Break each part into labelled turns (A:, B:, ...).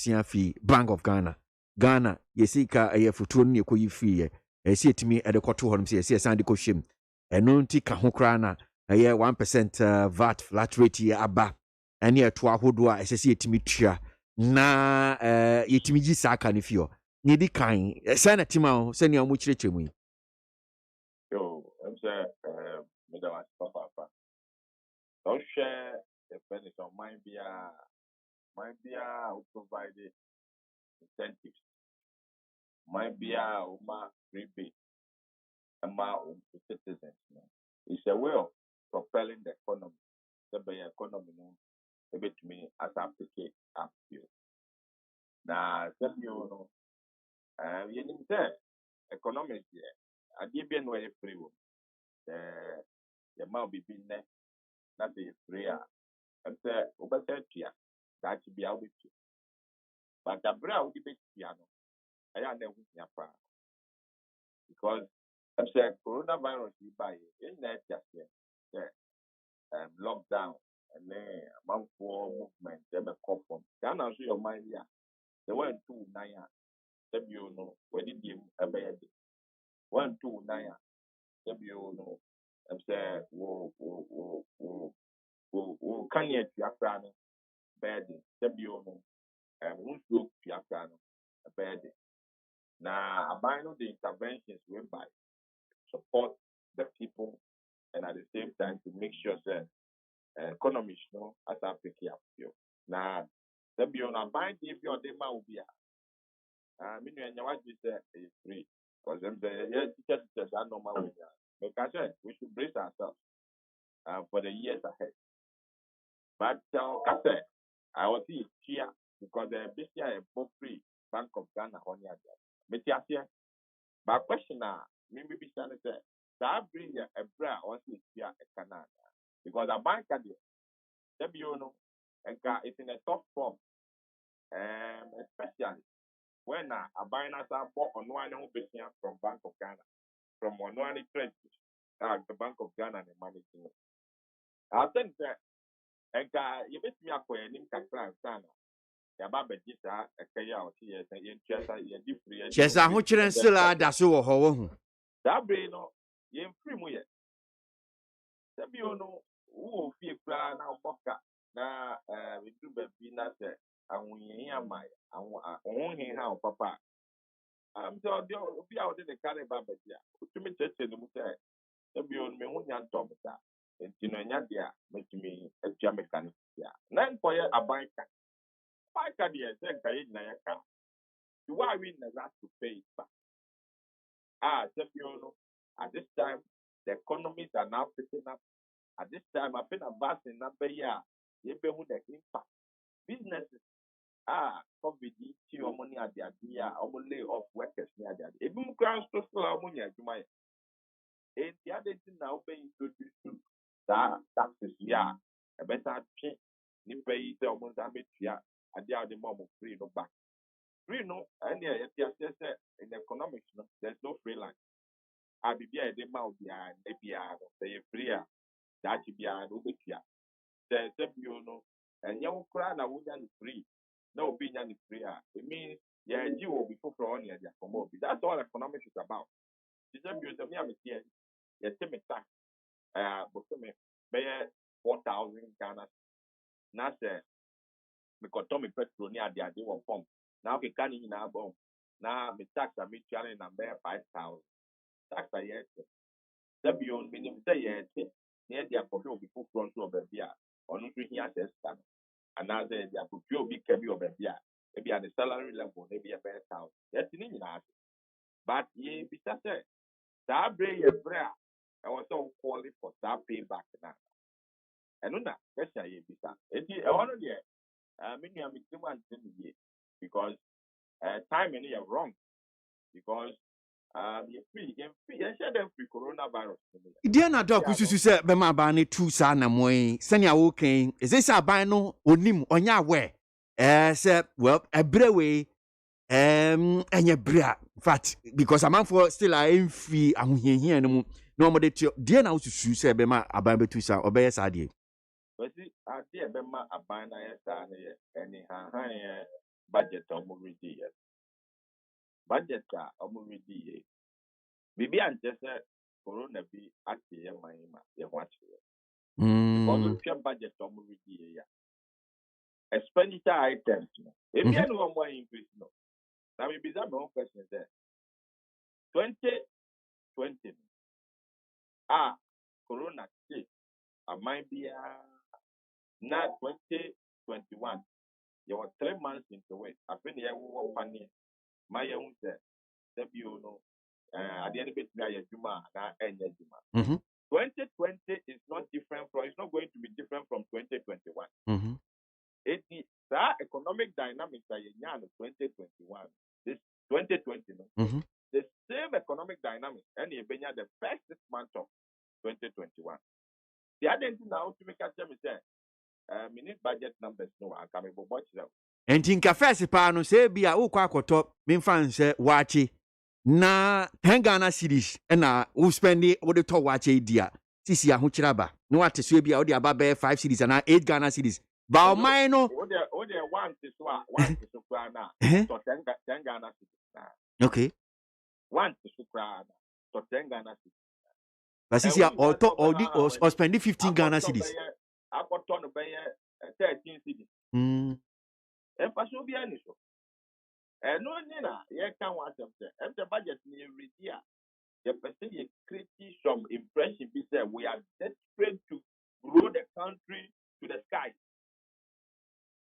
A: besia fi Bank of Ghana yesika futuro ne koyi fi esi etimi edekoto honum se esi san de kohwem eno nti ka ho kra na 1% VAT flat rate aba ene eto ahodo a esesi etimi tua na yetimi gi saka ne fio ne di kan sana tima se ne amu kirechemu yi
B: yo I'm say me da papa don't share the benefit of mind be provide incentives mind be uma rebate citizens. It's a way of propelling the economy. The economy, a bit to me as applicate up to. Now, you know, you need the economics here. I give you no free. The might be been there, not the free. I'm saying, over 30 years, that should be out with you. But the brown debate piano, I am never because I'm saying coronavirus you buy in that just lockdown and then amount for movement they be come from. Can I see your mind here? They went 2-9. You know when did you a bed 1-2-9. You know I'm saying wo can yet your bed you know who's look your bed. Now, I know the interventions whereby support the people and at the same time to make sure that economies as I pick up you. Now, the beyond a bind if your demand will be meaning what you say is free. Because them the teachers are normal. But I said we should brace ourselves for the years ahead. But I said I was here because this year both free Bank of Ghana on your but question maybe be saying that bring a bra or see here a Canada because a bank at you know and it's in a top form especially when a binance are bought on one business from Bank of Ghana from one trade the Bank of Ghana and managing. I think that and you bet me up for any Ghana. Ya ba begisa ekaya o ti ye ntiasa ye di free ye
A: chesa ho kire nsela da so wo ho wo hu
B: da bre no ye free mu ye da bi ono wo fie kra na boka na we do ba bi na se ahunyin amai ahunhin ha o papa am so dio obi a o de carry ba begia otumi cheche no mu se da bi ono me hu nya ntom ta enti no nya dia metumi atua mechanic ya na nko ye aban ka I can be a second you are in the last to pay it back. At this time, the economies are now picking up. At this time, I've been a vast in number year. You be with the impact. Businesses COVID money at the idea, or lay off workers near the idea. Even grounds to slow money at my and the other thing now being introduced to that taxes, yeah, a better change. You pay the almost damage, yeah. And they are the mom of free no back. Free no, and in economics, no, there's no free line. I be a demand behind maybe say free that be a no bit here. There's a you know, and young crown I wouldn't free. No being any free. It means yeah, you will be for only a for that's all economics is about. It's a beautiful here. Yes, me tax. But me pay 4,000 Ghana. Now say because Tommy petrol near the idea of pump. Now we can't in our bomb. Now the tax are mutually number 5,000. Tax a year. The beyond minimum say yes. Near the approval before front of the beer. Or not here says and now the approval be can be over beer. Maybe at the salary level, maybe a better town. That's in that. But ye be said that bring a prayer. I was so calling for that payback now. And on that question ye be that. It's a one year. Many are because time and you're wrong because you're free and share them free coronavirus.
A: Dia na doc susu se be ma ba ne tu sa na moy senia wo kan ese sa ban no onim onya we se well ebrewe enye bra in fact because a man for still a enfi ahohiahia no mu no mo de dia na susu se be ma aban betu sa obeye sa de
B: but see dia be ma aban na ya sa na any budget already. Budget already. Bibi and just corona be at the my watch. Because your budget already. Expenditure items. If you know more increase, no. Now, maybe that my own question is there. 2020. Corona state. I might be now 2021. You were 3 months into it. I think you were 1 year. My own said, you know, at the end of it, now you're Juma, now end Juma. 2020 is not different from, it's not going to be different from 2021. It is that economic dynamics that you know 2021, this 2020, the same economic dynamics, and you been the first 6 months of 2021. The other thing now to make a tell me say, we need budget numbers no I can be watch them.
A: Enti nka first pa no say bia wo kwa akoto memfa nse wache na 10 Ghana cedis na wo spendi wo de to wache dia sisi ahokyira ba no wate so bia wo de aba be 5 cedis na 8 Ghana cedis ba o man no
B: wo de one is so kwa na so 10 Ghana cedis.
A: Okay.
B: One is so kwa na so 10 Ghana cedis.
A: But sisi or spend 15 Ghana cedis.
B: Akoto no be 13 cedis. E fa so bia ni so. No ni na ye kan wa something. If the budget ni ready the person is creating some impression be say we are desperate to grow the country to the sky.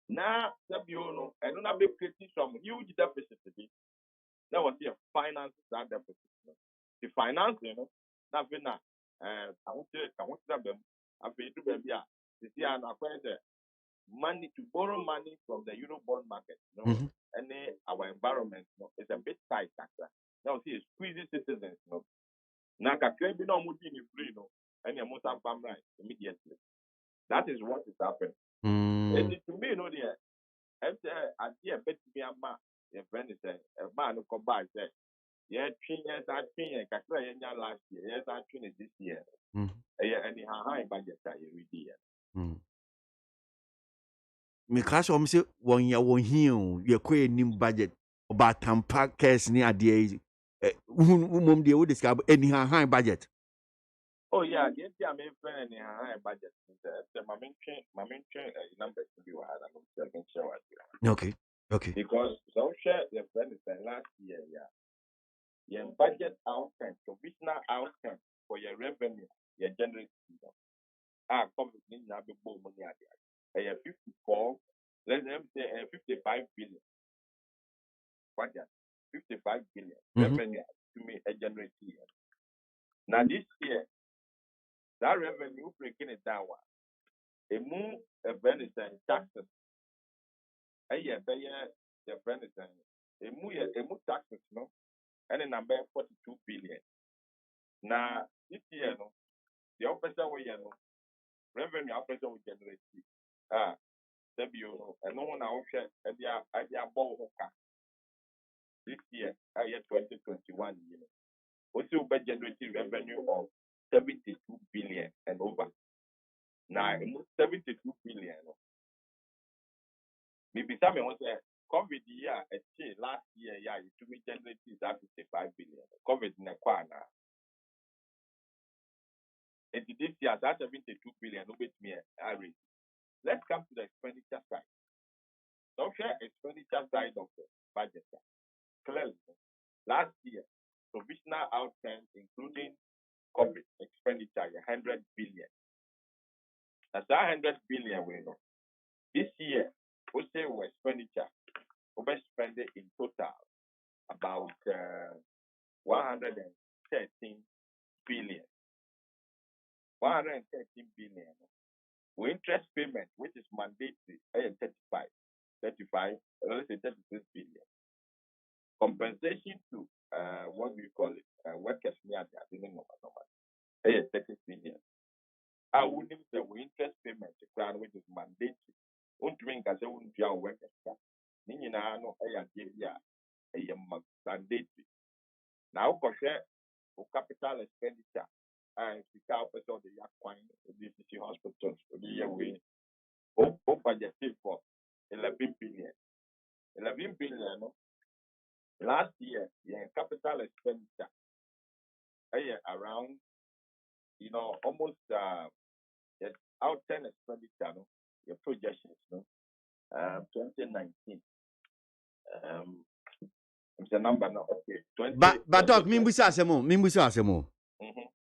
B: Now, you know, and not be creating some huge deficit. That was the finance that deficit. The finance, you know, now I want to them. I feel to be this year and acquire money to borrow money from the Euro bond market. You know, and our environment, you know, is a bit tight. Now see, it squeezes citizens. You know, now can be no moving in free, no, and you must have farm right immediately. That is what is happening. And to me, you know, there. I see a bit me a man. Your friend is a man who come by say, yeah, 3 years I train last year. Yes, I trained this year. And high budget I read here.
A: Me class o say won ya won hiu ye ko enim budget about tampa cash ni ade mum de wo describe any high budget.
B: Oh yeah, get ya me friend any high budget. The my main numbers to be what I can share with you.
A: Okay.
B: Because so share the friend is last year, your budget outcome, provisional outcome for your revenue, your generate come in now be more money at the 54, let them say 55 billion. What 55 billion revenue to me a generate year. Now this year, that revenue breaking it down. A move a venison taxes. A year the venison. A move taxes, no, and a number 42 billion. Now this year, no, the officer will revenue officer will generate and no one out share at their ball this year, 2021 year. Also by generating revenue of 72 billion and over. Now 72 billion. Maybe someone was COVID year last year, it to be generated that 55 billion. COVID in a corner. And this year, that 72 billion, no bit me average. Let's come to the expenditure side. Social expenditure side of the budget. Clearly, last year, provisional outcomes, including COVID expenditure, 100 billion. That's 100 billion we know. This year, we say we expenditure, we spend it in total about 113 billion. 113 billion. We interest payment, which is mandatory, 35, let's say 36 billion. Compensation to what do you call it? Workers near the normal. 30 billion. I wouldn't say we interest payment, which is mandatory. Won't drink as a won't be our workers. Nina no mandatory. Now, capital expenditure. Speak out on the Yaquine, the hospitals, the way, budget for 11 billion. 11 billion. No? Last year, yeah, capital expenditure, around, almost out 10 expenditure, no, your projections, no, 2019. It's a number now. Okay, 20.
A: But Doc, Mimbusa.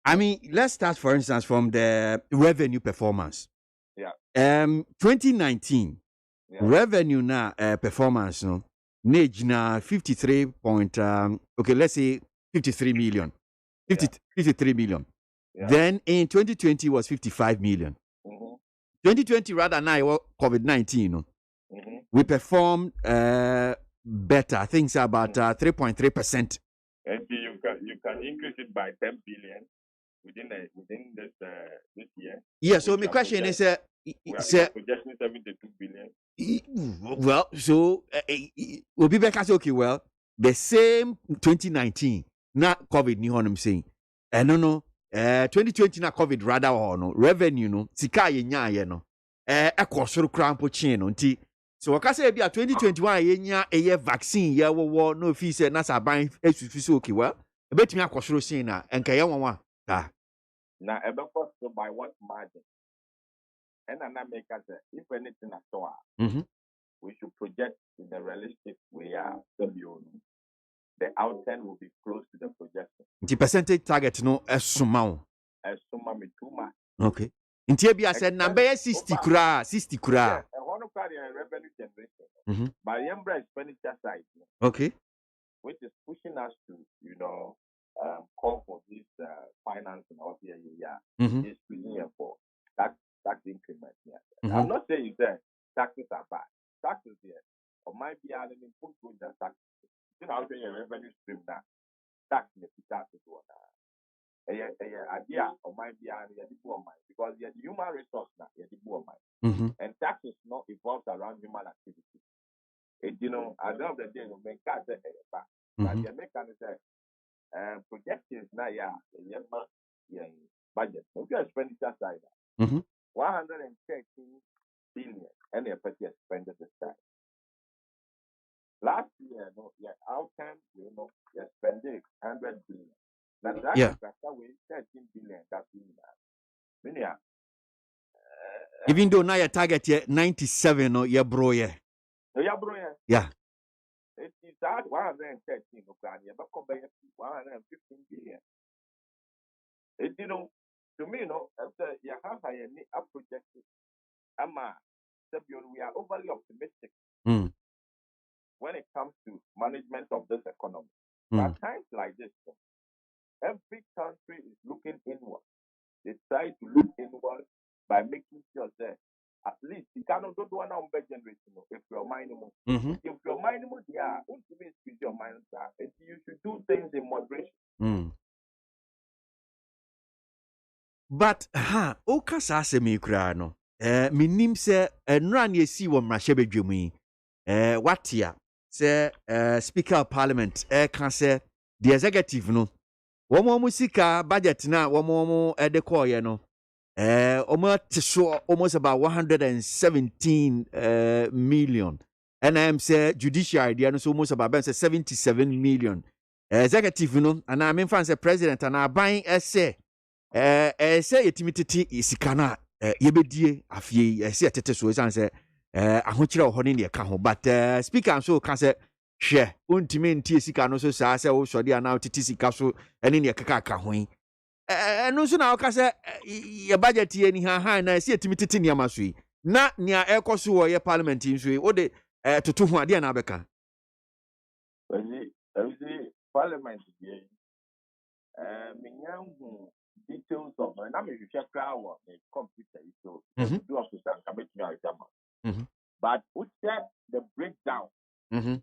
A: I mean, let's start, for instance, from the revenue performance.
B: Yeah.
A: 2019 revenue na performance no nage na 53 point okay, let's say 53 million. 53 million.
B: Yeah.
A: Then in 2020 was 55 million. 2020 rather now COVID-19 no. We performed better. I think it's about 3.3%.
B: And you can increase it by 10 billion within this year.
A: Yeah, so my question is
B: projection 72 billion.
A: Well, so we'll be back as okay, well, the same 2019 not COVID ni honum saying. No 2020 na COVID rather or no revenue no sika ye nya no ekosoro krampo chin no nti so waka say bia 2021 ye nya eye vaccine ye wo no fi say na saban esufi so okay, well ebetimi akosoro sin na enka ye won wa
B: na ebe cost by what margin. And I make us if anything at all, we should project in the realistic way. The outcome will be close to the projection.
A: The percentage target no esuma
B: me too much.
A: Okay. In Tibia said number 60 kura.
B: Yeah, I want to carry a revenue generation. By the expenditure side. Okay. Which is pushing us to, call for this financing of the year. Is here for tax increment. Yeah. I'm not saying that taxes are bad. Taxes here, or might be an input good than taxes. I'll say a revenue stream now. Tax in the taxes one. Idea or might be an mind because the human resource now, mind. And taxes not evolved around human activity. At the end of the day, we make that back. But the American say projections now, budget. Maybe expenditure side. 113 billion and a petty expended this time. Last year, outcome, you spending 100 billion. Now that's away 13 billion. That's in
A: even though now your target here 97 or your bro yeah. Yeah.
B: It is that 113 but come by 115 billion. It to me, after you have a project, we are overly optimistic when it comes to management of this economy. At times like this, every country is looking inward. They try to look inward by making sure that at least you cannot do one on generation if you're minimum. If you're minimum, your mind, you should do things in moderation.
A: But oka sa asemi kura no minim se enra na esi wo mrahye bedwemu yi watia se speaker of parliament kan se the executive no womo sika budget na womo de call ye no almost about 117 million, and I am say judiciary there no so almost about 77 million. Executive no and I mean say president and aban say say yetimititi isika na yebedie afie say tete so say ahokyere ho ne ka ho, but speaker so ka say hwe ontimi ntie sika no so saa say wo sode ana tete sika so ene ne ka ho yi no so na ka say ye budget ye ni ha na say yetimititi ne amaso yi na nia ekoso wo ye parliament nso yi wo de toto ho ade na abeka
B: parliament ye menyangu details of na me hwehwe kra wo computer so do up to some committee but we check the breakdown in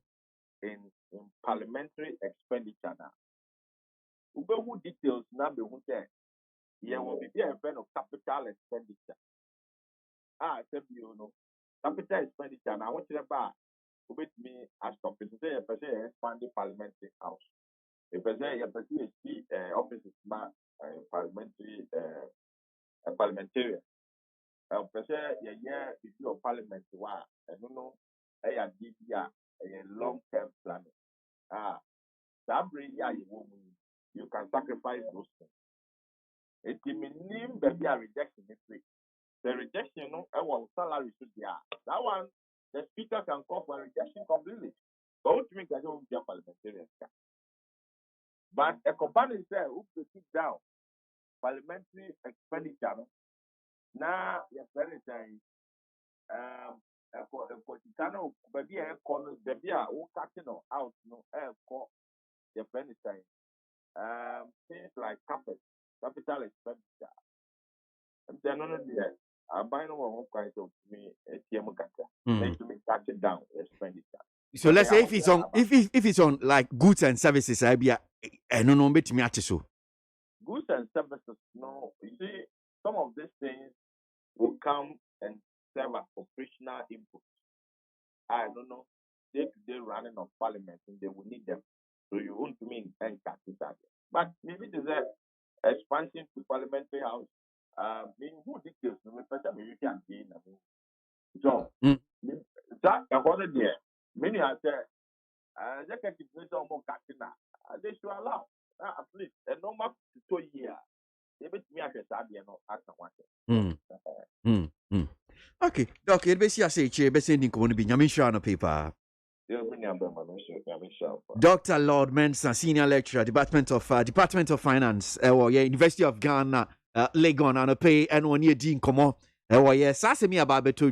B: parliamentary expenditure now. Who details now be who say there will be a friend of capital expenditure. Capital expenditure now what you about with me as company say a person expand the parliamentary house. A person offices parliamentary parliamentarian. A person if your parliament and no a long-term planning. That bring you can sacrifice those things. It means baby a rejection is free. The rejection, our salary should be that one. The speaker can call for rejection completely. But what mean that you be a parliamentarian? But a company says who to sit down parliamentary expenditure. Now your parents baby a corner baby who cutting out no air call your parents things like capital expenditure. And then on the I buy no one quite of me ATM make me cut it down expenditure.
A: So let's say if it's on like goods and services, I be no bet me at so.
B: Goods and services, no. You see, some of these things will come and serve as operational input. I don't know, day-to-day running of parliament, and they will need them. So you won't mean and cut it out. But maybe there's a expansion to parliamentary house. Who dictates the person you can be in. So that according to many are there. Executive minister more cutting now. They should allow at least a normal 2 years. They bet me I can start the one.
A: Okay, Doc, it be see say che be sending ko be nyame hwa no paper. Dr. Lord Mensah, Senior Lecturer, Department of Finance, University of Ghana, Legon, and pay and 1 year dean come yes, ask me about beto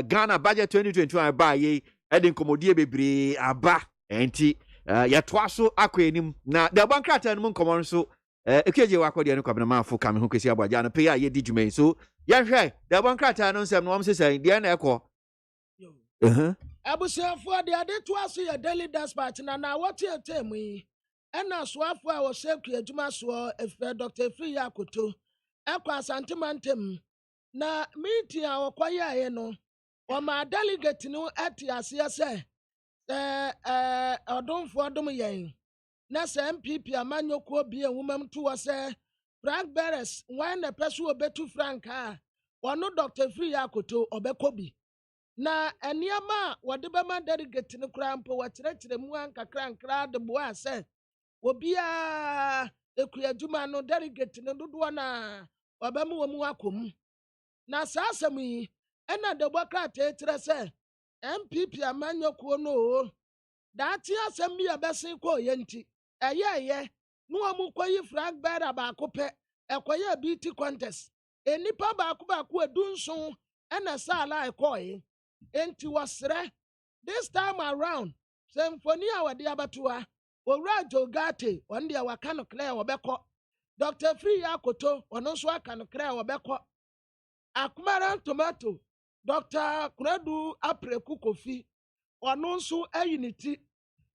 A: Ghana budget 2021 by ye, Eden Commodie Bebre, Aba, Enti, Yatwaso, Aquanim, na the bankrata and Moon Common so, Ekeji Wako, the Anacabana for coming who can see about Jana pay ye did you may so, yes, the bankrata announced some one saying, the Echo.
C: Abusiafo de ade to aso ye daily dispatch na what ye tell yi ena soafo a wo seku adwuma so efe Dr. Free Yakoto ekwa asantementem na meeting a wo kwaye no o ma delegate no ati ase se odonfo odom yen na se MPP amanyoko bi enwumam to wo se Frank Beres when na peso obetu Frank a ono Dr. Free Yakoto obekobi na eniama wode bema delegate no krampo wakyerɛkyerɛ mu ankakrankra de boa sɛ obia ekuyadwuma no delegate no dodo na wabɛmu wɔ mu akom na saa asɛm yi ɛna de bɔkrata ekyerɛ sɛ MPP amanyɔkuo no daate asɛm bi abɛsen kɔ yɛnti ɛyɛyɛ no wɔn kɔyi Frank Bear baako pɛ ɛkɔyɛ beauty contest enipa baako edunson ɛna sala ɛkɔyi enti wasrɛ this time around symphony awade abatua owura jogate on dia waka no clear obekɔ Dr. Free Yakoto ono so aka no clear obekɔ Akmara tomato Dr. Kuradu Apreku Kofi ono so ayiniti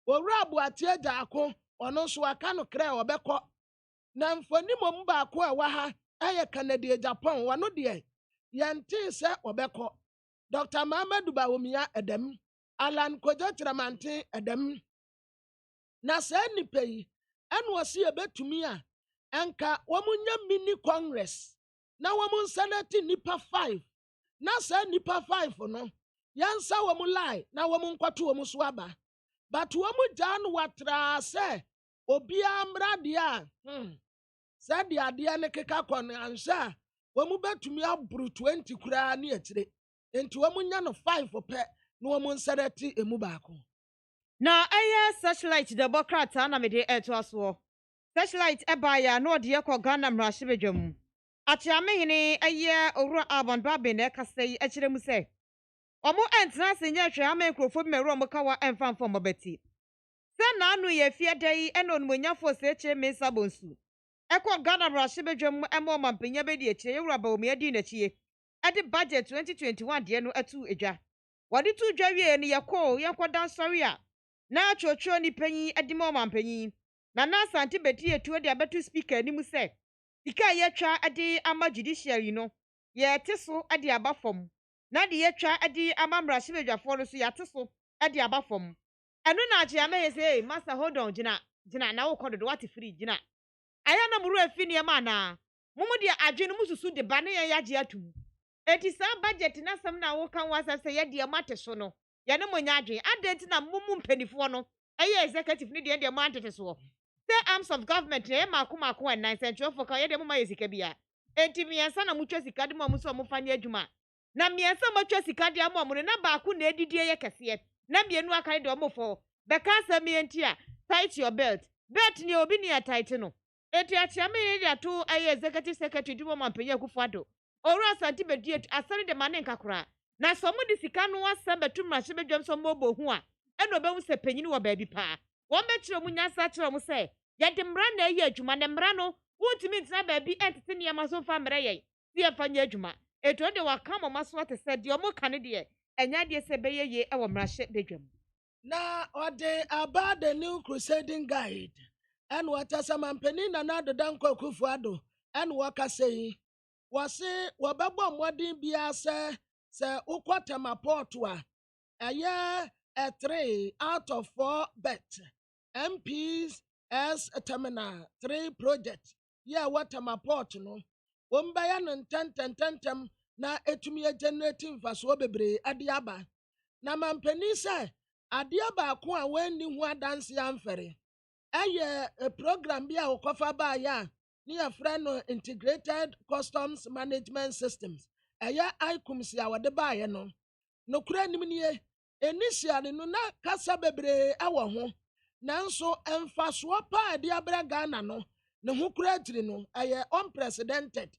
C: owura abuate agako ono so aka no clear obekɔ na mfoni mom baako a wa ha ɛyɛ Canada Japan wano de yɛnte sɛ obekɔ Dr. Mamadou Bawumia Edem, Alan Koja Tramante Edem. Na se nipa yi, en wasi ebetumi a, enka wamunya mini congress. Na wamun senate nipa 5. Na se nipa 5 no, yansa wamu lai, na wamun kwatu wamu swaba. But wamu jan watra se, obia mradia, se dia ne keka kone ansha, wamu betumi abru 20 kura ni etire. Enti wamunya no 5 pe no wamunsereti emu baako
D: na searchlight Democrat na me de eto aso searchlight ebaya na ode yekọ Ghana mrahye bedwam atiame hene owura Alban Babe na kasai akire mu se omo entra senye hwe ama nkrofo bi meru omo kawa emfamfo mobeti se na anu ye fie dai ena onumunyafo se eche me sabonsu ekọ Ghana mrahye bedwam emo mampenya be di eche ewura ba omi adi na chie ade budget 2021 de no atu edwa wode tu dwa wie ne yekọ dan sori a na chocho ni panyi ade mo mampanyi na asante beti etu de abetu speaker ni mu se sika yetwa ade ama judiciary no ye teso ade abafom na de yetwa ade ama mrahye bedwafo no so ya teso ade abafom eno na ache ama ye say master hold on gina na wo kodo what free gina aya na muru afi ne ma na mumu de adwe no mususu de ba ne ye yaje atum eti sa budget na sam na wo kan wasa se ye de mate so no ya ne mo nya adwen adent na mumu mpanifo no ɛyɛ executive ne deɛ mo antete so say arms of government na mako and nine central for ka ye de mo ma yesika bia enti miensa na mutwa sika de mo so mo fanye adwuma na miensa motwa sika de mo na baako na edidie ye kese na mienu aka de mo fo beka asem enti a tight your belt ni obi ni tight no eti achia me ya to aye executive secretary du mo mampanya kufuado owura asante bedie asare de mane nkakora na so mo de sika no asem betum ma hye bedwam so mo bo hu a eno be hu se panyini wo baabi pa wo metire mu nyasa tire mu se ye de mra na aye adwuma ne mra no wutimi ntina baabi entete ne ma so fa mra ye si e fanya adwuma eto de waka mo maso te se de mo kane de enya de se be ye e wo mra hye bedwam
C: na ode about the new crusading guide and what as a mampeni na na dodan kwakufuado and waka say wase wababo modin bia se ukwatema portwa aya a 3 out of 4 bet MPs as a terminal 3 project yeah watema port no wombaya no tentem na etumi generating faso bebre adiaba na mampeni se adiaba ko a wani hu adanse amfere eye a program bia okofa ba ya ni afra no integrated customs management systems eye icoms ya wode ba ye no kura nim nie initially no na kasa bebre awo ho nanso emfaso pa de abra Ghana no ne ho kura tiri no eye unprecedented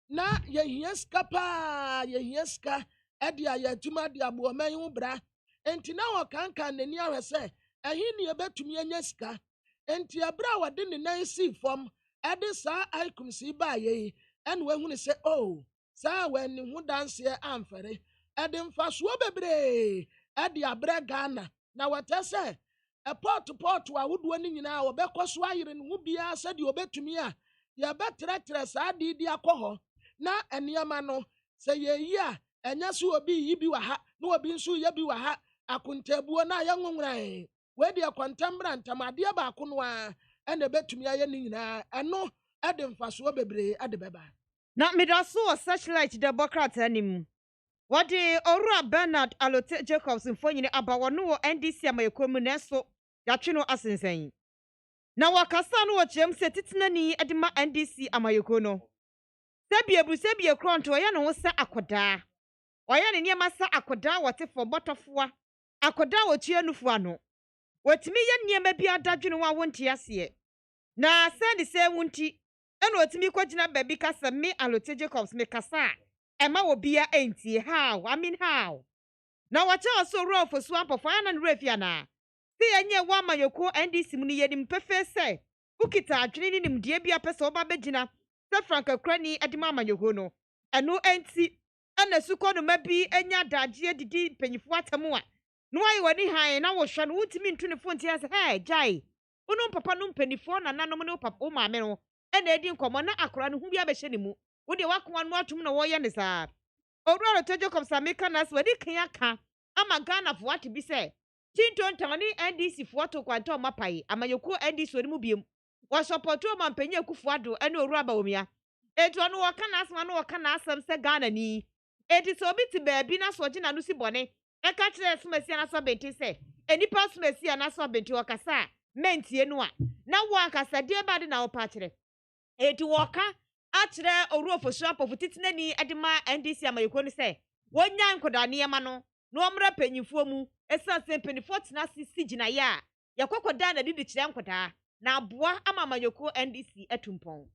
C: na ye hieska pa ye hieska ede aya tuma de abo man hu bra enti na wakanka nani ahwese ehi ne ebetumi anya sika enti abra wade ne nan si fom ede sa icoms ba ye ene wahunu se oh sa wani hu danse amfere ede mfaso bebre ede abra Ghana na watese a port wa wodo ni nyina obekoso ayire ne hu bia se de obetumi a ya betre sa di akoho na eniama no se ye yi a enya so obi yi bi wa ha na obi nso ye bi wa ha akuntabuo na ya nwonwran we de akwantambra ntamade ba ko no a ene betumi aye ni nyina eno ede mfaso bebre ade beba
D: na midaso searchlight democrat anim wode Owura Bernard Alote Jacobs mfonyini abawono wo NDC amayekomu neso yatwe no asensan na wakasa no wo kyem se titenani edema NDC amayekono sebie kronto ya no se akoda oya ne niema sa akoda wote fo botofoa akoda wotua nufu ano wotimi ye niema bi adadwene wa wonte ase na send se wunti eno wotimi kwagina baby kasa me Alote Jacobs me kasa ema wo bia enti how na wacha so ro for so ampofo ana refia na se yenye wa mayoko NDC mu ni yedim pefe se ukita adwene ni nimdie bia pese oba begina se franka krani edima mayoko no eno enti ana suko no mabi enya daje didi panyifo atamu a no ayi wani han na wo hwa no utimi ntu ne fonti ase hey jai unu papa no mpanifo na nanom ne papa o maame no ena edi nkomo na akora no hu bia be hye ne mu wode wakwa no atum na wo ye ne saa Owura Alote Jacobs ameka nas wadi kan aka ama Ghana fo ate bi se tinton ni NDC fo to kwanta o mapai amayoko NDC ori mu biem wo support o mampanya kufu ado ene Owura Bawumia eto no waka nas ma no waka na asem se Ghana ni eti so bi ti baabi na so gina no si bone e ka kire smasi na so benti se enipa smasi na so benti wakasa mentie no a na wo akasa de ba de na wo pa kire eti waka achire Owura Fosuampo titenani edema NDC amayeko ni se wonya nkoda niema no no omra panyifo mu esanse panyifo tena sigina ya yakokoda na didi kire nkoda na aboa ama amayeko NDC atumpon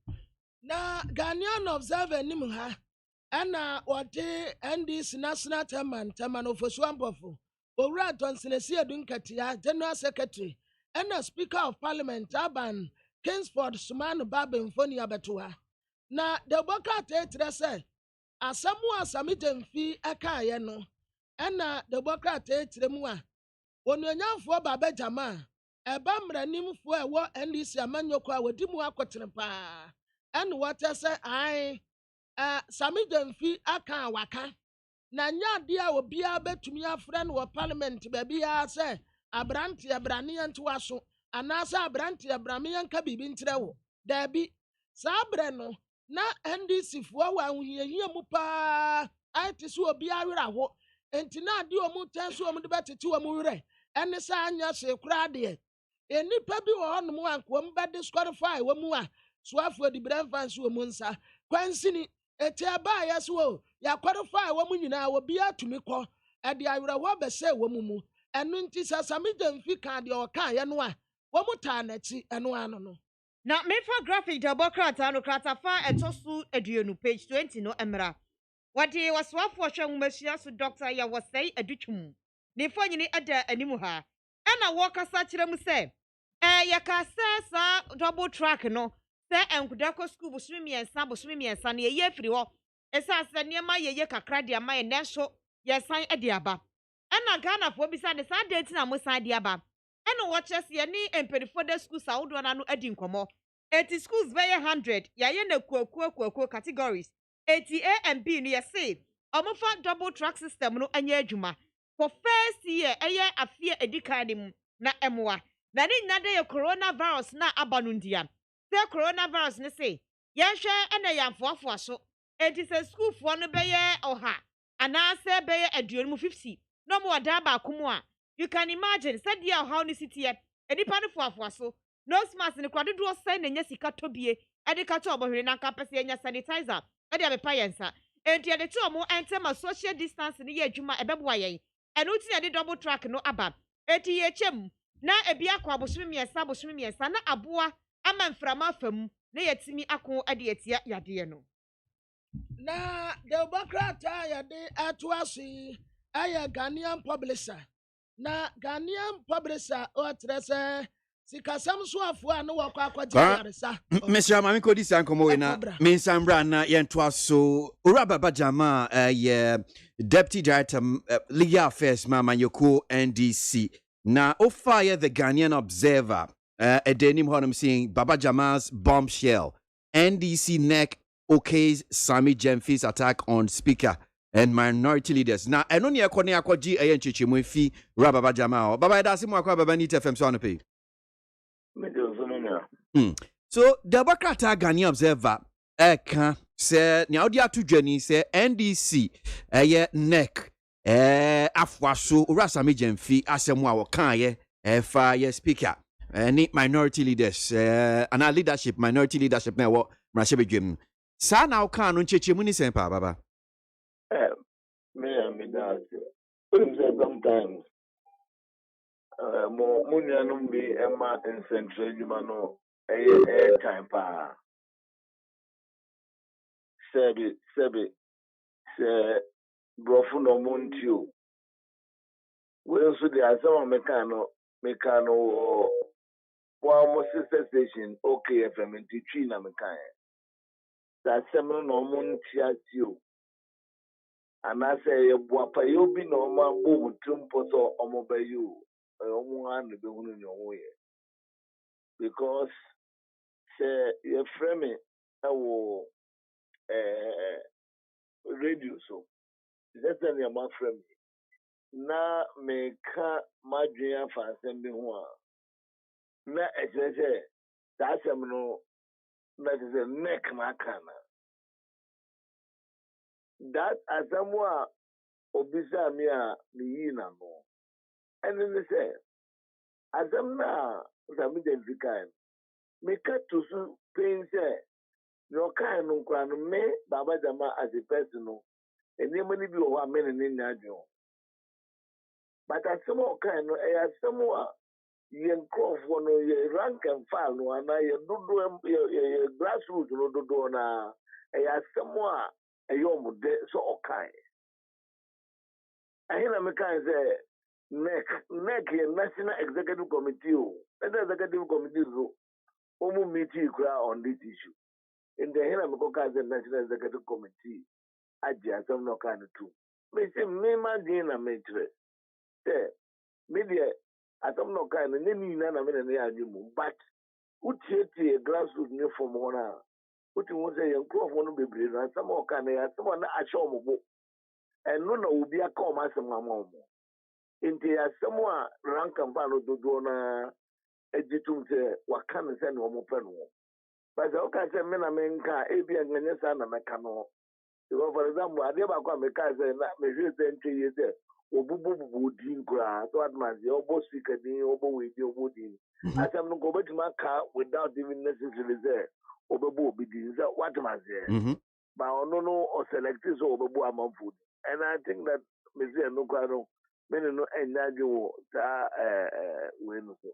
C: na Ghanaian observer nim ha ana wote NDC national chairman of Fosuampo Owura Tonsenesi Edunkatia general secretary and speaker of parliament Aban Kingsford Sumanu Babe Mfoni Abetoa na the Democrat etre asamu asamitemfi akaye no na the Democrat etre mu a ononyamfo Baba Jama eba mranimfo ewo NDC amanyoko a wodi mu akotere pa ene wote se ai samitemfi aka waka na nya de a obi a betumi afra no parliament ba bia se abrante abrane yento aso anasa abrante abrame yanka bibi ntrewo da bi sabre no na NDC fo wa ahuyehia mu pa ai ti so obi awera ho enti na ade omu tenso omu de betete omu wure ene sa anya se kura de enipa bi wo honom anko be disqualify wo mu a soafo di bremfans wo mu nsa kwansini eti aba yeso ya qualify wo mu nyina wo bia tumi kɔ ade awura wo be se wo mu enu nti sasami demfi ka de o ka ye no a wo mu ta na ti eno ano no
D: na mefa graphic democrat no kratafa etosu aduonu page 20 no emra wadi waswafo hwe nwumashia so doctor ya wasai adutwum ne fo nyini ada animu ha ana wo kasa kire mu se ya ka se sa double track no se enkuda ko school busumi miensa ne ye firi ho esa se niema ye kakra de ama ye nenso ye san ade aba ana Ghana fo bisa ne sa date na mo san de aba ana wo chese ye ni empedifo de school sa wodo na no adi nkomo 80 schools be 100 ya ye na kuakuo categories 80 A and B no yesi omofa double track system no anya adwuma for first year eye afie edikan nim na emwa na ni nyade ye coronavirus na aba no ndia se coronavirus ne se yenhwe ena yamfoafo aso enti se school fo no be ye oha ana se be ye aduonu 50 no mo da ba komu a you can imagine said dia how ni city e enipa no foafo aso nose mask ne kwadodo sai na nya sika tobie edi ka to obohwere na nka pese nya sanitizer edi abepa yensa enti edi to mo entema social distance ne ye adwuma ebeboa yen enu ti edi double track no aba eti ye chem na ebi akwa bosomi miensa na aboa ama mframa afam na yetimi ako edi etia yade no
C: na Democrat ya de atuasi aya Ghanaian publisher na Ghanaian publisher o trese sikasam so afo a no wakọ akwajiaresa
A: Mr. Mami Kodi Sankomo we na Minsambra na yentwa so Urababa Jama Deputy Director Legal Affairs Mama Yoko NDC na ofire the Ghanaian Observer edenim honum saying Baba Jama's bombshell NDC neck okays Sami Jemfi's attack on speaker and minority leaders na eno ne ekone akwaji eyenchichimu fi Urababa Jama Baba da simu akwa Baba Nita FM so anope So the Bakata Ghanaian Observer eka se ni audi atu dwani se NDC neck afwaso Urasami Jemfi asemu a wokan ye fa ye speaker ni minority leaders ana leadership minority leadership na wo mrashebedwem sa na wokan no nchechemu ni sempa baba
B: me that sometimes mo munyanum bi ema in central juma no time pa sebi se brofu no montio we also the asama mekano wa sister station okay FM ntwi na mekan that seminar no montia tio anase ye boapa yo bi no ma bo mutum poto omobayu omuhan be hunu nyo ye because say your frame awo radio so that's any my frame na me ka madwin afa asem bi ho a na ejeje that asem no na the neck makana that asamwa obisa mi a mi yi na no and then they say asam na Sami Jemfi me cut to so pain say no kind no kwan me Baba Jama as a person and you many be over men in Nadio. But as some kind no as somewhat yen crop for no rank and file no and I do grassroots no do na as somewhat a yom so okay. I hear me kind say neck National Executive Committee and the Executive Committee Omu meeting on this issue. In the Hena Mokoka National Executive Committee, Aja some no kind of two. Me say me man gain a matrix. Say media at some no kind of name na me na ajumu. But uti a grassroots new from one. Uti won say young crop one be brave and some more kind of someone na asho mo. And no will be a come as a mamma. Into a someone rank and follow do na ejitum se wakane se no mo penu but o ka se me na menka e bia ngene sa na meka no
E: Because for example, I never come a car say na me just say 3 years there. Obubu din kra so at man say obo speak din obo we din obo din. As I'm no go bet my car without even necessarily say obo obi din say what man say. But no or select so obo among food. And I think that me say no kra no me no enyaje wo ta we no so.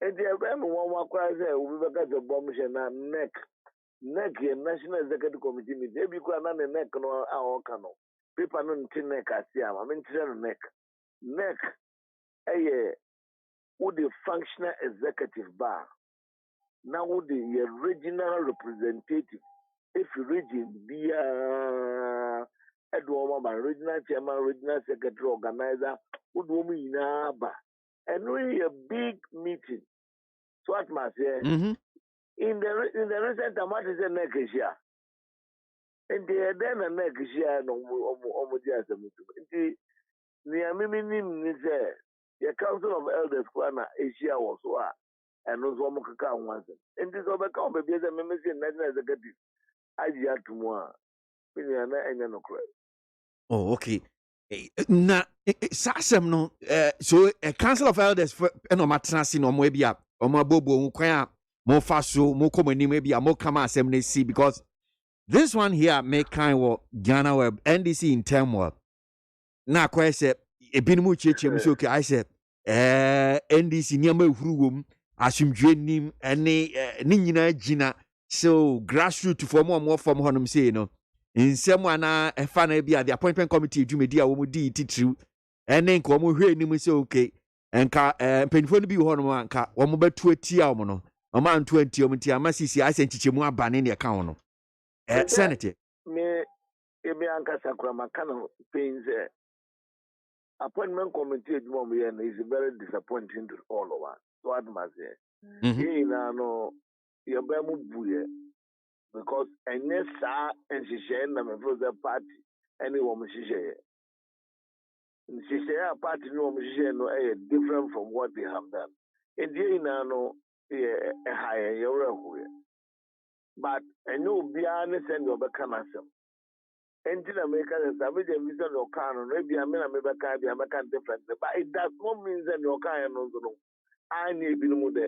E: And the event one kra say obi be ka say bomb na neck ye National Executive Committee meeting. Ebi kwa na ne neck no a oka no. Paper no nti neck asia ma me ntire no neck. Neck eye wo the functional executive bar. Na wo the regional representative. If region be Edward man regional chairman, regional secretary, organizer, wo do mu ina ba. And we a big meeting. So what must say? In the recent time, what is the neck here? And the then a neck here no omodia the near Miminim is the Council of Elders Kwana Asia was and those Wamaka once. And this overcome baby as a member in National Executive. I had to more.
A: Oh, okay. Na sasem no so a council of elders for no matrasi no mo bia o mo bobo kwan a mo fa so mo komani ma bia mo kama asem na see because this one here make kind of Ghana web NDC in turmoil na kwa say ebinumu chiechim so okay I said NDC niam ehuru wom asumdwe nim ene ni nyina gina so grassroots for mo from honum say no nsem ana efa na bia the appointment committee dwumedi a wo di titiriw ene nka wo hwe nim say okay enka penifo no bi ho no anka wo betu atia wo no o ma ntu atia wo ntia amasisi asenchichemu abane ne ka wo no senator
E: me ebe anka sakura makano pains appointment committee is very disappointing to all of us. So I must say, no, you buye because any sa and she share na me the party any woman she share. She share a party no woman she share no different from what they have done. And you no a higher your but I know beyond send your back Engine American is a major vision or car, maybe I mean, be American different, but it does not mean that your car and no. I need to move there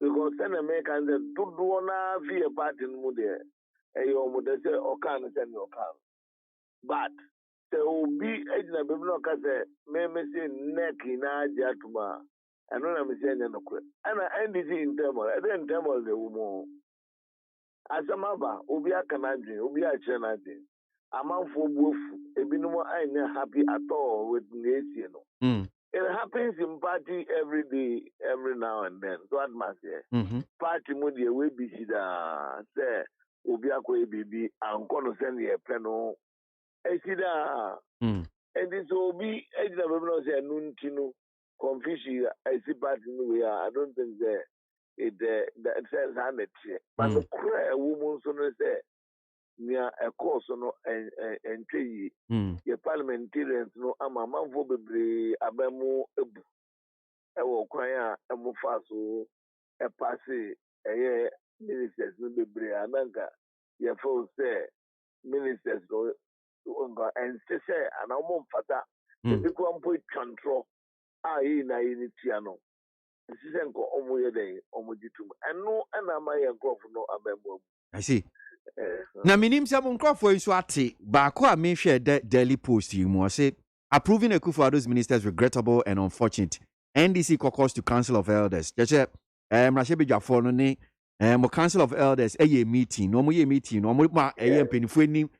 E: because then Americans do not via party in Mude, a your mother say, or can send your car. But there will be a biblioca may say neck in Ajatuma, and when I'm saying no quit. And I end it in Temple, I didn't tell the woman. As a mother, Ubia Canadian, Ubia Chanadian. Among both ebinumo ain't happy at all with the It happens in party every day, every now and then. So I must say, party moody will be say Ubiako baby and gonna send you a plano. And this will be a no say nuntino confusion. I see party we are. I don't think it says 100. But the cry a woman so say. Near a course no and tree, your parliamentarians no amamfo bebre abemu ebu e wo kwan a emu fa so e passe eye ministers no bebre ananka ye fo say ministers no ngo and say ana mo mfata e ko ampo twantro a yi na yi ni tia no sise nko omo ye den omo ditum eno ana ma ye nkofo no abemu.
A: I see. Na minim se mo nkrofo iso ate ba ko a me hwe daily post yi mo say approving Akufo-Addo's ministers regrettable and unfortunate. NDC caucus to Council of Elders. Jeche Mrashebejafo no ne mo Council of Elders meeting no mo meeting no mo ma mpanifo anim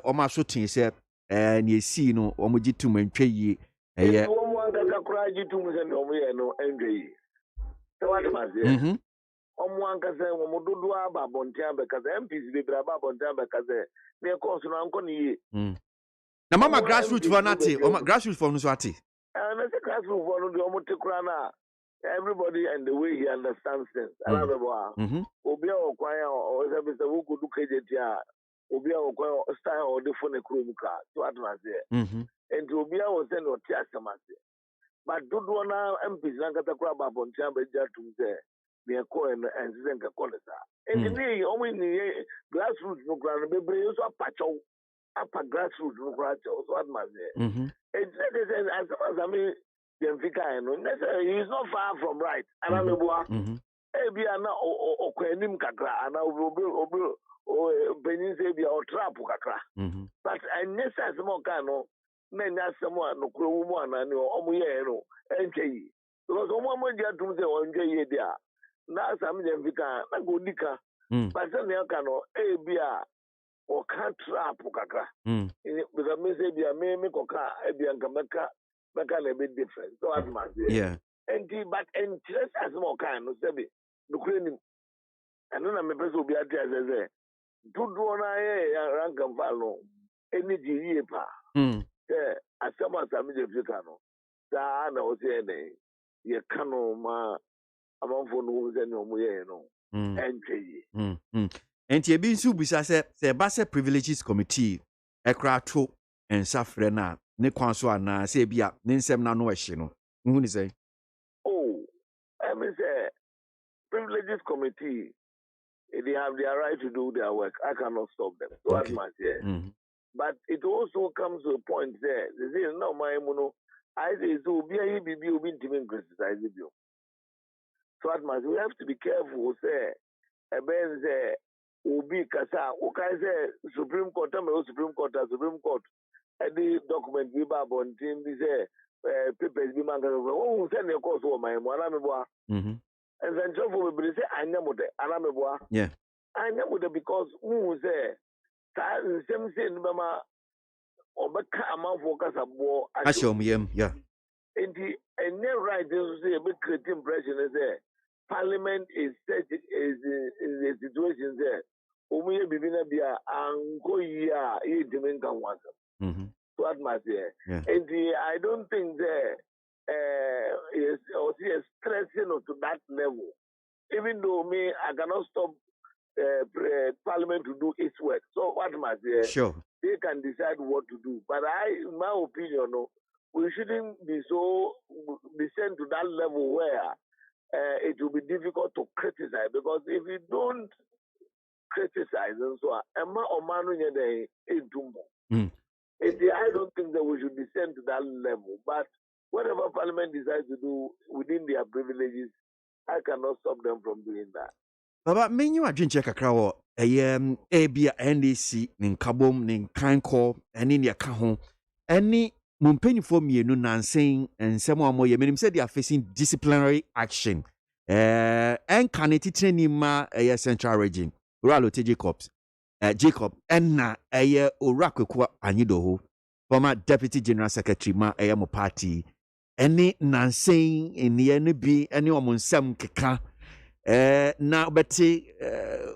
A: o ma so tin se ne esi no o mo gitum antwa yi
E: o mo anga kakra gitum se no mo ye no antwa yi. So what must say? Omwankase womododo aba bontia bekaze MPs bebra aba bontia bekaze me course no anko ni
A: na mama grassroots for nati o grassroots for no so ati
E: na se grassroots for no de omotekura na everybody and the way he understands things alabebo obi a okwan o se be se wo kudu kejetia obi a okwan style o de phone kuro muka so atmase and obi a wo se no ti asemase but dodo na MPs na katakura aba bontia beja tumse they are calling and then the colors. And the only grassroots no ground, baby, you so patcho. upper grassroots no kwara also what man there.
A: Mhm.
E: It's as far as I mean Jemfika no he's not far from right. And I'm
A: Mhm.
E: ebi ana okwanim kakra ana obi benin say bi o trap kakra.
A: Mhm.
E: But anya sense mo kan no na nya asem a no kro mu ana ne o mo ye no enche yi. Because o mo dia tum say o nje yi dia. Na asam Jemfika na go dika.
A: Mm.
E: But say ne kan no ebi a o kan trap kakra.
A: Mm.
E: Because me say bi me koka ebi anka meka na be different. So as man say.
A: Yeah.
E: But interest as more kind no say be no kwenim. Ano na me pese obi ate azeze. Dodo na ye rank and file no. Eni di yie pa.
A: Mm.
E: Asama asami je fika no. Saa na o se ne ye kano ma amanfo no ze ne omo ye no.
A: Mm.
E: Entwe yi.
A: Mm. Mm. Enti ebi nso bisa se ba se privileges committee ekra to ensa frɛ na ne kwan so ana se bia ne nsɛm na no ɛhye no. Hu ni sɛ.
E: Oh, I mean say privileges committee they have their right to do their work. I cannot stop them. So
A: Okay.
E: as much yeah.
A: Mhm.
E: But it also comes to a point there. They say, no, my mono, I say, so be a be intimate criticize you. So at much we have to be careful, say, a ben say, Ubi Kasa, who can say Supreme Court, Supreme Court, and the document we have on team, they say, papers be man, oh, send a course for my Molameboa.
A: Mhm.
E: And then so for me, say, I know what Alameboa.
A: Yeah.
E: I know because who say, same thing, Mama. Obeka amanfo kasa bo
A: Ahyɛ ɔmo yam. Yeah.
E: enti enye right to say be create impression say parliament is such is a situation there omo ye bibi na bia anko yi a ye dimi nka wasa
A: Mhm.
E: so at my say
A: Yeah.
E: enti I don't think that is or see stressing to that level even though me I cannot stop parliament to do its work so what my say
A: Sure.
E: they can decide what to do. But in my opinion, no, we shouldn't be sent to that level where it will be difficult to criticize. Because if you don't criticize and so on,
A: Mm.
E: I don't think that we should descend to that level. But whatever Parliament decides to do within their privileges, I cannot stop them from doing that.
A: Baba menyu adwenche kakra wo ebia NDC ne nkabom ne nkankɔ ene ne ka ho ene mumpanyifo mienu nansen ensem a moye menim say they are facing disciplinary action enka ne titrani ma central region Rural Jacob enna Owura Kwekwa Anyidoho former deputy general secretary ma mo party ene nansen ene ne bi ene omonsam keka na beti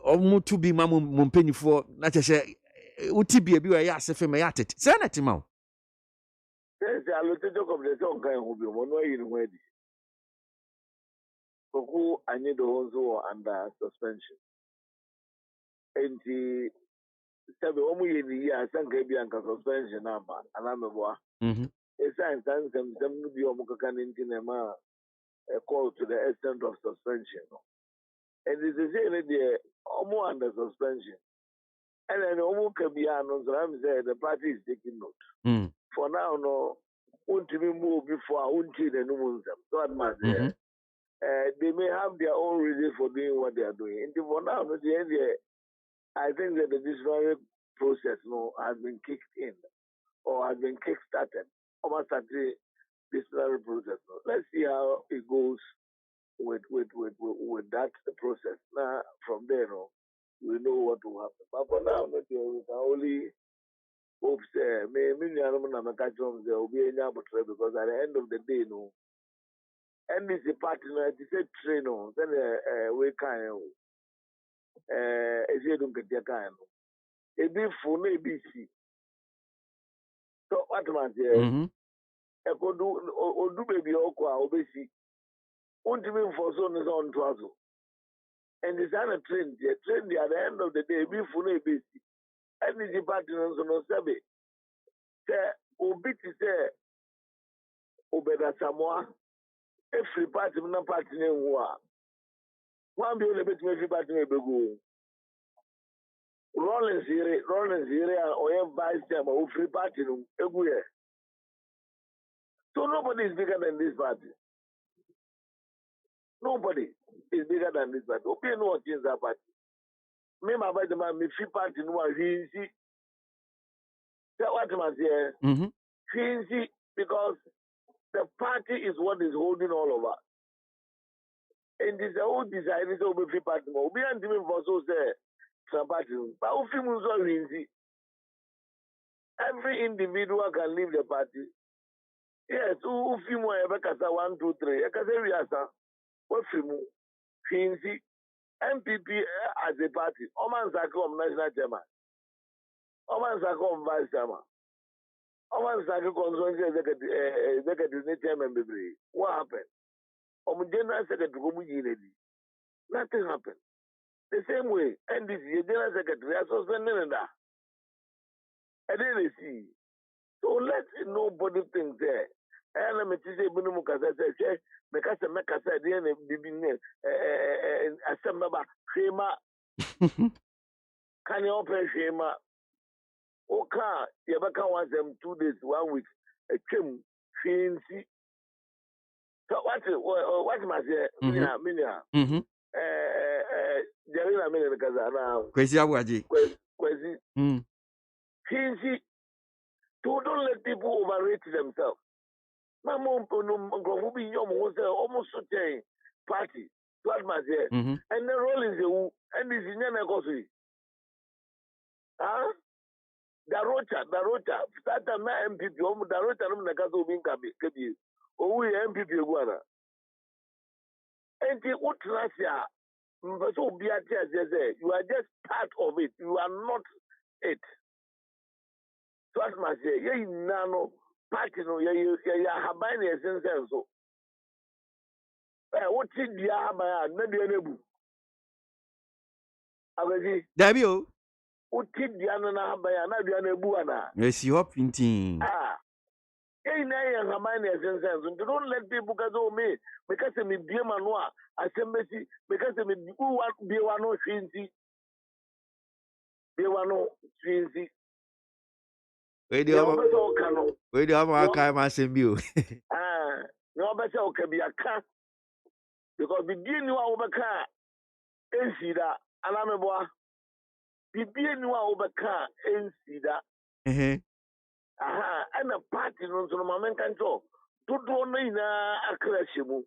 A: omutu bi ma mumpanyifo na kyehye uti bia bi wa ya asefe ma ya tete say na tema
E: Yes, I looked at the song kind of one way in Wedi. Koku Anyidoho also under suspension. And the Sabi Omu Yedi, Sankabi and suspension number, and I'm a boy.
A: mhm
E: A sign, some be Omukakan in Tinema, a call to the extent of suspension. And it's a say that Omu under suspension. And then Omu Kabiano, so I'm saying the party is taking note.
A: mm
E: For now, no, won't be move before I won't see the new So that must
A: mhm
E: they may have their own reasons for doing what they are doing. And for now, at the end, I think that the disciplinary process has been kicked in or has been kick-started. Almost at the disciplinary process. Let's see how it goes with that process. Now, from there, we know what will happen. But for now, we can only hope say, because at the end of the day, NDC partner, it is a train, then we can, as you don't get your kind. A bit for ABC. So, what man say,
A: mhm
E: a could do baby or obesi. Won't even for so on to us. And it's on a train, at the end of the day, be for ABC. NDC partners on no sabe. Say, obiti say, obeda Samoa, every party, no party, one be on a bit, every party, may go. Rollins here, or vice chairman, or free party, so nobody is bigger than this party. Nobody is bigger than this party. Okay, no one change that party. Me, my body, my free party, no one, he see. That what I'm saying. He see, because the party is what is holding all of us. And this whole design is over free party. We are doing for so say some party. But if you move on, every individual can leave the party. Yes, if you move ever kasa 1, 2, 3, I can say we are what you move. Finzi MPP as a party. Oman Zako national chairman. Oman Zako vice chairman. Oman Zako consultant executive chairman. What happened? General secretary. Nothing happened. The same way, NDC, General Secretary, are suspended that. I didn't see. So let nobody think there. And I'm a teacher, Bunumuka said, because the Mecca said, assemble Shema. Can you open Shema? Okay, you back once them 2 days, 1 week. A chim, fancy. So what must I say? Jarina mene kaza na
A: Kwesi ABOAGYE.
E: Kwesi. Finzi, don't let people overrate themselves. Mamo no be almost certain party. What must say? And the role is the and this is never gossip. Huh? Darota. Start a MPP. Darota no na kazo binka kebi. O MPP guana. And the utrasia. You are just part of it. You are not it. So as I say, you nano party no you habani essence so. What did you have maybe enebu? Abegi.
A: Dabio.
E: What did you have na bi anebu ana?
A: Yes, you up inting.
E: You na habani essence so. Don't let people go me because me be manwa asembesi because me who want be one no finzi. Be one no finzi.
A: Where do you have my car, my symbio?
E: No better okay be a car because begin you over car and see that alameboa. Begin you over car and see that. And a party no so my man can talk. Do na a crashimu.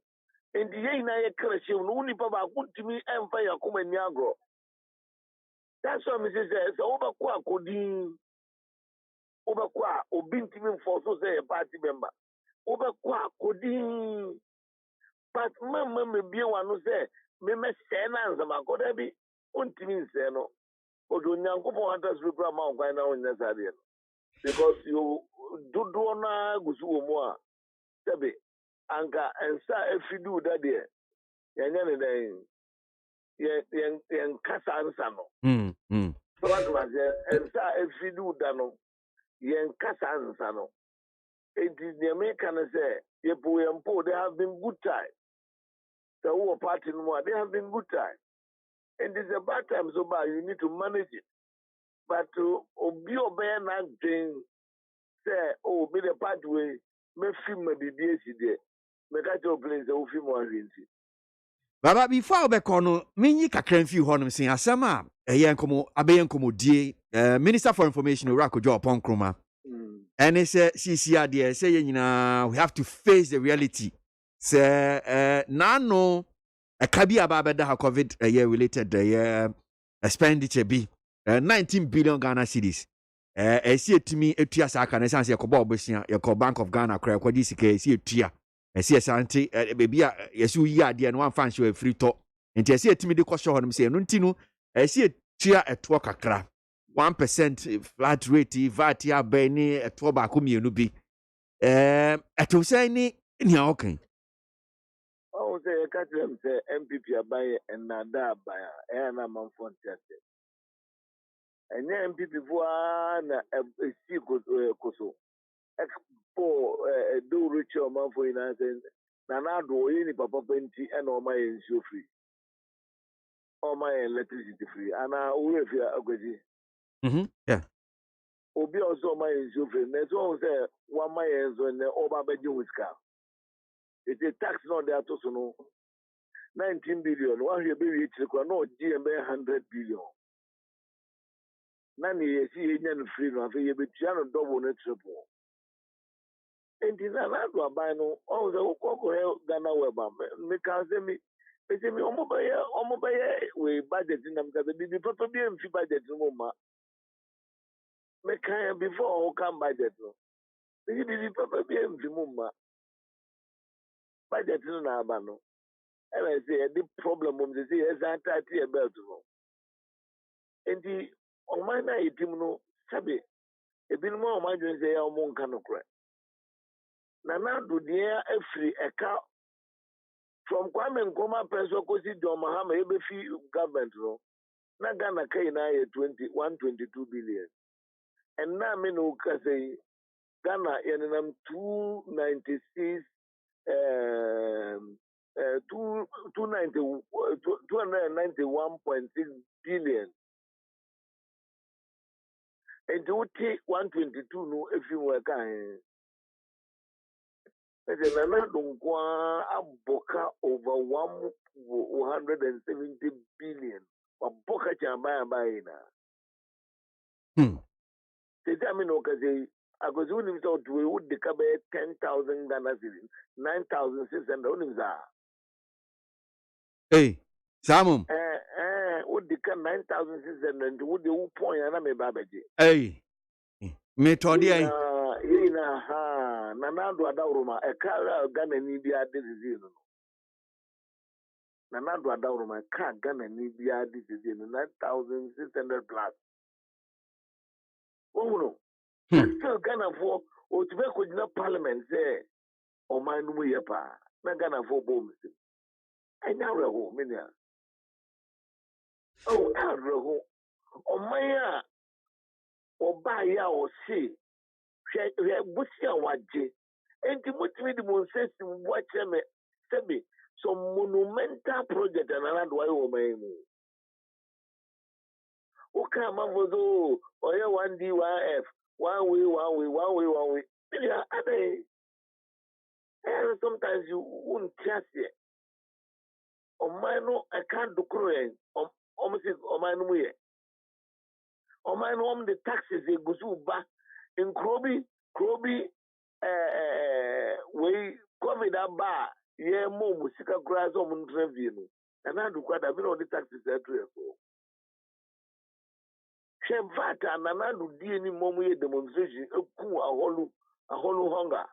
E: And the na a crashimu no ni papa put to me and fire come and yago. That's what Mrs. says over qua coding. Over qua or bintimim for so say a party member. Over qua coding. But Mamma may be one who say, me send answer my God, be untimin seno. But when Yanko Hunters will come out by now in Nazarian. Because you do na gusu more. Sabi, Anka, and sa if you do that there. Yan yan casa ansano. So what was there? And sa if you do dano, yan casa ansano. It is the American say, ye po, they have been good time. The whole party more, they have been good time. And it's a bad time, so bad, you need to manage it. But to be obeying and thing, say, oh, be the pathway, me film the DSD, make a job place, the film more easy.
A: Baba, before we kono, minyi kakran fi ho nom sin asema eye nkomo abeyen nkomo die Minister for Information Urako Jo Ponkroma. And it say CC say you know we have to face the reality. Say nano a kabi ababeda ha COVID year related expenditure be 19 billion Ghana cedis. See to me etua saka na sense yakoba obosia yakọ Bank of Ghana kra kwadi sika see etua see asante baby a yesu yi ade no wan fan show free to nti see etimi de kwosho honom say no ntinu see etua eto kakra 1% flat rate VAT abani eto ba ko mienu bi eto say ni awokan.
E: Oh, say I catch them say MPP abaye and nada abaya na manfo ntase. Enye MPP for na si koso expo do reach your manfo ina say na do ni papa penti and o my insurance free. O my electricity free. Ana we free agwaji.
A: Yeah.
E: Obi also my insurance. Next one say 1 years when the over budget with car. It's a tax not there to no 19 billion. One year be reach no GMB 100 billion. Nani ye see Indian free no afi ye be tiano double ne triple. Enti na na do aban no o ze ko he Ghana weba me ka se mi omo be we budget na me ka bi papa bi em fi budget no ma me ka before o come budget no bi papa bi em fi mo ma budget no na aba no e na say the problem mum say e za tati e belt no enti o man na itim no sabe ebinom o man dwen say ya o mo nka no kra na na do dia afiri eka from Kwame Nkrumah Penso Kosi John Mahama ebefi government no na Ghana kai na ye 122 billion and now me no ka say Ghana yenam 296 291.6 billion and you take 122 no if you work Ese na na dunkwa aboka over 170 billion. Aboka chambaya baina. Sisi amino kazi agozi unimza utuwe udikabe 10,000 Ghana cedis, 9,600 unimza.
A: Hey, Samum.
E: Udika 9,600 udi uponya na mebabeje.
A: Hey, me todi ai.
E: Ina ha nanado adawruma ekala Ghana ni bi adizino no nanado adawruma ka Ghana ni bi adizino 9,600 plus no still Ghana for o tibe ko dina parliament say o man no ye pa na Ghana for bom si anya reho menia o reho o man ya o ba ya o si hwe busia waje enti mutimi di monsesi wache me sebe some monumental project another way o memu o ka mavozo o ye 1D 1F one way yeah ade and sometimes you won't trust it o mano I can't do cruel almost o mano mu ye o mano the taxes e gusu ba in krobi we COVID aba ye mo musika kura so mo ntrevie no na do kwada bi no the taxes e to so she vata na do die ni mo mu ye demonstration eku aholu hunger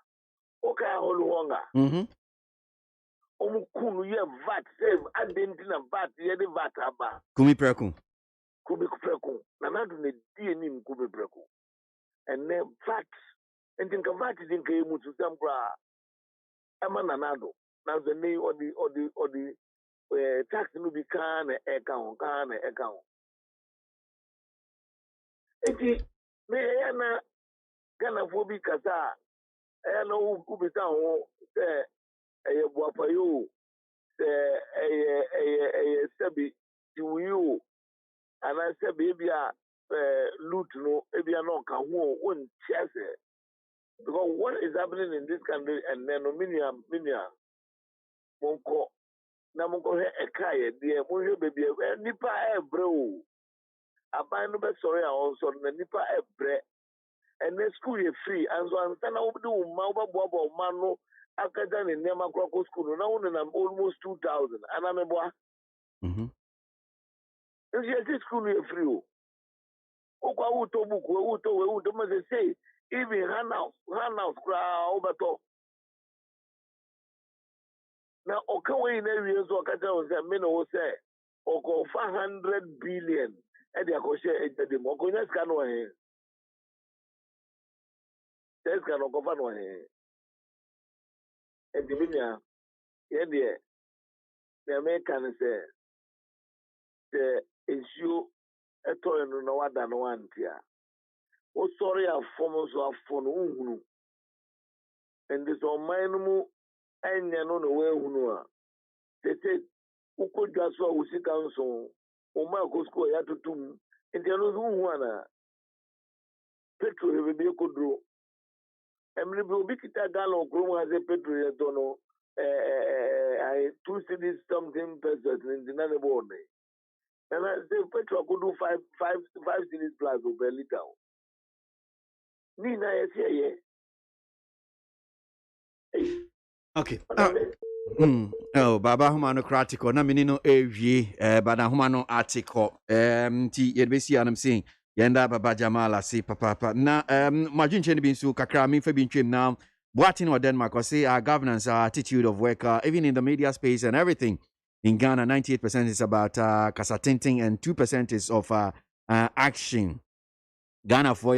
E: okay aholu hunger omu kunu ye vat save adenti na vat ye de vat aba
A: Kumi preku
E: na do ne die ni kumi preku and then vat and think vat din ka emu to sam kura ama na do na the name or the tax no be can account eti me ya na Ghana fo bi kasa na u bi sa ho se eye buapayo se eye sebi tiwu ana sebi bia loot no ebia no ka ho won chese because what is happening in this country and then minia monko na monko he ekaye de mo hwe bebi nipa ebre o aban no be sorry a on so na nipa ebre and the school is free and so antana wo do ma wo bobo ma no akada ne nema kwako school na wo na almost 2,000 ana me boa This school is free o kwa wo to book wo to ma say even hand out kra wo beto na okawe na wie so akada wo say me no wo say oko 500 billion e dey akoshe ejade mo konya ska no he ska no ko fa no he Edibinia, yeah, the American say the issue a toy no wada no one tia. O sorry a forms of phone uhunu. And this on mine and no way hunua. They said, Uko Jaswa Usikanso, Oma Cosco Yatutum, and there was one. petrol we be kudro emre bi obi kita gallon krom has a petrol yet no I 2 cities something pesos in the other board. And I say petrol could do five cities plus per liter. Nina yes
A: Okay. Oh, Baba Humano Cratico, na minino evi, Bada Humano article. Ti yebesi anam saying, Yenda Baba Jamala say papa. Na Majin Chen bin su kakra min fe bin trim now. Boatin or Denmark or say our governance, our attitude of work, even in the media space and everything. In Ghana, 98% is about casatinting and 2% is of action. Ghana for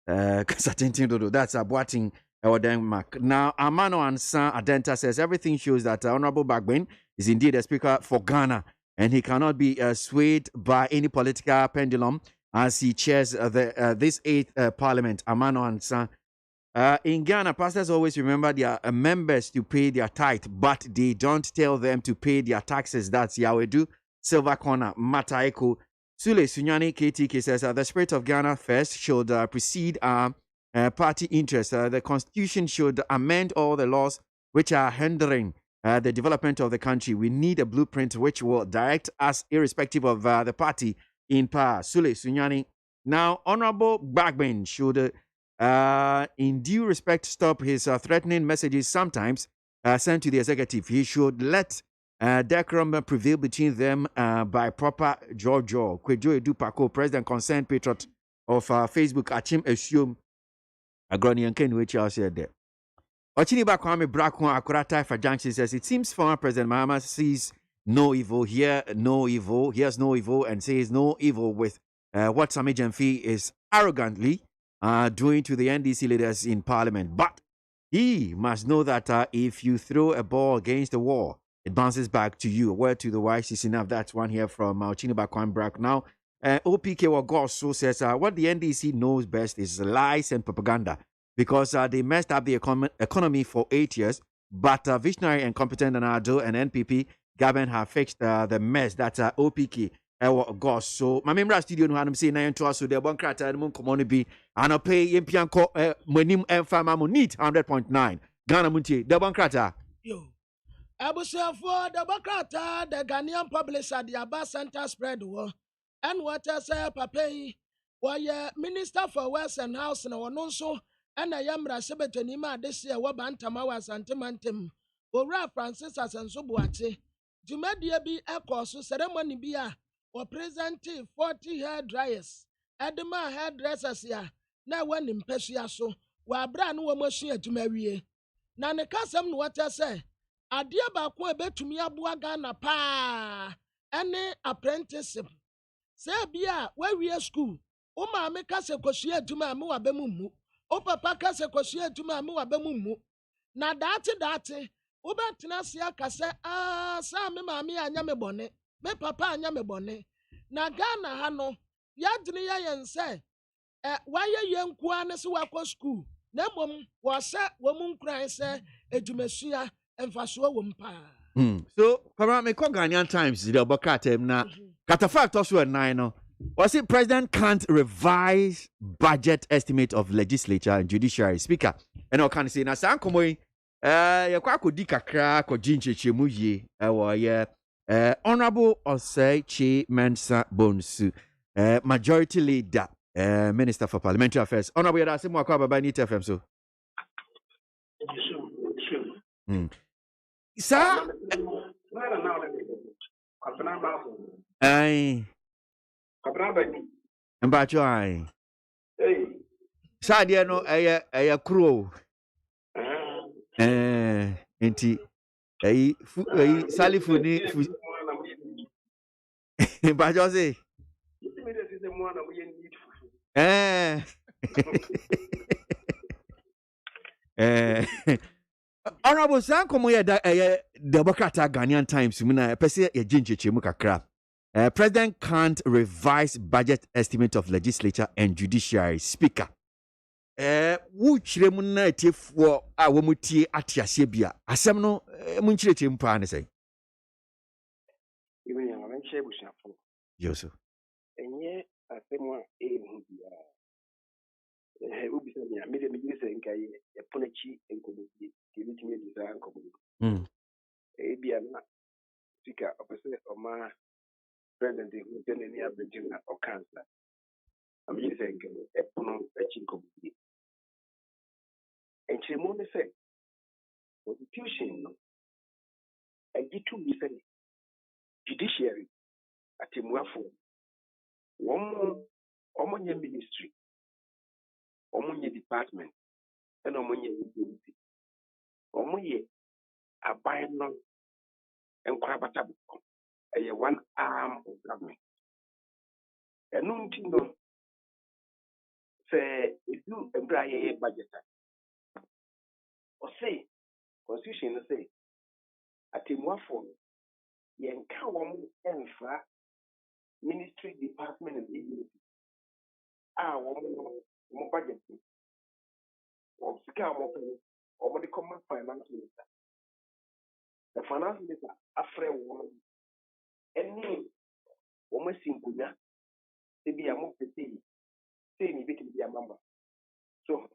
A: casatinting, that's a boating or Denmark. Now, Amano Ansa Adenta says everything shows that Honorable Bagbin is indeed a speaker for Ghana, and he cannot be swayed by any political pendulum as he chairs this 8th Parliament. Amano Ansa. In Ghana, pastors always remember their members to pay their tithe, but they don't tell them to pay their taxes. That's Yawedu, Silver Corner, Mataeko. Sule Sunyani KTK says the spirit of Ghana first should precede party interest. The constitution should amend all the laws which are hindering the development of the country. We need a blueprint which will direct us irrespective of the party in power. Sule Sunyani. Now, Honorable Bagbin should in due respect stop his threatening messages sometimes sent to the executive. He should let decorum prevail between them by proper Jojo. Kwejo Edupako, President Concerned Patriot of Facebook, Achim Assume Agronian Ken, which I said there. Ochiniba Kwame Brakwan Akurata for Junction says it seems former President Mahama sees no evil here, no evil, hears no evil, and says no evil with what Sami Jamfi is arrogantly doing to the NDC leaders in Parliament. But he must know that if you throw a ball against the wall, it bounces back to you. A word to the wise enough. That's one here from Ochiniba Kwame Brak. Now, OPK Wagoso says what the NDC knows best is lies and propaganda because they messed up the economy for 8 years. But visionary and competent Nado and NPP government have fixed the mess. That's OPK Wagoso. My member studio no hanum say na yento aso de bon krata no komo bi anope yempianko monim emfa mo neat 100.9 Ghana Montie de bon krata.
C: Yo. Abusuafo the Bokrata, the Ghanaian publisher, the Aba Center spread war. And what I say, Papa, why Minister for West and House and one also, and I am Rasebetonima this year, Wabantamawas and Timantem, Ora Francis as and Subuati. Jumedia be a course ceremony be or presenting 40 hair dryers. Edema hairdressers ya, now one in Pesiaso, while brand woman she to marry. Nane Casam, what I say. Adia baako ebetumi aboa Ghana pa ene apprenticeship se bia we school o maame ka se kwasua adwuma ame wa bemummu o papa ka se kwasua adwuma ame wa bemummu na date o betena se aka se sa me maame anya me bone me papa anya me bone na Ghana ha no yadene ya yense waye yenkua ne se wakɔ school na mom wo se wo mu nkran se adwumasua
A: So, Papa, me call Ghanaian Times, the Bokratem na Katafa Tosu and 9. No, was it President can't revise budget estimate of legislature and judiciary speaker? And I can say, na san komoy, ya kwa kodi kakra ko jinche chemuye, Honorable Osei Chi Mensa Bonsu, Majority Leader, Minister for Parliamentary Affairs. Honorable Yadasi Mwakwa Baba Nita FM so. Sir, aye. Mbacho aye. Sir, dear no, a crow. Enti, Salifuni. Mbacho say. Honorable San komo ye the Bokrata Ghanaian Times muna pese ye jincheche mu kakra. President can't revise budget estimate of legislature and judiciary speaker. Wu chire mu na etefo a wo mutie atiase bia. Asem no mu chire mpa ne sei.
F: Even ya menche bushafo.
A: Yoso.
F: Enye asem a ehu bia. Ubi said, I made a medicine a punachi and community, giving me design community. Abia speaker opposite of my president who then any averaging or cancer. I'm just saying a puno a chinko. And she only said, constitution, a G2 judiciary at Timwafo, one more ministry, one department, and one agency, one year a binary and crabatable, a one arm of government. And no thing say, if you employ a budget, or say, constitution say, at Timwafo, Yankawam and ministry department and agency. One budget or Sika or the common finance minister. The finance minister, after one, any woman singular, they be a more petty, saying it be a member. So,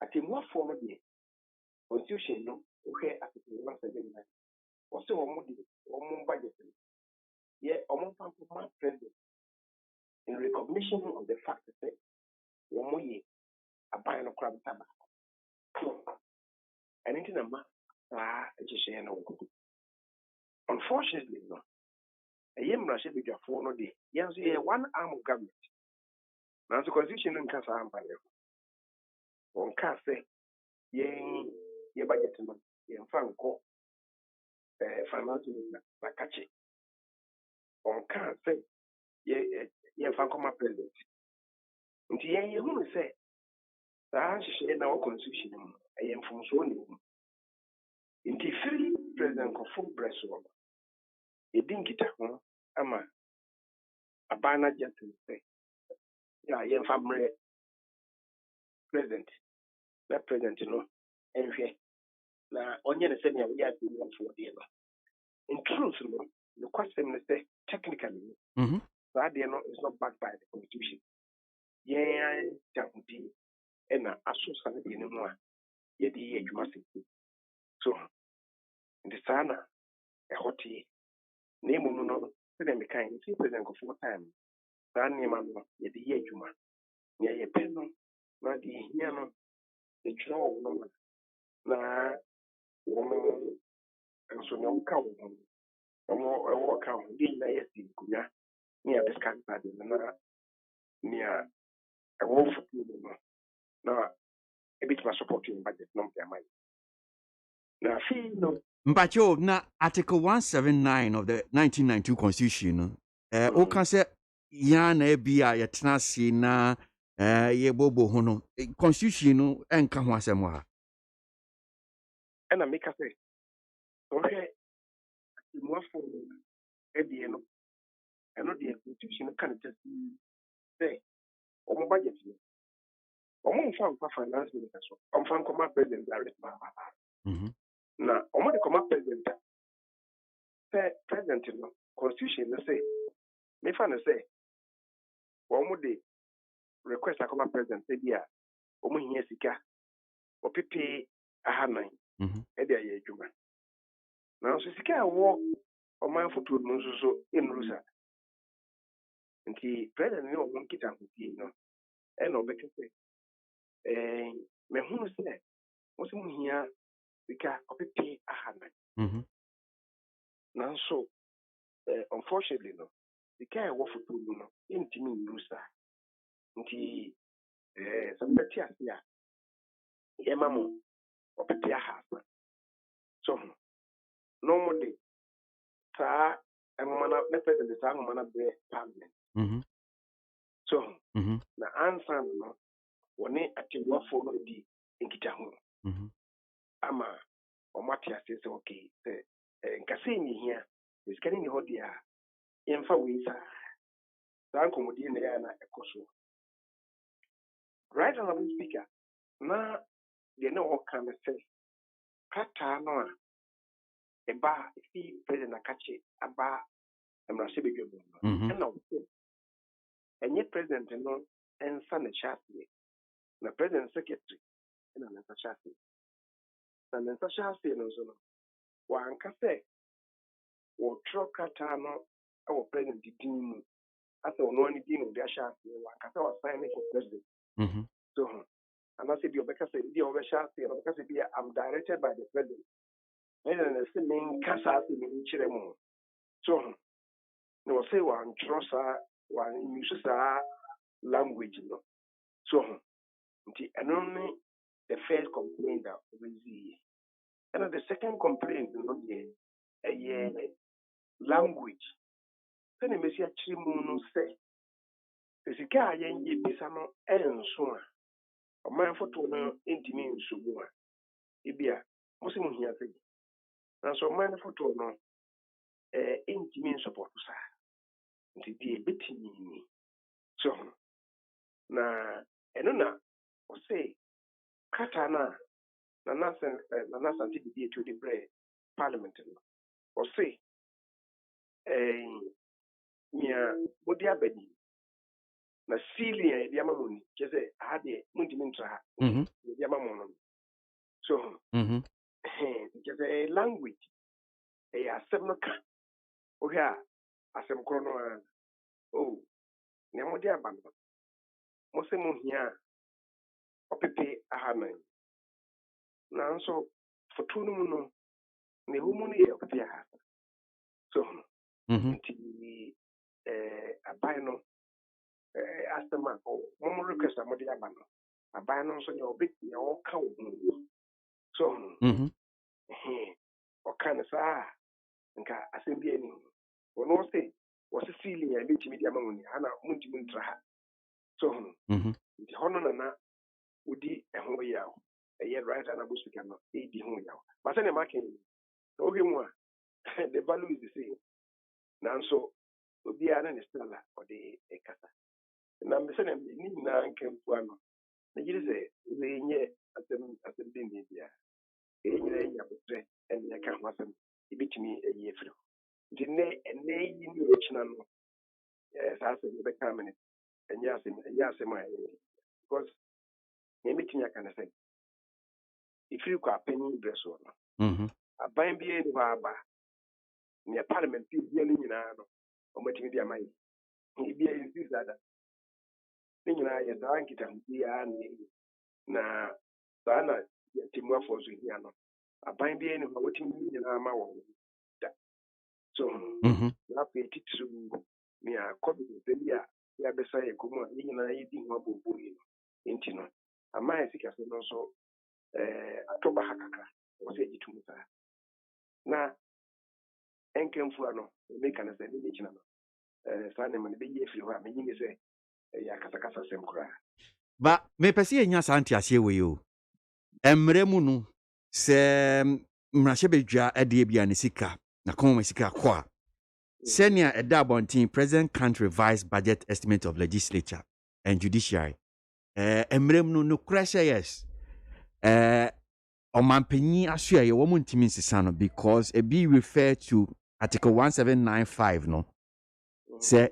F: at a more formal day, constitution, no, okay, at the 179, or so one more budget. Yeah, almost my president in recognition of the fact that one more year, a buying of crab tobacco. So, anything a man, just saying, unfortunately, no. A yemra should be your phone or day. Yes, one arm of government. Now, the constitution in Casa Empire. One can't say, ye budget, ye franco, finance like catchy. One can't say, ye franco my president. Until ye who say, the answer in our constitution, I am from Sony. Until free president of full breast one. A dinky tackle, ama a banner just to say, yeah, ye family president. That president, you know, and now only the same we have been for the other. In truth, the question is technically, that is not backed by the constitution. Yeah, Jamuti, and a society anymore. Yet the age must be. So, in the sana, a hoti, name no, then the kind, see president of 4 times. That name, yet the age man, near a pen, not the yano, the jaw, no, na woman, and so no cow. Work out being a yes, near the scan pad near a wolf. Now, a bit my supporting budget, no, their mind. Now, see, no,
A: Mpacho na Article 179 of the 1992 Constitution. O can say ya na bia ya tenase na ye bobo ho no. Constitution no enka ho asem ha.
F: and I make a say, okay, more for a dear no, and not the institution can just say, or my budget. Or more found for finance minister, I'm found come up president direct. Now, I'm the come up president. Say, president, you know, constitution, they say, me fan say, one more day, request I come up president, say, yeah, omo here sika, or pipi a hanai, edia ye juma. Now, so sika walk or my foot would so in Rusa. And the president, you know, one kita you know, and no better say, me who say, what's here sika, or pipi a hanai. Now, so, unfortunately, no, the guy walk for two, no, in Timmy Rusa. And some better, yeah, Yamamu. Or prepare half. So normally, and man up the president is a man up there permanent. So the answer no one at your phone the in Kitahu. Ama or Matia says okay, Cassini here is getting your dear Infa Wisa. Uncle Modina and a coso. Right on the speaker. Now they know what kind of say. Kata no a bar if he president a catch a bar. I'm not saying and yet president no ɛnsa ne hyɛ aseɛ na president secretary ɛna ne nsa hyɛ aseɛ na ne nsa hyɛ aseɛ no nso no wanka sɛ wɔtwerɛ krataa no ɛwɔ president din mu asɛ ɔno ani din na ɔde ahyɛ aseɛ wanka sɛ wasan ne for president so anaasɛ bi ɔbɛka sɛ bi a ɔbɛhyɛ aseɛ no ɔbɛka sɛ bi am directed by the president ɛna ne sɛ menka saa sɛ menkyerɛ mu so na wɔsɛ wantwerɛ saa wanyusu saa language no so nti ɛno ne the first complaint that ɔbɛzi and the second complaint no deɛ ɛyɛ language sɛne mɛsi akyerɛ mu no sɛ sika a yɛnyɛ bisa no ɛnso a ɔman foto no ntumi nso mu a ebi a mo sɛ mo hia sɛ nanso ɔman no foto no ntumi nsɔpɔto saa nti deɛ ɛbɛtumi ni so na ɛno na ɔsɛ kata no a nanasante bibi etu de brɛ parliament no ɔsɛ nea mode abani na ceiling a yɛde ama mo ni kyɛ sɛ aha deɛ montumi ntra ha yɛde ama mo no so kyɛ sɛ language ɛyɛ asɛm no ka wohwɛ a asɛm korɔ no a nea mode aba no mo sɛ mo hia a ɔpepe aha nan nanso foto no mu no na ɛwɔ mu no yɛ ɔpepe aha so nti aban no asɛm a mo request a mode aba no aban no nso deɛ ɔbɛtumi a ɔka wo ho so ɔka no saa nka asɛm bi ani ɔno wɔse feeling a ɛbɛtumi de ama wo ni ana montumi ntra ha so nti hɔ no nana wodi ɛho yaw ɛyɛ right honorable speaker no ɛdi ho yaw but sɛnea maka yi na wohwɛ mu a the value is the same nanso obiara ne style a ɔde ɛkasa na sɛnea ne nyinaa nkamfua no na gyere sɛ ɛnyɛ asɛm denden biara ɛyɛ nyina ɛnya botrɛ ɛne ɛka ho asɛm ɛbɛtumi ɛyi afiri hɔ nti ɛnɛ yi ne ɛkyina no saa asɛm yɛbɛka me no ɛnyɛ asɛm a ɛyɛ because yɛmɛtumi aka no sɛ ɛfiri kɔ apanyin berɛ soɔ no aban biara ne hɔ aba nea parliament bia no nyinaa no ɔmatumi de ama yɛ ebia yɛnsi saa da ne nyinaa yɛ saa nkitaho biara na saa na yɛntemmuafoɔ so hia no aban biara ne hɔ a wɔtumi ne nyinaa ma wɔ da so na afei titiri mu nea covid bi a yɛabɛsa yɛ kɔm a ne nyinaa yɛdi ho abɔbɔ yi no nti no ama yɛ sikasɛ no nso atɔ ba ha kakra wɔ sɛ agye tom saa na ɛnkamfua no meka no sɛ ne bɛkyina no saa nneɛma no bɛyi afiri hɔ a menyime sɛ ɛyɛ akasakasa sɛm koraa
A: ba mepɛ sɛ yɛnya saa nteaseɛ wei o mmerɛ mu no sɛ mmarahyɛ badwa ɛdeɛ bia ne sika na kɔmma sika kɔ a sɛnea ɛda abɔnten president can't revise budget estimate of legislature and judiciary mmerɛ mu no nokorɛ sɛ yes ɔmampanyin aso a yɛwɔ mo ntimi nsesa no because ebi refer to article 1795 no say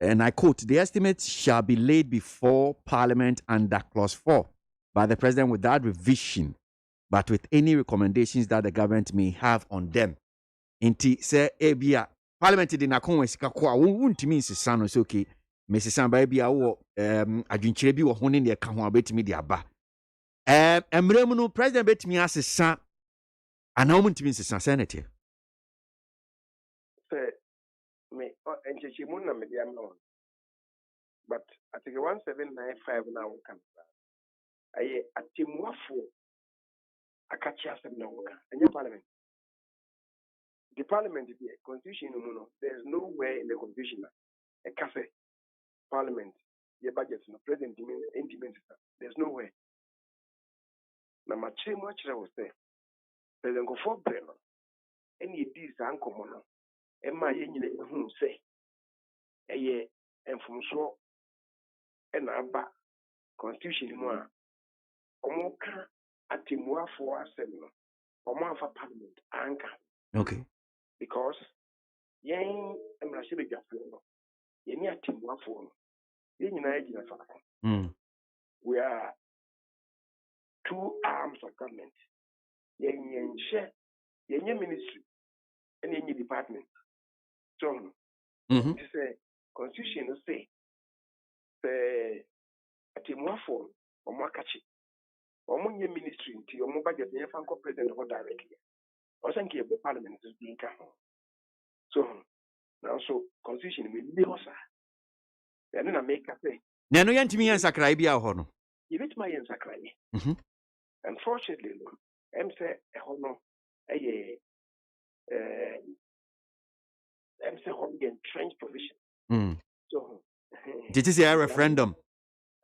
A: and I quote, the estimate shall be laid before Parliament under Clause 4 by the President without revision, but with any recommendations that the government may have on them. Inti say ebia Parliament di na kon sika ko a wontimi nsesa no so okay. Mesesa ba ebia wo adwinkyere bi wo ho ne ne ka ho abetimi di aba. Emre mu no President betimi asesa ana wontimi nsesa senator.
F: But I think 1795 now can I atimuafo akachi asem na woka anya parliament. The parliament is the constitution no, there is nowhere in the constitution a cafe parliament the budget no president independent there's nowhere. Na mache mu achira wo say president go for breno any dis ankomo no e ma ye nyina ehun say eye enfumso e na aba constitution mu a omo ka atimuafo asem no omo afa parliament anka.
A: Okay.
F: Because yen emrashe bedwafo no ye ni atimuafo no We are two arms of government. Yenye ministry and yenye department. So, this constitution say the atimwafo omwakachi omunye ministry nti omu budget ye fanko president ho directly. Osanke be parliament is being ka. So, now so constitution me bi ho sa. Then na make say
A: na no yantimi yan sakrai bia ho no.
F: You bit my yen sakrai. Unfortunately, I'm say a hono a I'm say hono entrenched provision. So
A: this is a referendum.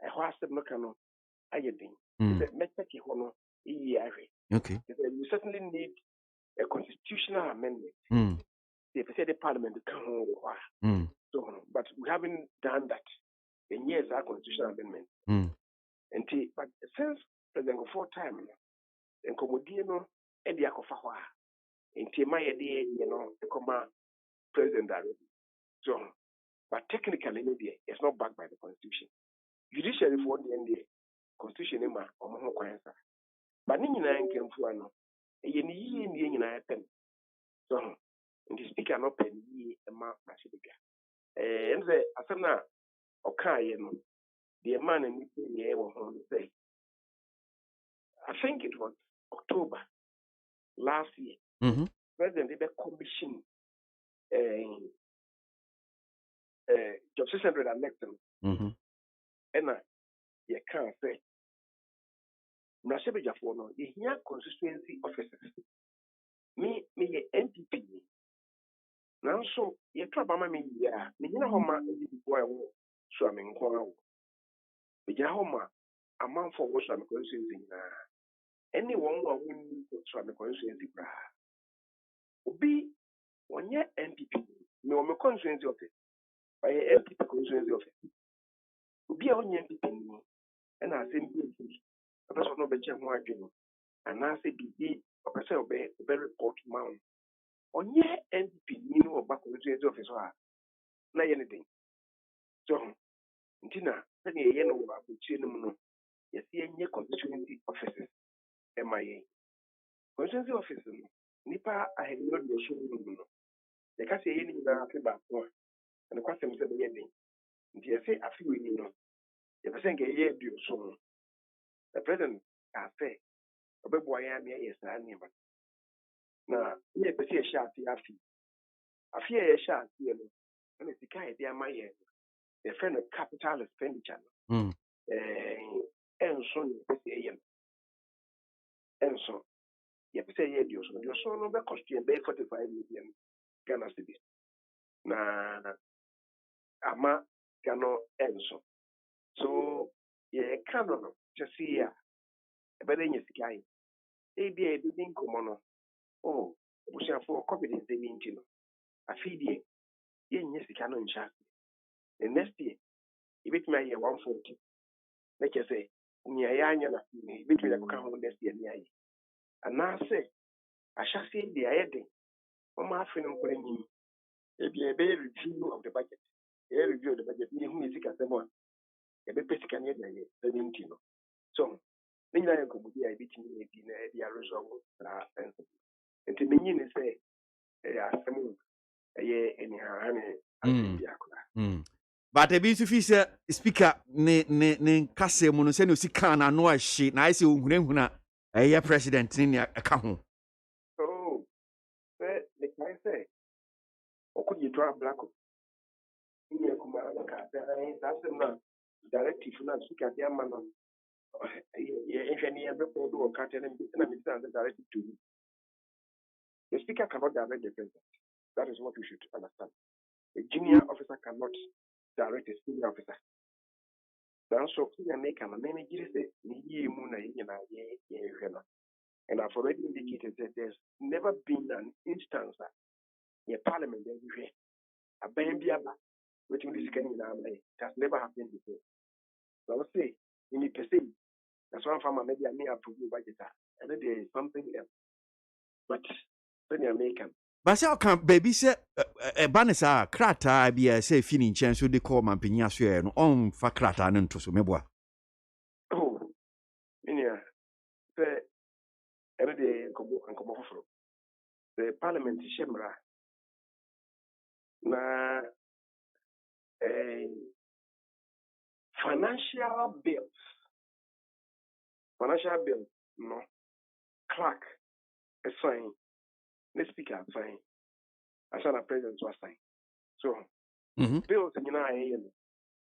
F: I was the no I think make hono
A: okay.
F: You certainly need a constitutional amendment. They say the parliament can so but we haven't done that. And yes, our constitutional amendment. But since President for time and Comodino and the Akofawa in Timaya, the Coma president already. So, but technically, it's not backed by the Constitution. Judiciary for the NDA, Constitution, or Mohoquansa. But Nina came for no, a ye in the United. So, and the speaker not pen ye a mark Mashika. And the Asana Okayan, the man in the air say. I think it was October last year. President did a commission job 600 election. And you can't say, Nashebeja for no, you hear constituency officers. Me, NPP. Now, so you trouble me, yeah, me, you know how much boy swimming. Me, you know how much amount for what I'm constituency. Anyone who wins swim constituency. Be one year NPP, me on my constituency office. By NPP constituency office. Be on NPP, and I say, a person no better more again. And I say, be a person of a very report mount. On year NPP, you know, back constituency office, not anything. So, Tina, then you know about the chain, you see, any constituency offices, MIA. Constituency offices, Nipa, I have not your show. The can't say anything about one. And the question is the ending. You say, I feel you know. The person get here do so. The president, I say, a baby boy, I am yes, I am. Now, you see a shot, I fear a shot, you know, and it's the kind of my head. The friend of capital expenditure. And so, and so, you say, your son, no, cost you 45 million Ghana cedis. Na, ama, cannot answer. So, yeah, cannot just see ya. But then you sky. A didn't come on. Oh, we shall for confidence the mean. I feed ye. Yes, you cannot chat. The next year, you bet me 140. Like I say, Nyayana, between the account next year. And now say, I shall see the heading. My friend, it be a very review of the budget. A review of the budget, who is sick at the one. A bit basic and yet, 17. So, then I could be a bit in the result. And to begin to say, some
A: but a bit of his speaker, ne Casse Monoseno Sicana, no she, nice Ungremuna, a president in your account.
F: Oh, the can say, or could you draw black? In your command, that's the directive for not speak at the man. If any ever do or cut and understand the directive to you. The speaker cannot direct the president. That is what we should understand. A junior officer cannot direct a senior officer. Then so make a manager say, and I've already indicated that there's never been an instance that in parliament everywhere a baby which this kind of it has never happened before. So I would say in the percent that's one farmer maybe I may approve budget and then there is something else. But when you American
A: But say okay, baby say banisa krata bi say fini nchen so de call man panya so e no on fa krata no nto so meboa.
F: Oh, minia. The everyday nkomo foforo. The parliament shemra na financial bills no clerk assign the speaker assign asana president was sign so bills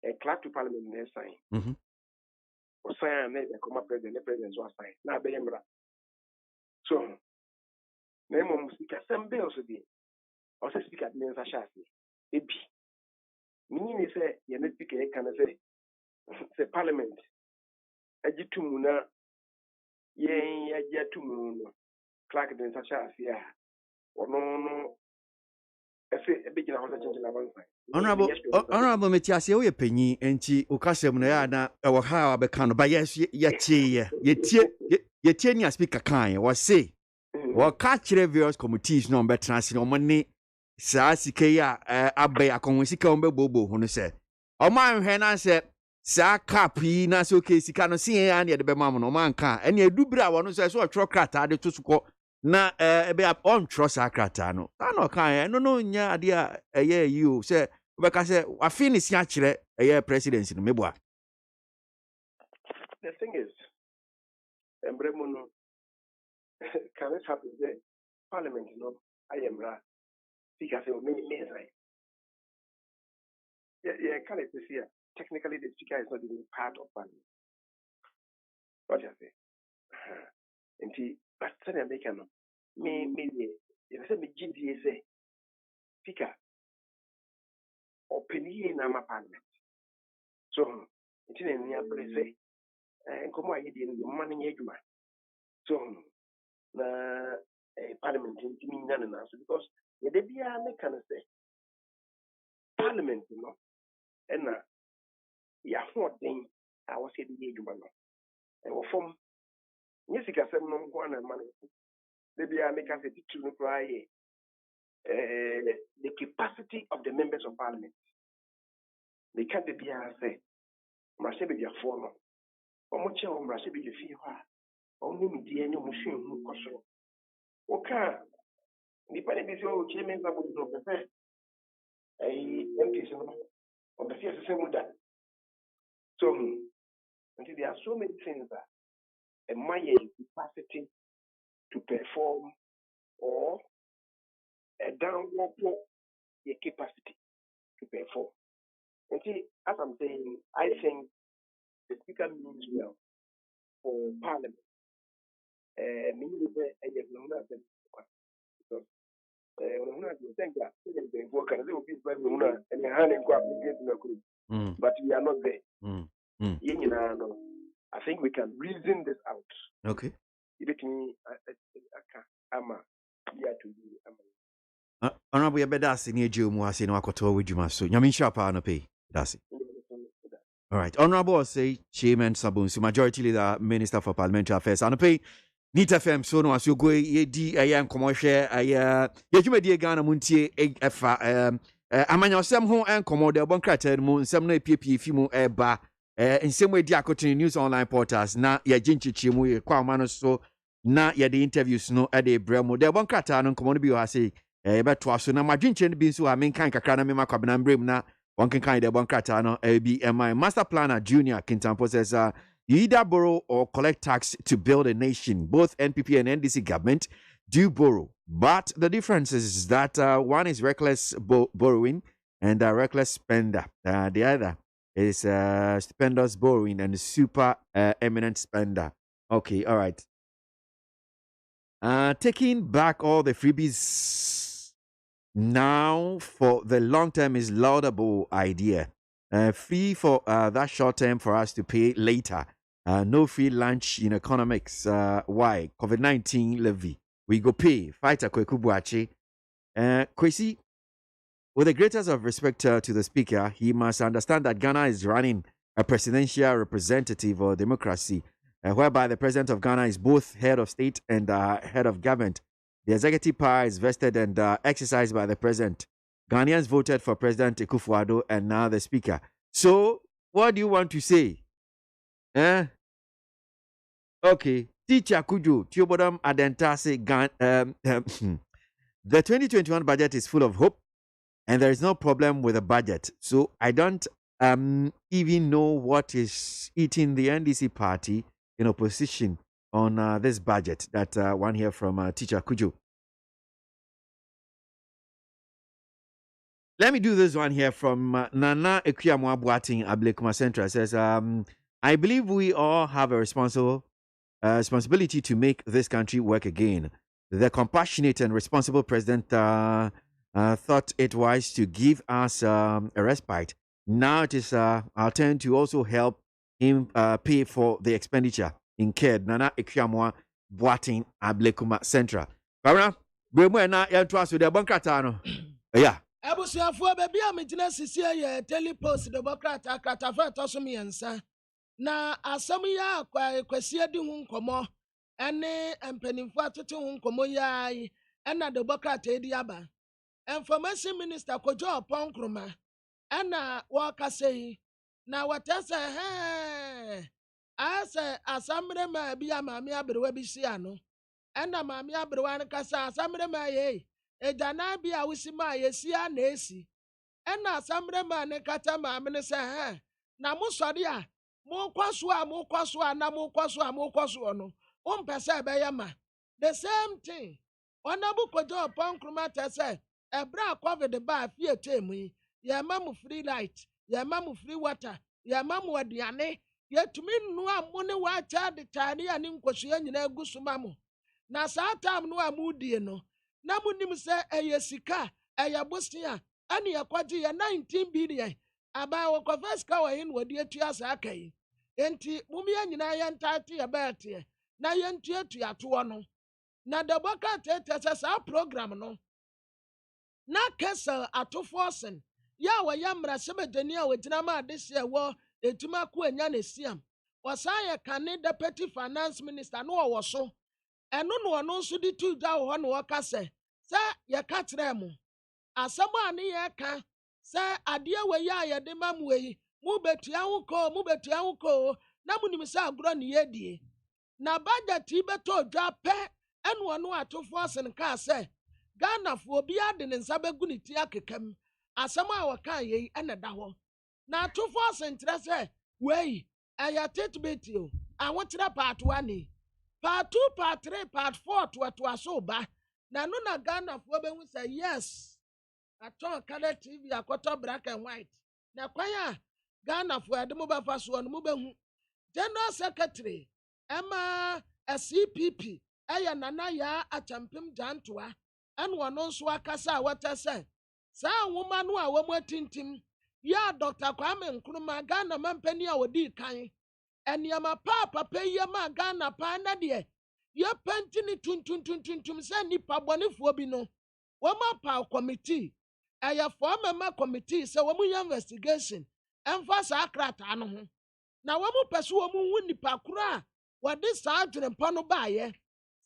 F: a clerk to parliament ne sign or sign the comma president the president was sign na be yemra so na mo speaker some bills dey or say speaker means a shasi ebi meaning say ye ne speaker can say parliament agitum na yen agitum no clerk den sa shasi a ono efe ebegina ho sa chenjina one side
A: honorable metiase wo ye panyi enti okasem na ya na ewo ha abeka no ba yes ye tie ni speaker kan wo say wo ka kire various committees no be transi no money saa sike ya abai akon sika on be bobo ho no se o man hwe na se saa cap yi na se okay sika no se ya na de be mam no man ka ene edubra wo no se so tro krata de to suko na ebe on trust akrata no na kan no nya ade a eye you say we ka say wa finish ya kire eye presidency no meboa.
F: The thing is embremono can it happen there parliament no I am ra speaker say me right yeah can it see technically the speaker is not even part of parliament what you say enti but say American no me you say me GDA say speaker opinion na ma parliament so enti na ni abere say nkomo ayi di no man nye adwuma so na parliament enti mi nya na so because ye de bia me can say parliament no na ya hoden a wo say di adwuma no wo fom nye sika sem no nko na man de bia me can say titu no cry the capacity of the members of parliament they can't be say mrashe be dia fo no omo che o mrashe be dia fi ho a omo mi die ne omo hwe hu koso o ka ni pa ne bi so o che me za bo do pe MPs no on the fear system that so until there are so many things that a my capacity to perform or a downward capacity to perform. Until as I'm saying, I think the speaker means well for parliament. Meaning that I have known that because but we are not there. I think we can reason this out.
A: Okay. Honorable Yabedasi near Jumu, I say no akoto with Juma so. Yamin Shapa no pay. That's it. All right. Honorable say Chairman Sabunsu, Majority Leader, Minister for Parliamentary Affairs. And pay Nit FM so no as you go ye di ayan commercial aya ye dwuma die Ghana muntie efa amanyosem ho enkomo de bonkrata mu nsem no epiepie fi mu eba nsem edi akotene news online portals na ye ginchichi mu ye kwa ma no so na ye de interviews no e de bremo de bonkrata no nkomo no bi o ha sei ye beto aso na madwinche no bi nso ha menkan kakra na mema kwabena mbrem na wonkenkan de bonkrata no bi my master planner junior Kintampo says you either borrow or collect tax to build a nation. Both NPP and NDC government do borrow. But the difference is that one is reckless borrowing and reckless spender. The other is stupendous borrowing and super eminent spender. Okay, all right. Taking back all the freebies now for the long term is laudable idea. Free for that short term for us to pay later. No free lunch in economics. Why? COVID-19 levy. We go pay. Fight a Kwekubuachi. Kwesi, with the greatest of respect to the speaker, he must understand that Ghana is running a presidential representative or democracy, whereby the president of Ghana is both head of state and head of government. The executive power is vested and exercised by the president. Ghanaians voted for President Akufo-Addo and now the speaker. So, what do you want to say? Okay. Teacher Kujo, Tiobodam Adentase, the 2021 budget is full of hope and there is no problem with the budget. So, I don't even know what is eating the NDC party in opposition on this budget. That one here from Teacher Kujo. Let me do this one here from Nana Equiamwa Boating Ablekuma Central. Says, I believe we all have a responsibility to make this country work again. The compassionate and responsible president thought it wise to give us a respite. Now it is our turn to also help him pay for the expenditure incurred. Nana Equiamwa Boating Ablekuma Central. Para, Bremo na yantwa de bankata yeah.
C: Abusuafo baby a megina sisi ye telepost de bokrata kratafa toso miensa na asam ya kwasi adi hu nkomo ene empanimfo atoto hu nkomo yayi ena de bokrata edi aba information minister Kojo Oponkroma ena wakasei na watasa asa asamre ma bia maami abrewa bi si ano ena maami abrewa nkasa asamre ma ye ejana bia wisima yesi a na esi ena asamre ma ne kata maami ne se na musori a mu kwaso a na mu kwaso no umpese ebeye ma the same thing onabu Kojo Oponkroma tese ebra covid ba fie temu ye mamu free light ye mamu free water ye mamu aduane ye tumi nu amu ne wa cha de tani ani nkosua nyina agusuma mu na saa time no amudie no na munim se eye sika eye bosia ani yakwaje ye 19 billion aba wo kofaska wa yin wodi atua saa kai enti mumia nyina ye ntate ye bete na ye ntuatu ato no na the boka tete saa program no na kesa atofosen ya wa ya mrasebedeni a wegyina ma adese wo etuma ko anya na siam wasaye kane deputy finance minister no wo so eno no no so di tu da ho no waka se ye ka kire mu asam ani ye ka se ade we ya ye de mam we mu betua wo ko na munim se agro ne ye die na budget beto dwa pe eno no atofosen ka se Ghana for be adding and Sabagunity akekam, Asama waka ye and a daho. Now 2 4 centres, way, I ate bit you. I want to part 1, part 2, part 3, part 4 to what was so bad. Now, no Ghana for we say yes. I told color TV, a quarter black and white. Now, choir Ghana for the mobile first one, mobile General Secretary, Emma, a CPP, Nana ya a champion jantua. And one also akasa wata say sa woman no a womo tintim ya Dr. Kwame Nkrumah Ghana mampani a wodi kan eniama papa pe ma Ghana pa na de ye pantini tuntuntuntuntum say nipa bonefo bi no woma pa committee aya former ma committee say womu investigation emfa sa akrata no ho na womu pese womu hu nipa kura wodi sa adwempa no baaye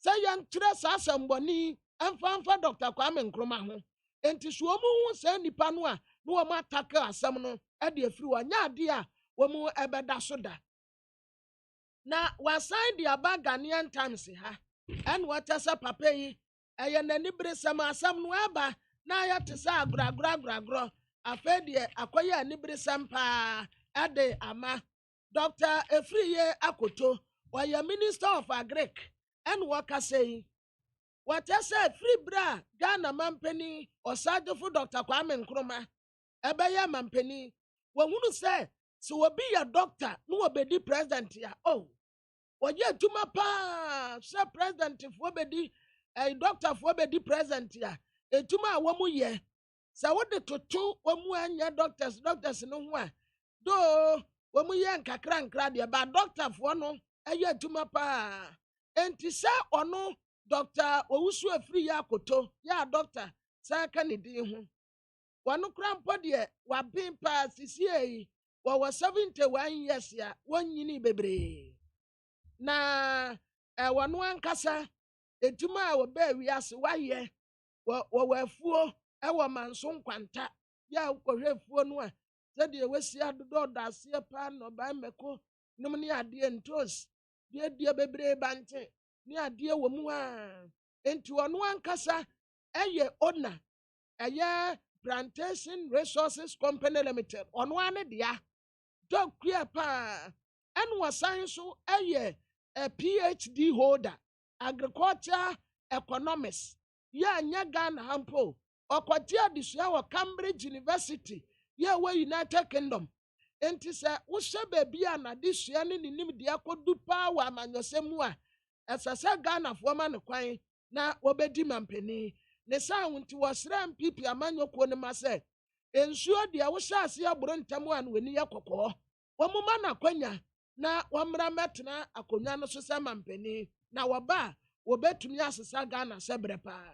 C: say yan kire sa asemboni Emfa Dr. Kwame Nkrumah ho enti so omu hu se nipa no a no wo mataka asem no e de afiri wa nya ade a wo mu ebeda so da na wasan de aba Ghanaian Times ha en watasa papa yi eye nani bresam asem no aba na ya te sa agro afa de akoye ani bresam pa ade ama Dr. Efriye Akoto oya Minister of Agric en wakasei what I said, free bra, Ghana mampeni, or Sajofo Dr. Kwame Nkrumah, Ebaya mampeni. When you say, so will be a doctor, no be the president here. Oh, well, yeah, to my pa, sir president, if we be a doctor for be the president here, a to my woman ye. So what the two, one year doctors no one. Though, when we yank a crank radia, but doctor for no, a year to my pa. And to say or no. Dr. Owusu Efriye Akoto ya doctor saka ne din ho wanu krampo de wa bin pa sisiei wa 71 years ya wanyini bebre na wanu ankasa etuma a wɔbaa wiase wayɛ wɔwɔ afuo ɛwɔ manso nkwanta yɛ a wokɔhwɛ afuo no a sɛdeɛ wɔasi adodɔ ɔdɔ aseɛ paa na ɔbaa mmɛko nom ne adeɛ ntos deɛ bebree bante ne adeɛ wɔ mu a enti ɔno ankasa ɛyɛ owner ɛyɛ plantation resources company limited ɔno ane dea dɔkua paa ɛna wɔsan so ɛyɛ a phd holder agriculture economics yɛ anyɛ ghana ha mpo ɔkɔte adesua wɔ cambridge university yɛ wɔ united kingdom enti sɛ wohyɛ baabi a n'adesua ne ne nimdeɛ akɔdu paa wɔ amanyɔsɛm mu a ɛsɛ sɛ ghanafoɔ ma no kwan na wɔbɛdi mampanin ne saa nti wɔsrɛ mpp amanyɔkuo no ma sɛ nsuo deɛ wohyɛ ase aboro ntam a no w'ani yɛ kɔkɔɔ wɔmoma no akwanya na wɔmmra mɛtena akonnwa no so sɛ mampanin na wɔba a wɔbɛtumi asesa ghana sɛ berɛ paa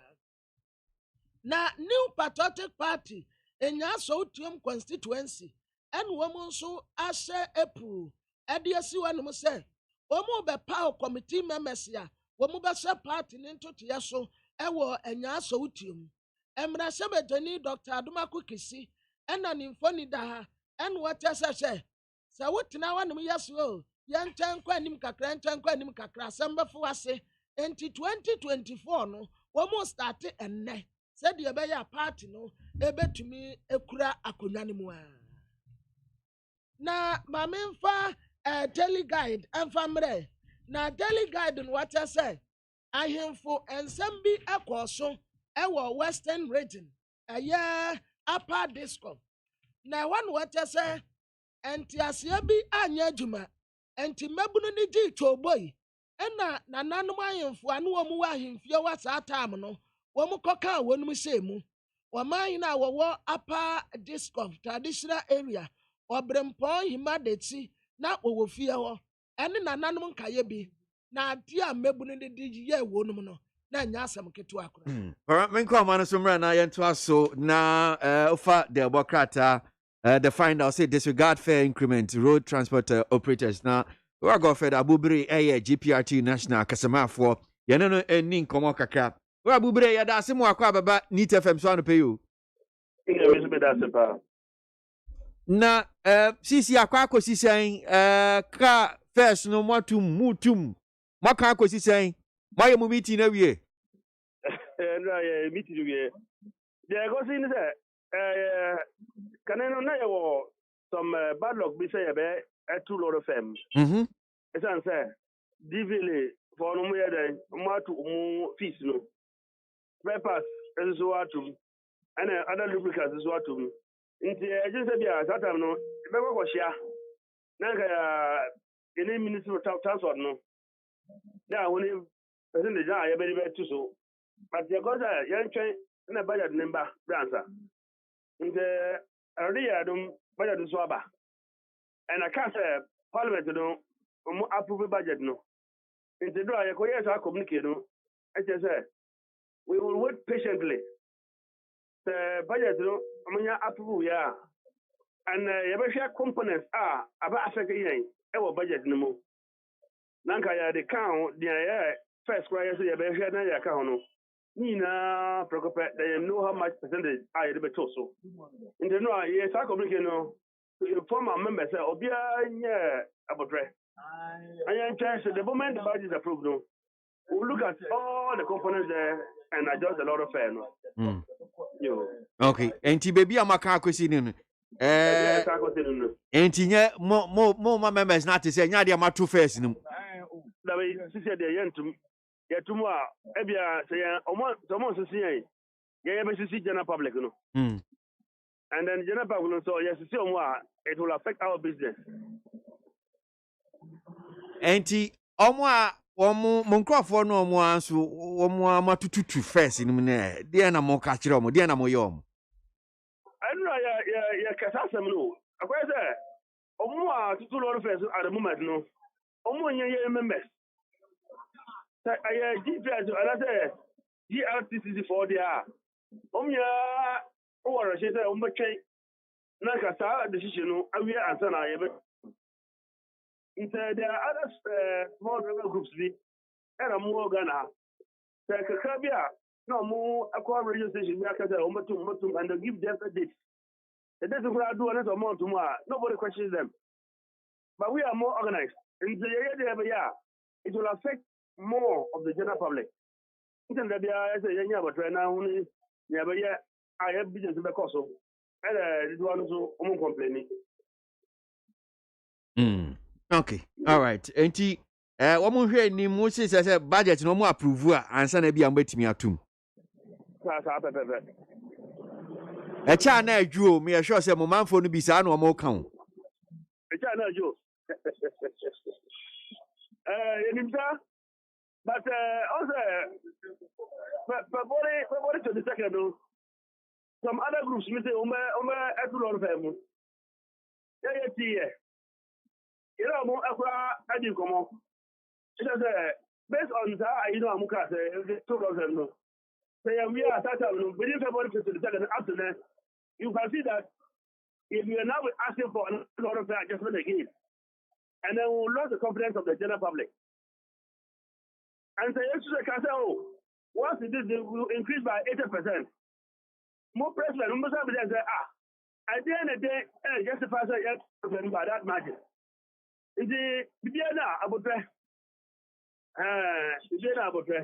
C: na new patriotic party enya asɔwtuam constituency ɛne wɔn nso ahyɛ april ɛde asi wɔnom sɛ wɔn bɛpaw committee members a wɔn bɛhyɛ party ne ntotoyɛ so ɛwɔ enya asɔwtuam mmarahyɛbadwani dr adomako kisi ɛna ne mfoni da ha ɛne wɔte sɛ wotena wɔnom yɛ so o yɛnkyɛn nkɔ anim kakra asɛm bɛfo ase enti 2024 no wɔn start ɛnnɛ sɛdeɛ ɛbɛyɛ a party no ɛbɛtumi ekura akonnwa no mu a na maame mfa daily guide ɛmfa mmerɛ na daily guide no wɔte sɛ ahemfo nsɛm bi ɛkɔɔ so ɛwɔ western region ɛyɛ upper discom na ɛwɔ no wɔte sɛ ntiaseɛ bi anyɛ adwuma nti mmabunu ne gye twoboi ɛna nananom ahemfo ano wɔn wɔ ahemfie wɔ saa time no wɔn kɔka wɔn mu hyɛ mu wɔman na wɔwɔ upper discom traditional area ɔbrɛmpɔn hima deti na wɔwɔ fie hɔ ɛne nananom nkaeɛ bi na adeɛ a mmabunu ne de yɛ wɔn mu no na nya asɛm ketewa akora
A: menkɔ ama no so mmra na yɛntoa so na ofa the bokrata the finder say disregard fair increment road transport operators na we go fed abubiri GPRT national kasamafo yɛne no ɛni nkɔmmɔ kakra we abubiri yɛda ase mu akɔ ababa NIT FM so ano pɛ yo na sisi akɔ akɔsi sɛn ka first no mutum maka akɔsi sɛn moayɛ mu meeting na wie
F: meeting wie deɛ ɛkɔsi ne sɛ kaneno na yɛwɔ some bad luck bi sɛ yɛbɛ ɛtu lɔrɔ fam ɛsiane sɛ dvla fɔ no mu yɛ dɛn mo ato mu fees no pepas ɛnso so atom ɛna other lubricants nso atom nti ɛgye sɛ bia saa time no ɛbɛkɔ kɔhyia na nka ɛne ministry of transport no na ahɔ ne percentage a yɛbɛde bɛto so but yɛkɔ sɛ yɛntwɛn na budget ne mba bransa nti ɛrede yɛ adom budget nso aba ɛna ka sɛ parliament no ɔmo approve budget no nti do a yɛkɔyɛ saa communicate no ɛkyɛ sɛ we will wait patiently sɛ budget no ɔmo nya approve yɛ a and yɛbɛhwɛ components a aba affect yɛn ɛwɔ budget no mu na nka yɛde ka ho deɛ yɛ first kora yɛ sɛ yɛbɛhwɛ na yɛka ho no nyinaa prɛkɔpɛ that you know how much percentage a yɛde bɛto so nti no a yɛ saa communicate no inform our members sɛ obiara nyɛ abɔtrɛ and so the moment the budget is approved no we'll look at all the components there and adjust a lot of fair no
A: okay enti baby amaka akosi ni no enti nye mo members na te say nya de amato first no
F: da we sisi de yentum yetum a ebia say omo sisi yen ye be sisi general public no and then general public no so yes sisi omo a it will affect our business
A: enti omo a omo monkrofo no omo anso omo amatututu first ni ne de na mo ka kire omo de na mo ye omo
F: anu ya kasasem no akwai say omo a tutu lo first at the moment no omo nye members say I GPS ala say GRTC for there omo ya o wara she say omo twɛn na ka sa decision no awie ansa na ye be there are other small rebel groups be era more Ghana The Kakabia, no more a call radio station, we are and they give them a date. The date of do another month tomorrow. Nobody questions them. But we are more organized. In the year, it will affect more of the general public. Even that they are as a young but right now, only never yet. I have business in the cost of, and it was also complaining.
A: Okay, all right. Enti one more here ni mo say budget no mo approve a ansa na bia mbetimi atum. E cha na adwu o me sure say mo manfo no bi sa na mo kan.
F: E cha na adwu. Yenimsa but also February 22nd some other groups me say etulon femu. Yeah. You know, more I did come on. It is based on that, Amuka say, 2,000. So we are starting within February 22nd afternoon. You can see that if we are now asking for a lot of adjustment again, and then we'll lose the confidence of the general public. And so yesterday can say, once it is, will increase by 80%. More president, we must have say, at the end of the day, justify by that margin. The Bibiana Abutre. Bibiana Abutre.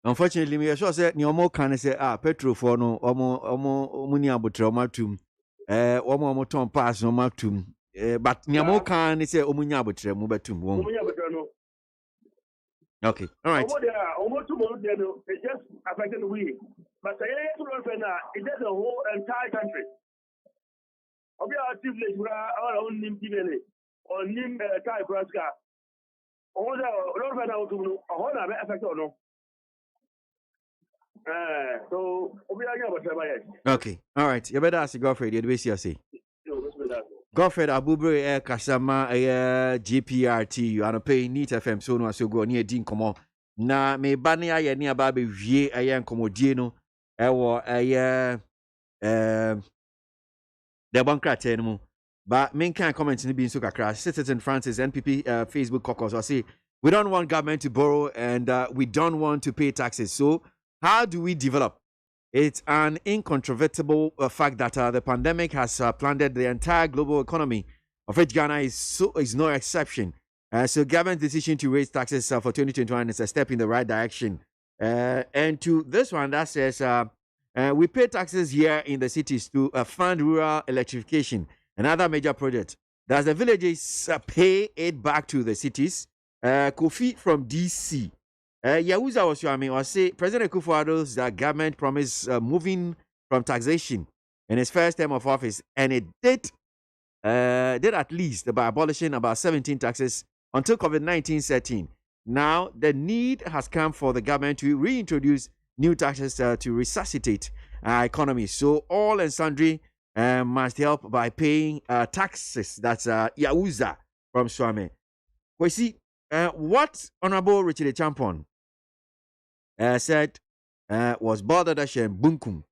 A: Unfortunately, me sure say ni omo kan say petrol for no omo ni abutre omo atum omo ton pass no matum but ni omo kan say omo ni abutre mu batum won. Okay, all right.
F: It's just affecting the we. But it does the whole entire country. Obi a active list our own nim TV or nim Kai Praska. All the Lord to a whole effect or no. So Obi
A: okay, all right. You better ask Godfrey, the way you say. Godfrey Abubre Kasama GPRT you are paying Neat FM so no so go near din komo na me bane aye ne aba be wie aye nkomodie no ewo aye the bankrate no mu but men can comment ni bi so kakra Citizen Francis NPP Facebook caucus or say we don't want government to borrow and we don't want to pay taxes, so how do we develop? It's an incontrovertible fact that the pandemic has plundered the entire global economy, of which Ghana is no exception. So government's decision to raise taxes for 2021 is a step in the right direction. And to this one that says, we pay taxes here in the cities to fund rural electrification and other major projects. Does the villages pay it back to the cities? Kofi from DC. Yahuza was or say President Akufo-Addo's government promised moving from taxation in his first term of office, and it did at least by abolishing about 17 taxes until COVID-19 set in. Now the need has come for the government to reintroduce new taxes to resuscitate our economy. So all and sundry must help by paying taxes. That's Yahuza from Swame. We see what Honorable Richard Champon said was Bangladesh and Bunkum.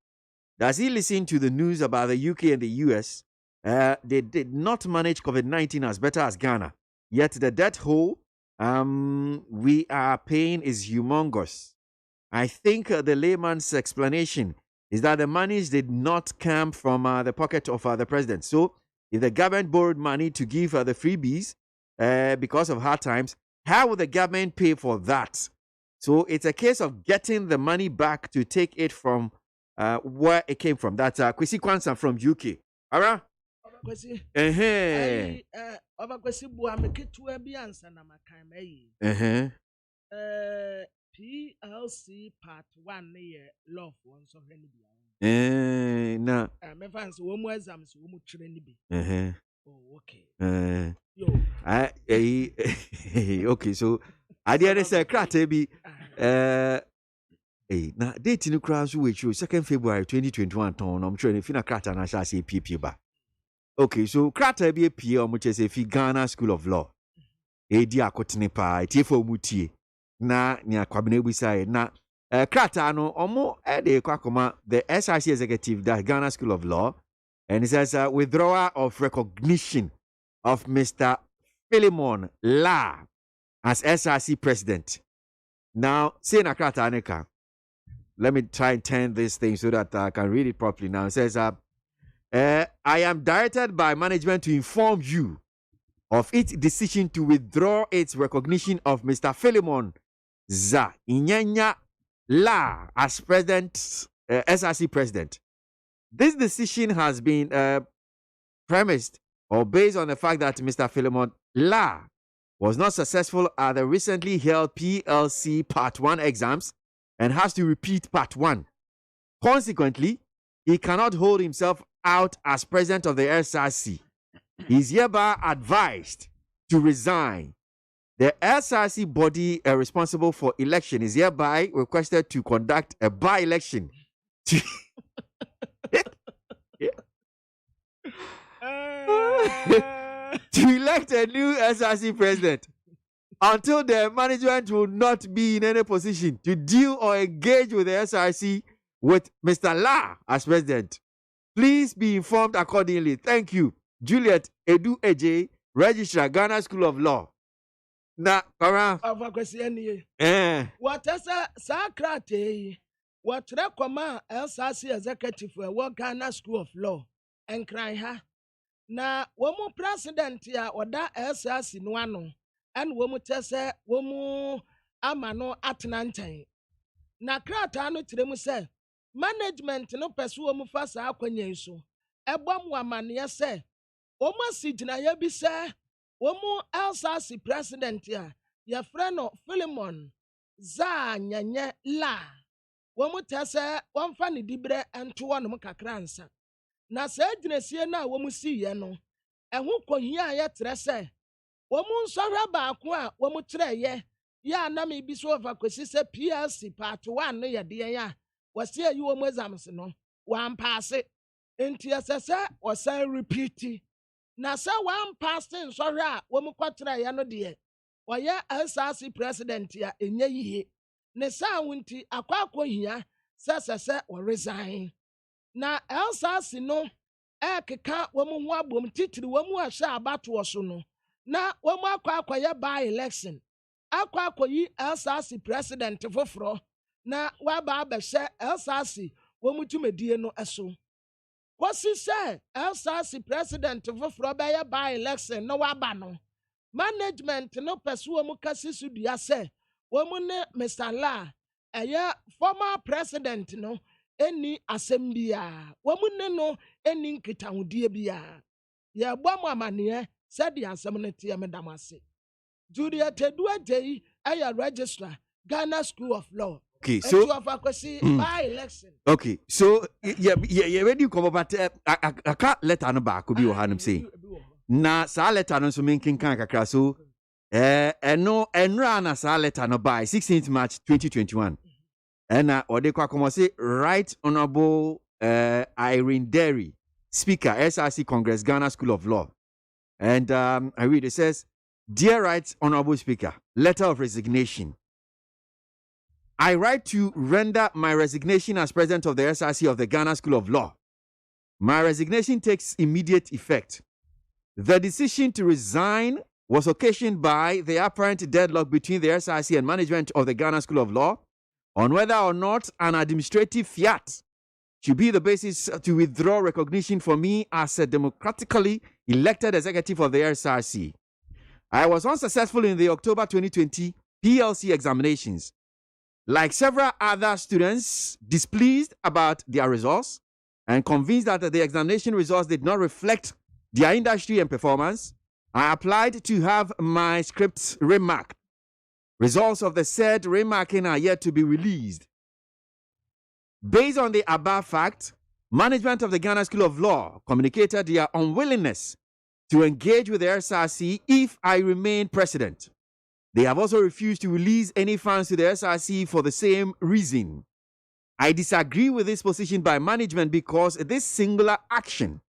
A: Does he listen to the news about the UK and the US? They did not manage COVID-19 as better as Ghana. Yet the debt hole we are paying is humongous. I think the layman's explanation is that the monies did not come from the pocket of the president. So if the government borrowed money to give the freebies because of hard times, how would the government pay for that? So it's a case of getting the money back to take it from where it came from. That's Kwesi Kwanzaa from UK. All right?
C: PLC part 1 love one so
A: na
C: me fans wo mu exams wo mu tire ni bi. Oh, okay.
A: Okay, so I didn't say krata bi na date ni kra so we 2nd February 2021 ton no mtwe ni fina krata na sha say PP ba. Okay, so krata bi apie o mo chese fi Ghana School of Law. Di akotene pa tiefo mu tie na ni akwabena ebusai na krata no omo de kwakoma the SIC executive that Ghana School of Law, and it says withdrawal of recognition of Mr. Philemon La as SRC president. Now, say Nakrata Aneka. Let me try and turn this thing so that I can read it properly. Now, it says, I am directed by management to inform you of its decision to withdraw its recognition of Mr. Philemon Za Inyanya La as SRC president. This decision has been premised or based on the fact that Mr. Philemon La was not successful at the recently held PLC Part 1 exams and has to repeat Part 1. Consequently, he cannot hold himself out as president of the SRC. He is hereby advised to resign. The SRC body responsible for election is hereby requested to conduct a by-election to elect a new SRC president. Until the management will not be in any position to deal or engage with the SRC with Mr. La as president. Please be informed accordingly. Thank you. Juliet Edu Eje, Registrar, Ghana School of Law. Na, Kara.
C: What is a Sakrate? What recommend SRC executive for Ghana School of Law and cry her? Na, woman president ya or that SRC no one. And womu tese womu amano atenanten na krata no tiremu se management no pesu womu fasa akwanya nso ebom amane se womu sigina ya bi se womu LSRC president ya freno Philemon Za nyanye La womu tese womfa ne dibre ento wonom kakransa na se ginesie na womu siye no ehu kohia ya tre se womun sɔhwɛ baako a wɔn kyerɛ yɛ na me bi so over kwesi sɛ PLC part 1 no yɛ deɛ a wɔsi ayi wɔn exams no wampaase nti ɛsɛ sɛ wɔsan repeat na sɛ wampaase nsɔhwɛ a wɔn kɔkyerɛ yɛ no deɛ wɔyɛ SRC president a enye yie ne saa wunti akɔhia sɛ wɔresign na SRC no ɛkeka wɔn ho abom titiri wɔn a hyɛ abatoɔ so no. Na womu akwa by election akwa LSRC president foforo na waba abɛhyɛ LSRC womu tumedie no ɛso kwasi sɛ LSRC president foforo bɛyɛ by election na waba no management no pɛso womu kasi so dua sɛ womu ne Mr. La ɛyɛ former president no eni asɛm bia womu ne no eni nkitahodie bia yɛ bɔ mo amane said the answer to Damasi. Julia Teduate, I am registrar, Ghana School of Law.
A: Okay, so
C: by election.
A: Okay, so yeah, when you come about I can't let an back could be what I'm saying. Na sa letter no so making kakra so no enra sa letter no by 16th March 2021. And or they come say Right Honorable Irene Derry, Speaker, SRC Congress, Ghana School of Law. And I read, it says, Dear Right Honorable Speaker, letter of resignation. I write to render my resignation as president of the SRC of the Ghana School of Law. My resignation takes immediate effect. The decision to resign was occasioned by the apparent deadlock between the SRC and management of the Ghana School of Law on whether or not an administrative fiat should be the basis to withdraw recognition for me as a democratically elected executive of the SRC. I was unsuccessful in the October 2020 PLC examinations. Like several other students, displeased about their results and convinced that the examination results did not reflect their industry and performance, I applied to have my scripts remarked. Results of the said remarking are yet to be released. Based on the above fact, management of the Ghana School of Law communicated their unwillingness to engage with the SRC if I remain president. They have also refused to release any funds to the SRC for the same reason. I disagree with this position by management because this singular action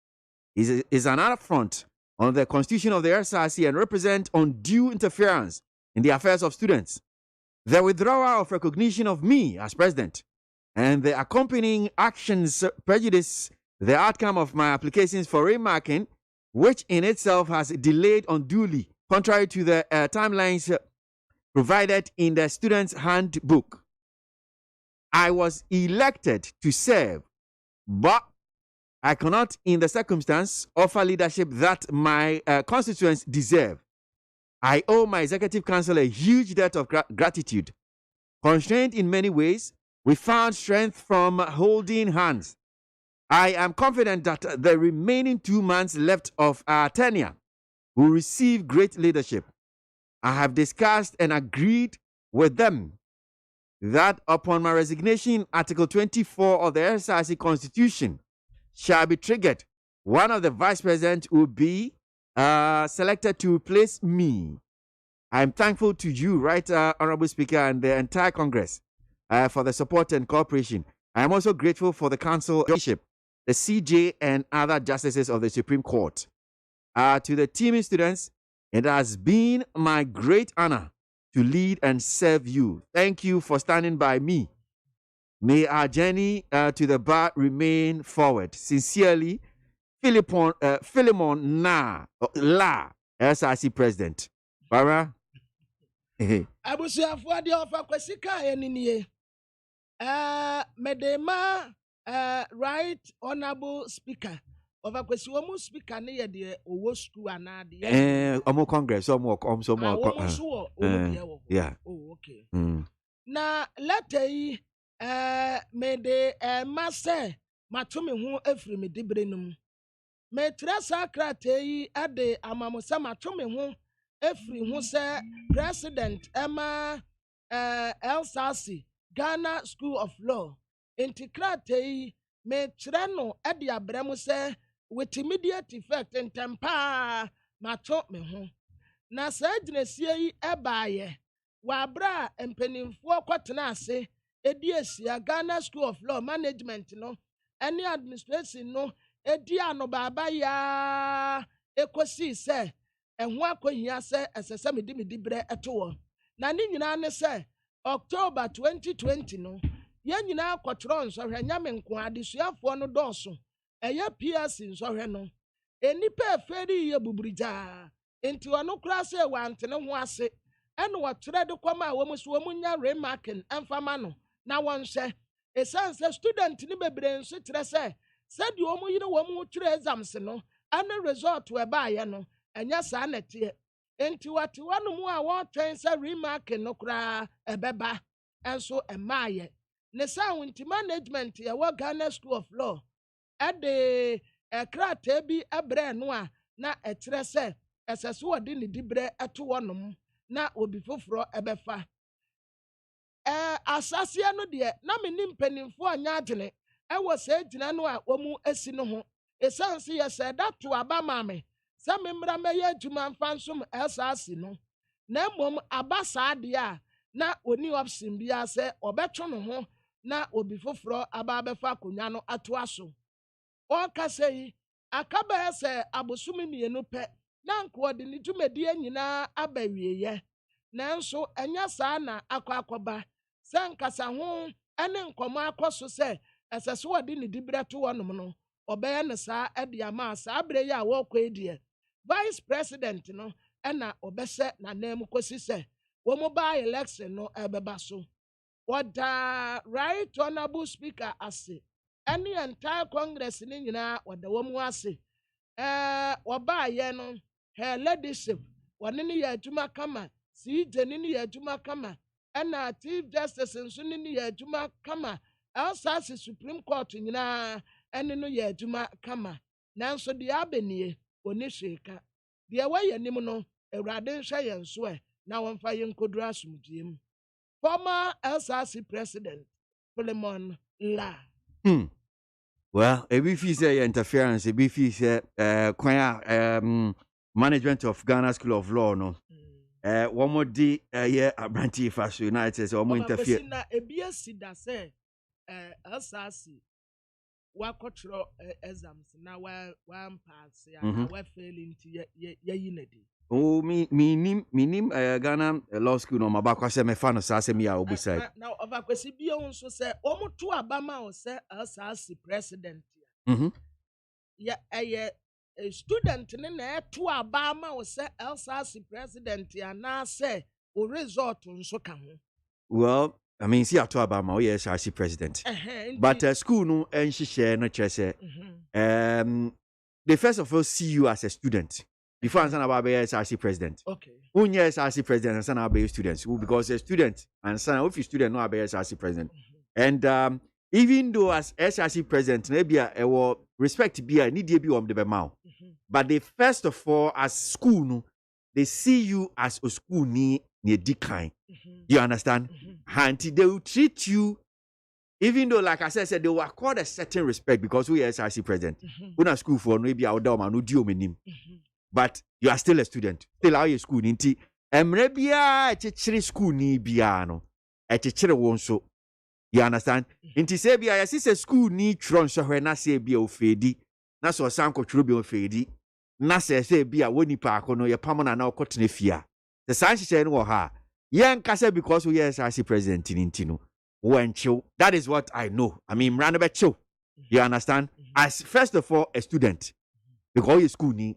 A: is an affront on the constitution of the SRC and represent undue interference in the affairs of students. The withdrawal of recognition of me as president and the accompanying actions prejudice the outcome of my applications for remarking, which in itself has delayed unduly, contrary to the timelines provided in the student's handbook. I was elected to serve, but I cannot, in the circumstance, offer leadership that my constituents deserve. I owe my executive council a huge debt of gratitude. Constrained in many ways, we found strength from holding hands. I am confident that the remaining 2 months left of our tenure will receive great leadership. I have discussed and agreed with them that upon my resignation, Article 24 of the SRC Constitution shall be triggered. One of the vice presidents will be selected to replace me. I am thankful to you, Right Honorable Speaker, and the entire Congress for the support and cooperation. I am also grateful for the Council leadership, the CJ, and other justices of the Supreme Court. To the teaming students, it has been my great honor to lead and serve you. Thank you for standing by me. May our journey to the bar remain forward. Sincerely, Philemon La, SRC President. Bara.
C: Abusuafo de ofa kwasika eniniye. Medema Right Honorable Speaker. Ofa kwasi omu speaker ne ye de owo school anade.
A: Omo Congress, omo yeah.
C: Oh, okay. Na letei mede mase matumi hu efri me dibrenum. Me trasa kratei ade amamusa matumi hu efri hu se President Emma LSAC Ghana School of Law. Intikratei me treno ade abremu se with immediate effect in tempa mato me hu. Na sa gyinasie yi ebaye wa bra empanimfo kwatena ase edi asia Ghana School of Law Management no any administration no edi anobaba ya ekosi se ehun akohia se esese medi bre eto na ni nyina ne se October 2020 no ye nyina akotro nsohwe nyame nko adesuafo no dɔɔso eye PS nsohwe no enipa eferi ye buburija enti ono kura se wantene ho ase ene wotre de kwama a wo so wo nya remarking emfama no na wonhye esanse student ni bebre nso kire se de wo yire wo twere exams no ane result we ba ye no enya sa na tie enti wate wanu mu a wo twen se remarking no kura ebeba enso emaye ne sa wonti management ye wo Ghana School of Law ade krata bi ebre no a na ekire se esese wodi ne dibre eto wonom na obi foforo ebefa asase no de na meni mpanimfo anya agene ewo se gina no a omu esi no ho esanse ye se dato aba mame se memra meye adwuma mfansom esase no na mom abasa ade a na oni option bia se obetwo no ho na obi foforo aba befa konya no ato aso o kasei akaba se abosumi mienu pe na nko de ni dwumadi anyina abawieye nanso enya saa na akwakoba sankasa ho ene nkomo akoso se esese wodi ni dibreto wonom no obeye ne saa ede ama saa bre ya wo kwedie vice president no ena obese na nam kosi se wo mo ba election no ebeba so oda Right Honorable Speaker ase any entire Congress ni nyina oda wo mu ase oba ye no her leadership wone ne ya adwuma kama CJ ni ya adwuma kama ena Chief Justice nso ni ya adwuma kama elsasi Supreme Court nyina ene no ya adwuma kama nanso de abenie oni sheka de waye nim no awurade nhwe ye nso na wonfa ye nkodura asumdiem former elsasi President Philemon La.
A: Well, a say interference, a say management of Ghana School of Law, no. One more day, yeah, a branch Fast United, or more interfere.
C: Na ebia sida say, asasi, wakotro exams na wa pass ya wa failing to ye unity.
A: Oh, me Ghana Law School no mabakwa se me fa no sa se me ya obusai.
C: Now over kwesi bia nso say omuto abama o say asasi president. Ya a student ne na to abama wo say LSRC president ya na say o result nso ka ho.
A: Well, I mean, see, I talk about my SRC president. But school no and she share no say. They first of all see you as a student before answer about be SRC president.
C: Okay.
A: When you SRC president answer about be students because a student answer if you student no be SRC president. And even though as SRC president maybe a respect be a need be the mouth. But they first of all as school no they see you as a school ni decline. You understand? Until they will treat you, even though, like I said, they will accord a certain respect because we are SRC president. When school for maybe our dog no deal with him. But you are still a student. Still out your school. Inti emrebia a school ni biano. A teacher won't so. You understand? Inti say bia a school ni tron so when I say be ofedi. Na so sanko trubi ofedi. Na say bia woni pa ko no ye pamona na okotene fia. The science share no ha. Yen kase because we are SRC president in Intino. When chill. That is what I know. I mean, run about chill. You understand? As first of all, a student. Because you school ni.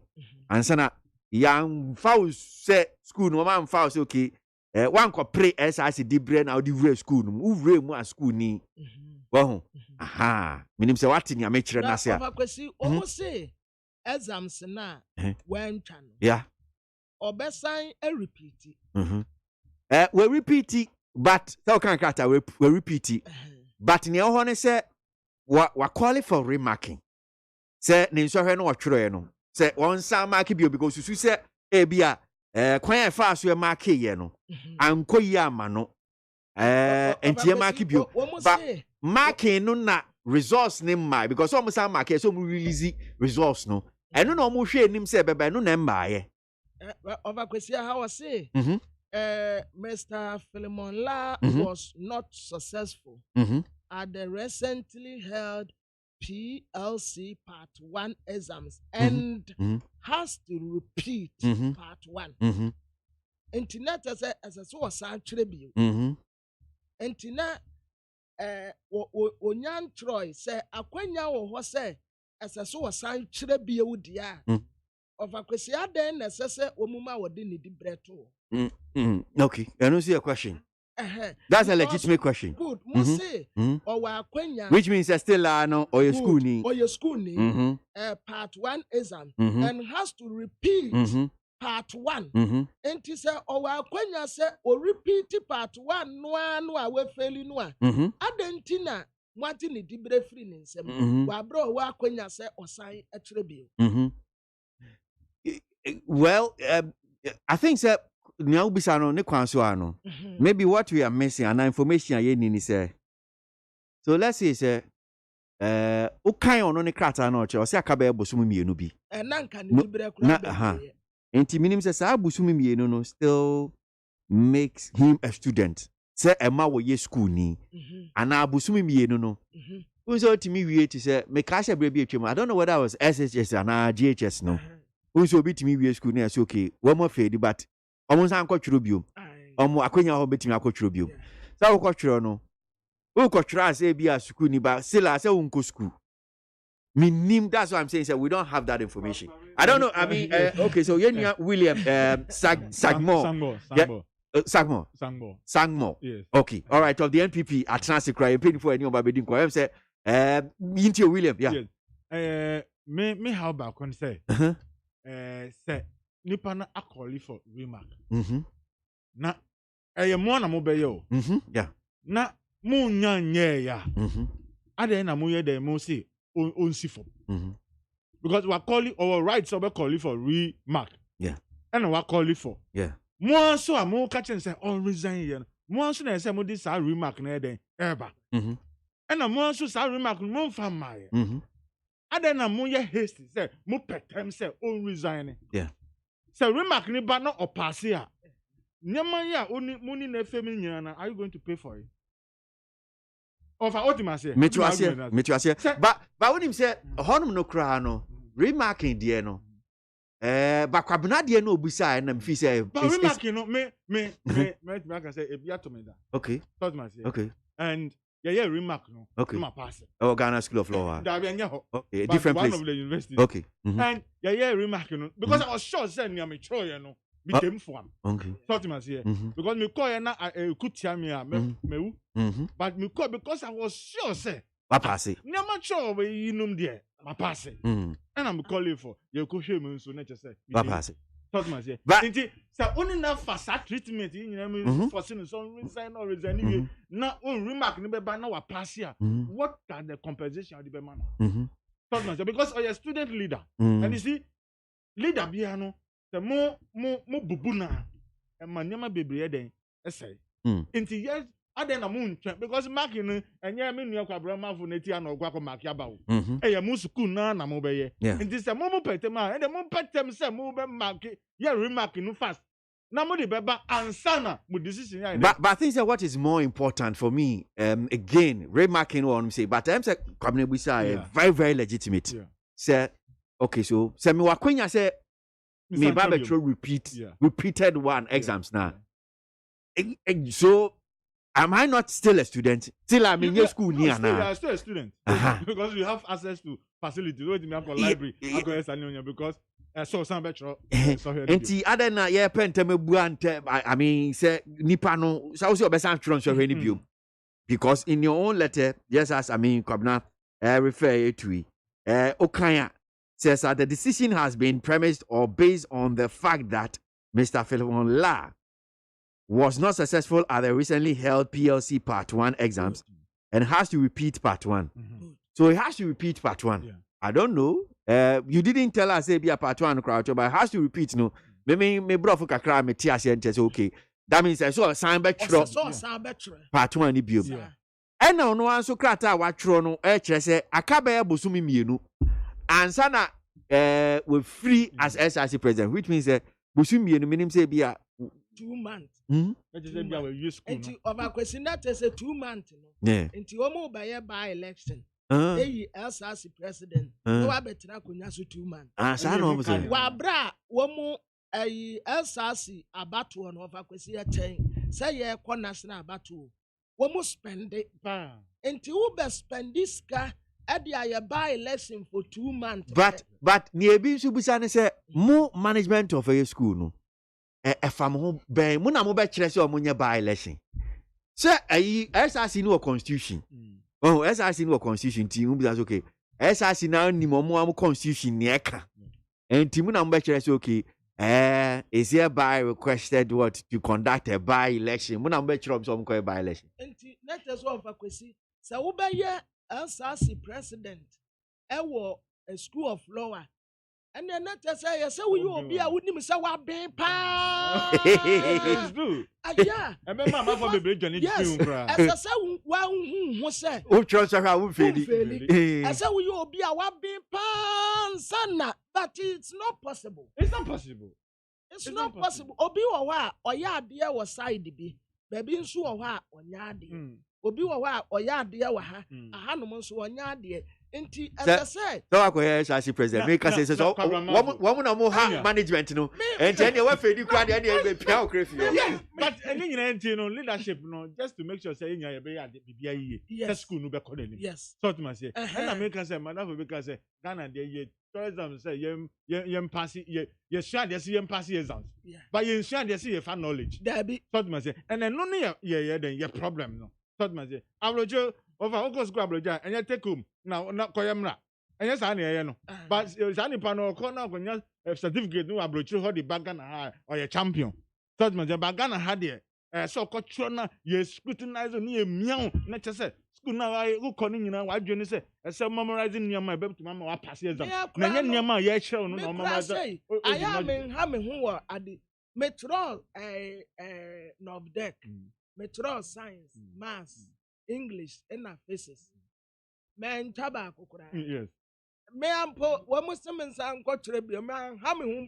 A: And sana young fouls say school no man fouls okay. One ko pray SRC di brain out the real school. Uvre mu a school ni. Well, aha. Minim se what ni amechire na se.
C: Almost say exams na when channel.
A: Yeah.
C: Obesan a repeat
A: we repeat it, but so can kata we repeat it. But ni ohone say wa qualify for remarking. Say ni so hwe no otwere no. Say one sa mark bi because you say e bia kwan e fa so e mark ye no. Anko yi ama no. Entie mark bi. But marking no na resource ni mai because some say mark so mu release resource no. Eno na omo hwe nim say bebe no na mba ye.
C: Over question how I say. Mr. Philemon La was not successful at the recently held PLC Part 1 exams and has to repeat Part 1. Internet as a source actually Internet Onyan Troy say Akwenya wo say as a source actually be udia of a question then necessary omuma wodi ni di breto.
A: Okay, I don't see a question. That's a legitimate question.
C: Good, must say, or
A: which means I still no or your school ni
C: or your school ni Part 1 exam and has to repeat Part 1. And he said, or Quenya said, or repeat Part 1 no we failing no. Adentina wanting the debre free in some. Wa bro wa Quenya said or sign a tribute.
A: Well, I think that maybe what we are missing and information I need say. So let's say say okay on the krata no che o se akabe bosumu mienu bi.
C: Nanka ni libre kura.
A: Enti minim say sa bosumu mienu no still makes him a student. Say ema wo ye school ni. Ana bosumu mienu no. Who's ultimately we to say me ka she brebi atwem. I don't know whether I was SHS and GHS no. Who's obitimi we school ni say okay, one more fade but almost an kwatro biom omo akwenya ho betimi akwatro biom sa wo kwatro no wo kwatro ase bia school ni ba sila say wo nko school minim that's what I'm saying say we don't have that information. I don't know. I mean okay, so Yenya William Sangmo
G: yes.
A: Okay, all right, of the NPP at Transit cry paying for any over bedin ko say Yintio William yeah
G: yes. Me how about kon say say nipa na akoli for remark. Na mo na mo be yo.
A: Yeah.
G: Na mo nyanye ya. Ade na mo ye de mo say on si for. Because we are calling our rights so we calling for remark.
A: Yeah.
G: And we are calling for.
A: Yeah.
G: Mo so am mo catch and say on resign here. Mo so na say mo this remark na den eba. And na mo so sa remark mo fa mai. Ade na mo ye hasty say mo petem say on resign.
A: Yeah.
G: So remark ni ba na opase a. Nyama ya oni muni na femi nyana, are you going to pay for it? Of what you say?
A: Me too ase. But when him say honum no kra no, remarking there no. But kwabna there no obusa na mfi say.
G: But remarking no me I can say e bia to me that.
A: Okay.
G: Thought my say.
A: Okay.
G: And yeah remark no.
A: Okay.
G: No pass.
A: Oh, Ghana School of Law.
G: That be anyhow.
A: Okay, a
G: But
A: different
G: one
A: place.
G: of the universities.
A: Okay.
G: And yeah remark no because I was sure say me try you know. Me came for am.
A: Okay.
G: Thought him as here. Because me call na could tell me me but me call because I was sure say
A: pass it.
G: Never sure we you know there. My pass it. And I'm calling for you could show me so nature say.
A: Pass it.
G: Thought him as here.
A: But
G: so only na facade treatment you know for sin some resign or resign na on remark ni be na wa pass here. What are the compensation of the be man? Thought him because you're a student leader and you see leader bia no the mo bubu na e manyama bebre den say nti yes aden na mo ntwa because mark no enye me nua kwa brama fo na ti ana ogwa ko mark ya bawo e ya mo school na mo be ye nti se mo petem a e de mo petem se mo be mark ya remark no fast na mo de beba ansana mo decision ya
A: but I think that what is more important for me again remarking one say but I'm say kwabena busa very very legitimate say okay so say me wakwenya say me baba repeated one exams now. So am I not still a student? Still I'm in your school near now.
G: I'm still a student because we have access to facilities. Wait, me have a library. I go because so some better.
A: Enti other na yeah penteme buante. I mean say nipa no. So also besan transfer any view because in your own letter, yes as I mean Kwabena refer to it. Okanya says that the decision has been premised or based on the fact that Mr. Philemon La was not successful at the recently held PLC Part 1 exams and has to repeat Part 1. So he has to repeat Part 1. Yeah. I don't know. You didn't tell us be a Part 1 crowd, but it has to repeat. No, me bro for kakra me tia say okay. That means I saw sign back Part 1 ni bio. And now no one so krata wa tro no e kire say akabe ya bosumi mienu. Ansana we're free as SRC president, which means bosumi mienu menim say be a
C: 2 months.
G: Enti
C: over question that is a 2 months.
A: Yeah.
C: Enti omo by election. Eyi SRC president. No wa betra konya so 2 months.
A: Sa no mo say.
C: Wa bra womo eyi SRC abato no over question ya chen. Say ye ko national abato. Womo spend it. Enti wo be spend this ka edi aye by election for 2 months.
A: But ni ebi nso busa ne say mo management of a school no. Fam ho ben mo na mo be kire say o mo nya by election. Say ayi SRC no constitution. Oh, SRC no constitution ti mo busa okay. SRC na ni mo constitution ne eka. Enti mo na mo be kire say okay. Is hereby requested what to conduct a by election. Mo na mo be kire so mo ko by election.
C: Enti let us one for kwesi. Say wo be ye SRC president ewo a school of law. And then not say we will be a wouldn't say what being pa.
G: It's true.
C: Yeah.
G: I remember my father be Johnny.
C: Yes. As I say, who say?
A: Oh, transfer how we fail.
C: I say we will be a what being pa, son. But it's not possible.
G: It's not possible.
C: It's not possible. Obi wa or ya dear was side be. Baby in so wa or yadi. Obi wa or ya dear wa ha. A hanum so on yadi. Enti as I said,
A: so I go here as president. Make us say so. Woman no more management no. And then you fail you crowd and you be pure crazy.
G: But any no leadership no just to make sure say you be at the BIE. School no be called any.
C: Yes.
G: So to say. And I make us say madam for because say Ghana dey tourism say you pass you share dey see you pass exams. But you share dey see you fan knowledge.
C: There be.
G: So to say. And then no yeah then your problem no. So to say. Abrojo over Uncle School Abroja and you take home. Now, not Koyamra. And yes, I know. But Sani Pano corner when you have certificate, no abroad, hold the bagana or your champion. Third man, the bagana had it. So, Cotrona, you scrutinize on your meow, not just say, school now. I look on you know, what you say, and so memorizing near my baby to Mamma or pass years. Near my yes, show no Mamma.
C: I am in Hamming who are at the Metro Novdek, Metro Science, Maths, English, and physics. Man tobacco cry.
G: Yes.
C: Man, what must someone sound got to be a man, humming whom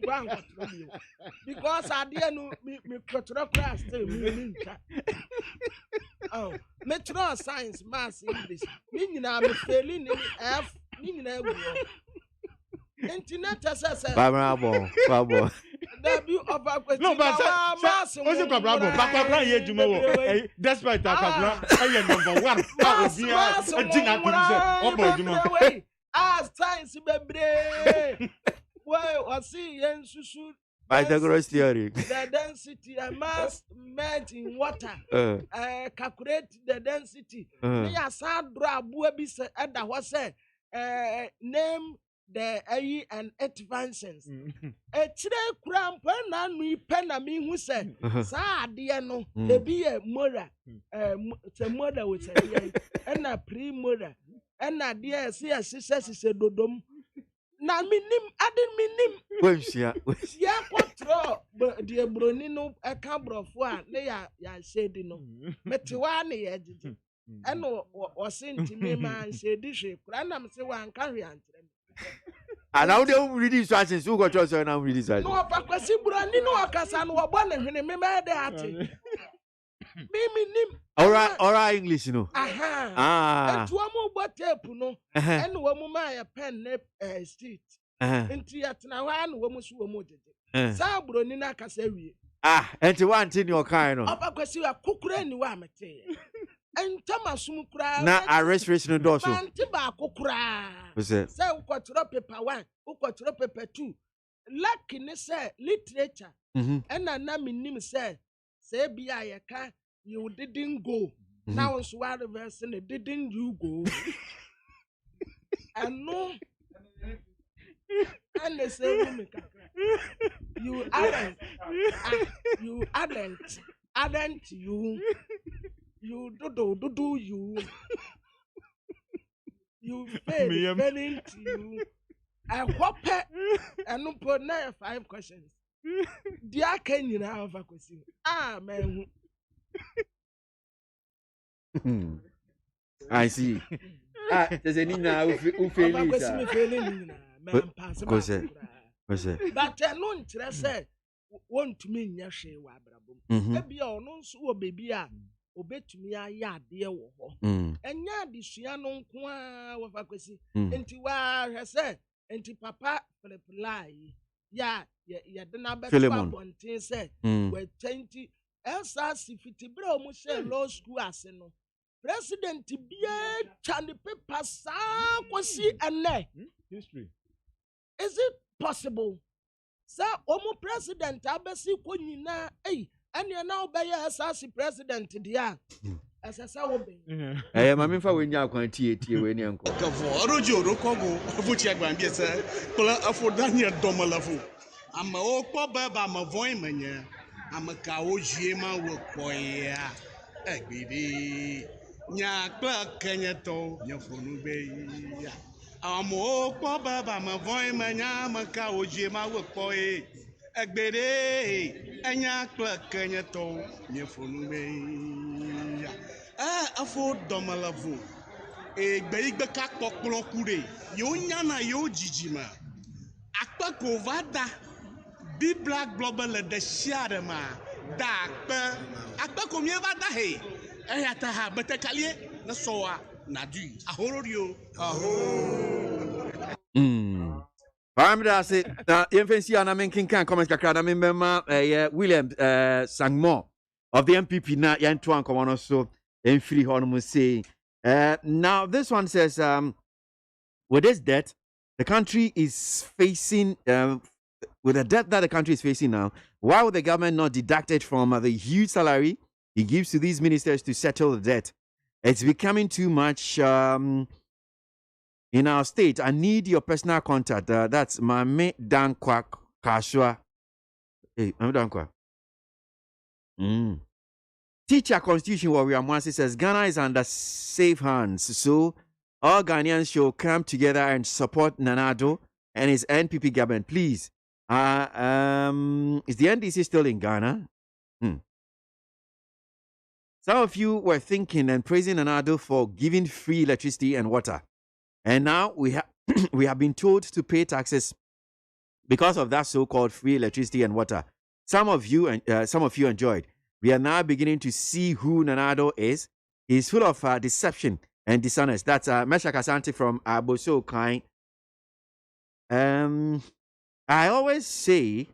C: because I didn't me cultural class. Oh, Metro Science, Maths, English. Meaning I'm failing in F, meaning internet as I said.
A: Bravo.
C: W of a question.
G: No, but what's the problem? Papa, ye jumo. Despite that, I am number one.
C: Ah, science, baby. Well, I see yen susu.
A: Pythagoras theory.
C: The density, a mass met in water. Calculate the density. Me a sad bra buabi se ada what say. Name the A and 8 functions. A chile cramp na nui pen na mi who say. Sa dear no, there be a mother. The mother with a and a pre-mother. And a dear see a sister is a dodom. Na minim adin minim ya kwatro de broni no aka brofo a ne ya shedi no metewa ne ya jiji eno o senti me man shedi hwe kura na me se wan ka hwe antre
A: and now they read instructions who got so now read instructions
C: no pa kwasi broni no akasa no obo ne hwene me ma de ate me nim
A: Alright, English, you know.
C: And to a more tape, no, and woman my pen nip street. Into yet now, one woman's woman. Sabro Nina Casawi.
A: And to one in your kind of.
C: Up because you are cooker and wamate. And Thomas Mukra.
A: Now, I restoration dorsal.
C: Tobacco cry. Say, what paper 1, what paper 2. Luckiness, literature. And a name say be I a car. You didn't go. Now it's one reverse and didn't you go? And no, and they say, you aren't, you do you fail, failing to you. I hope and no put 5 questions. Dear, can you have a question? Man.
A: I see. There's any now who failing.
C: But I no interest want to mean yashe wa brabum. Maybe no so baby a obetumi aya de wo ho. Enya adesua no nko a wo fa kwesi. Enti wa hwese enti papa reply ya de na be bontin say we 20 SRC fitibra omo share law school ase no. President bia chane paper sa kwesi ene.
G: History.
C: Is it possible? Sir, omo president abesi ko nyina ene na obeye SRC president dia. Asasa wo be.
A: Mama fa we nya akwan tie we ni enko.
H: Kafo orojo rokogo afuchi agban bi se kola afodanya domalafu. Ama o ko baba ma voin manya. Amaka ojie ma wo koya egbede nya kla kenyeto nyafonu be ya amo ko baba ma voin manya amaka ojie ma wo koye egbede nya kla kenyeto nyafonu be ya afo domalavu igbe ka popolo kure yo nya na yo jijima akpako vada Be Black Global the Shadama Dark Akpa combien va dahe Ayataha Betekalie Nasoa Nadu Ahororio
A: Paramida say na yemfensi ana menkin kan comment kakra na memema William Sangmo of the MPP na yanto ankomo no so emfiri ho no mo say now this one says with this debt the country is facing with the debt that the country is facing now, why would the government not deduct it from the huge salary he gives to these ministers to settle the debt? It's becoming too much in our state. I need your personal contact. That's Mame Dankwa Kashua. Hey, Mame Dankwa. Teacher Constitution Warrior Mwasi says Ghana is under safe hands. So all Ghanaians should come together and support Nanado and his NPP government. Please. Is the NDC still in Ghana? Some of you were thinking and praising Nanado for giving free electricity and water. And now we have been told to pay taxes because of that so-called free electricity and water. Some of you enjoyed. We are now beginning to see who Nanado is. He's full of deception and dishonest. That's Meshach Asante from Aboso Kain. I always say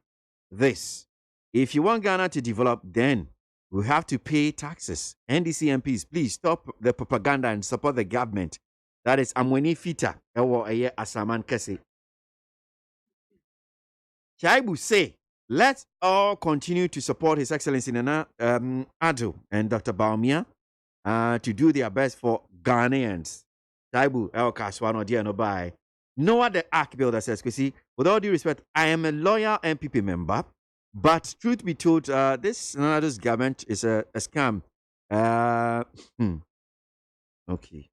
A: this. If you want Ghana to develop, then we have to pay taxes. NDC MPs, please stop the propaganda and support the government. That is Amweni Fita, Ewo Eye Asaman Kese. Shaibu say, let's all continue to support His Excellency Nana Addo and Dr. Baumia to do their best for Ghanaians. Shaibu, El Kaswano, dear no bye. Noah the Ark Builder says, Kwesi, with all due respect, I am a loyal MPP member, but truth be told, this Nanado's government is a scam. Okay.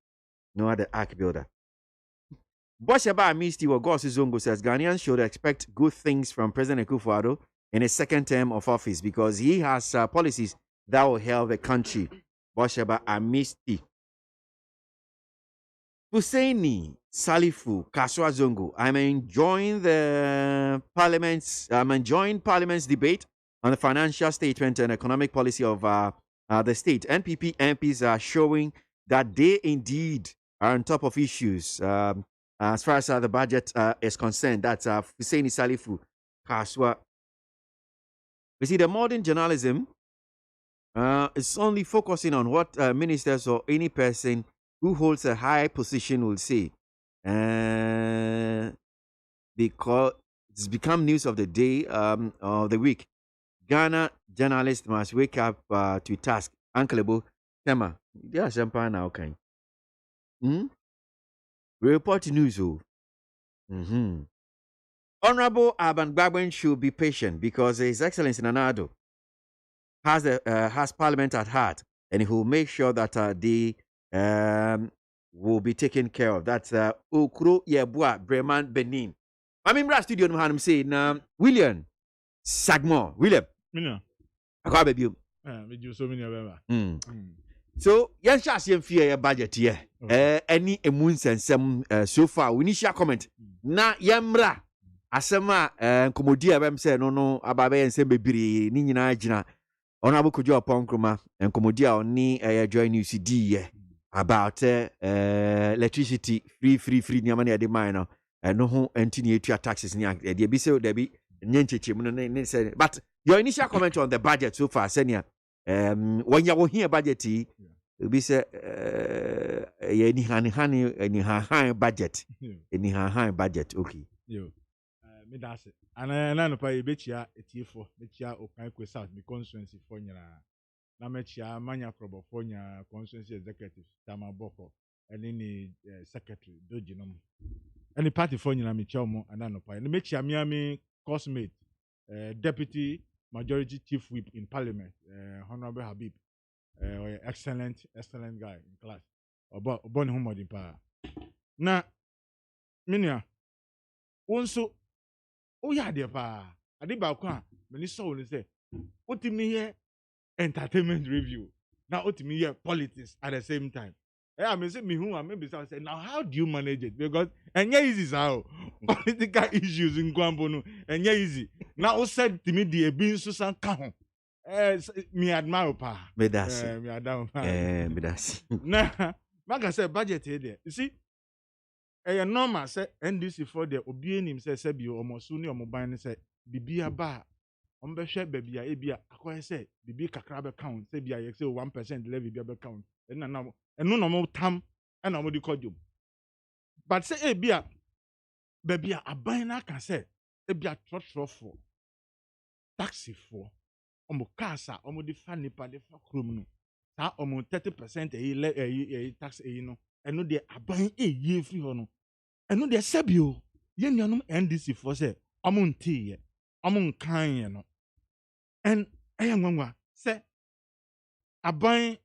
A: Noah the Ark Builder. Bosheba Amisti Wagosi Zongo says Ghanaians should expect good things from President Akufo-Addo in his second term of office because he has policies that will help the country. Bosheba Amisti. Husseini Salifu Kaswa Zongo. I'm enjoying Parliament's debate on the financial statement and economic policy of the state. NPP MPs are showing that they indeed are on top of issues. As far as the budget is concerned, that's Husseini Salifu Kaswa. We see the modern journalism is only focusing on what ministers or any person who holds a high position will say. Because it's become news of the day, of the week. Ghana journalists must wake up to task. Uncle Ebo, Tema, yeah, champagne now, okay. We report news. Honorable Alban Gbagben should be patient because His Excellency Nana Addo has Parliament at heart, and he will make sure that they will be taken care of. That's Okro Yebua Breman Benin. I'm in studio. I'm saying William Sagmore. William. I can't be you.
G: So many.
A: So, yes, yes, fear budget here. Any emuns and some so far. We need your comment. Na yamra asema komodia bem say no ababe and say bebiri ni nyina agina. Honorable Kojo Ponkroma and komodia oni join UCD about electricity free nyama na de mine no no ho antini etua taxes ni de bi say de bi nyencheche mu no say. But your initial comment on the budget so far senior when you will hear budget we say any high budget any high budget okay
G: yo me that's it and no pa ebechia etiefo bechia okan kwesa the constituency for nyina na mechia manya probo for nya constituency executive tama boko eni ni secretary dojinom any party for nyina mechia omo and no pa na mechia miami cosmate deputy majority chief whip in parliament honorable Habib excellent guy in class obon humodi pa na minia wonso o ya de pa ade ba ko a meni so ni say otimi here entertainment review na otimi here politics at the same time I mean say me who am maybe say now how do you manage it because enye easy how political issues in Kwambo no enye easy now o said to me the ebi so san ka ho me admire pa
A: me that's
G: me admire
A: me that's
G: na maka say budget here there you see normal say NDC for the obi enim say bi omoso ni omoban ni say bibia ba ombehwe babia ebia akoye say bibi kakra be count say bia ye say 1% levy bia be count na eno no mo tam na mo di kodjum but say ebia babia aban na ka say ebia trotro taxi for omo kasa omo di fa nipa de fa krom no sa omo 30% tax no eno de aban ye free ho no eno de sebio ye nuanom NDC for say omo ntie omo nkan ye no en nwanwa say aban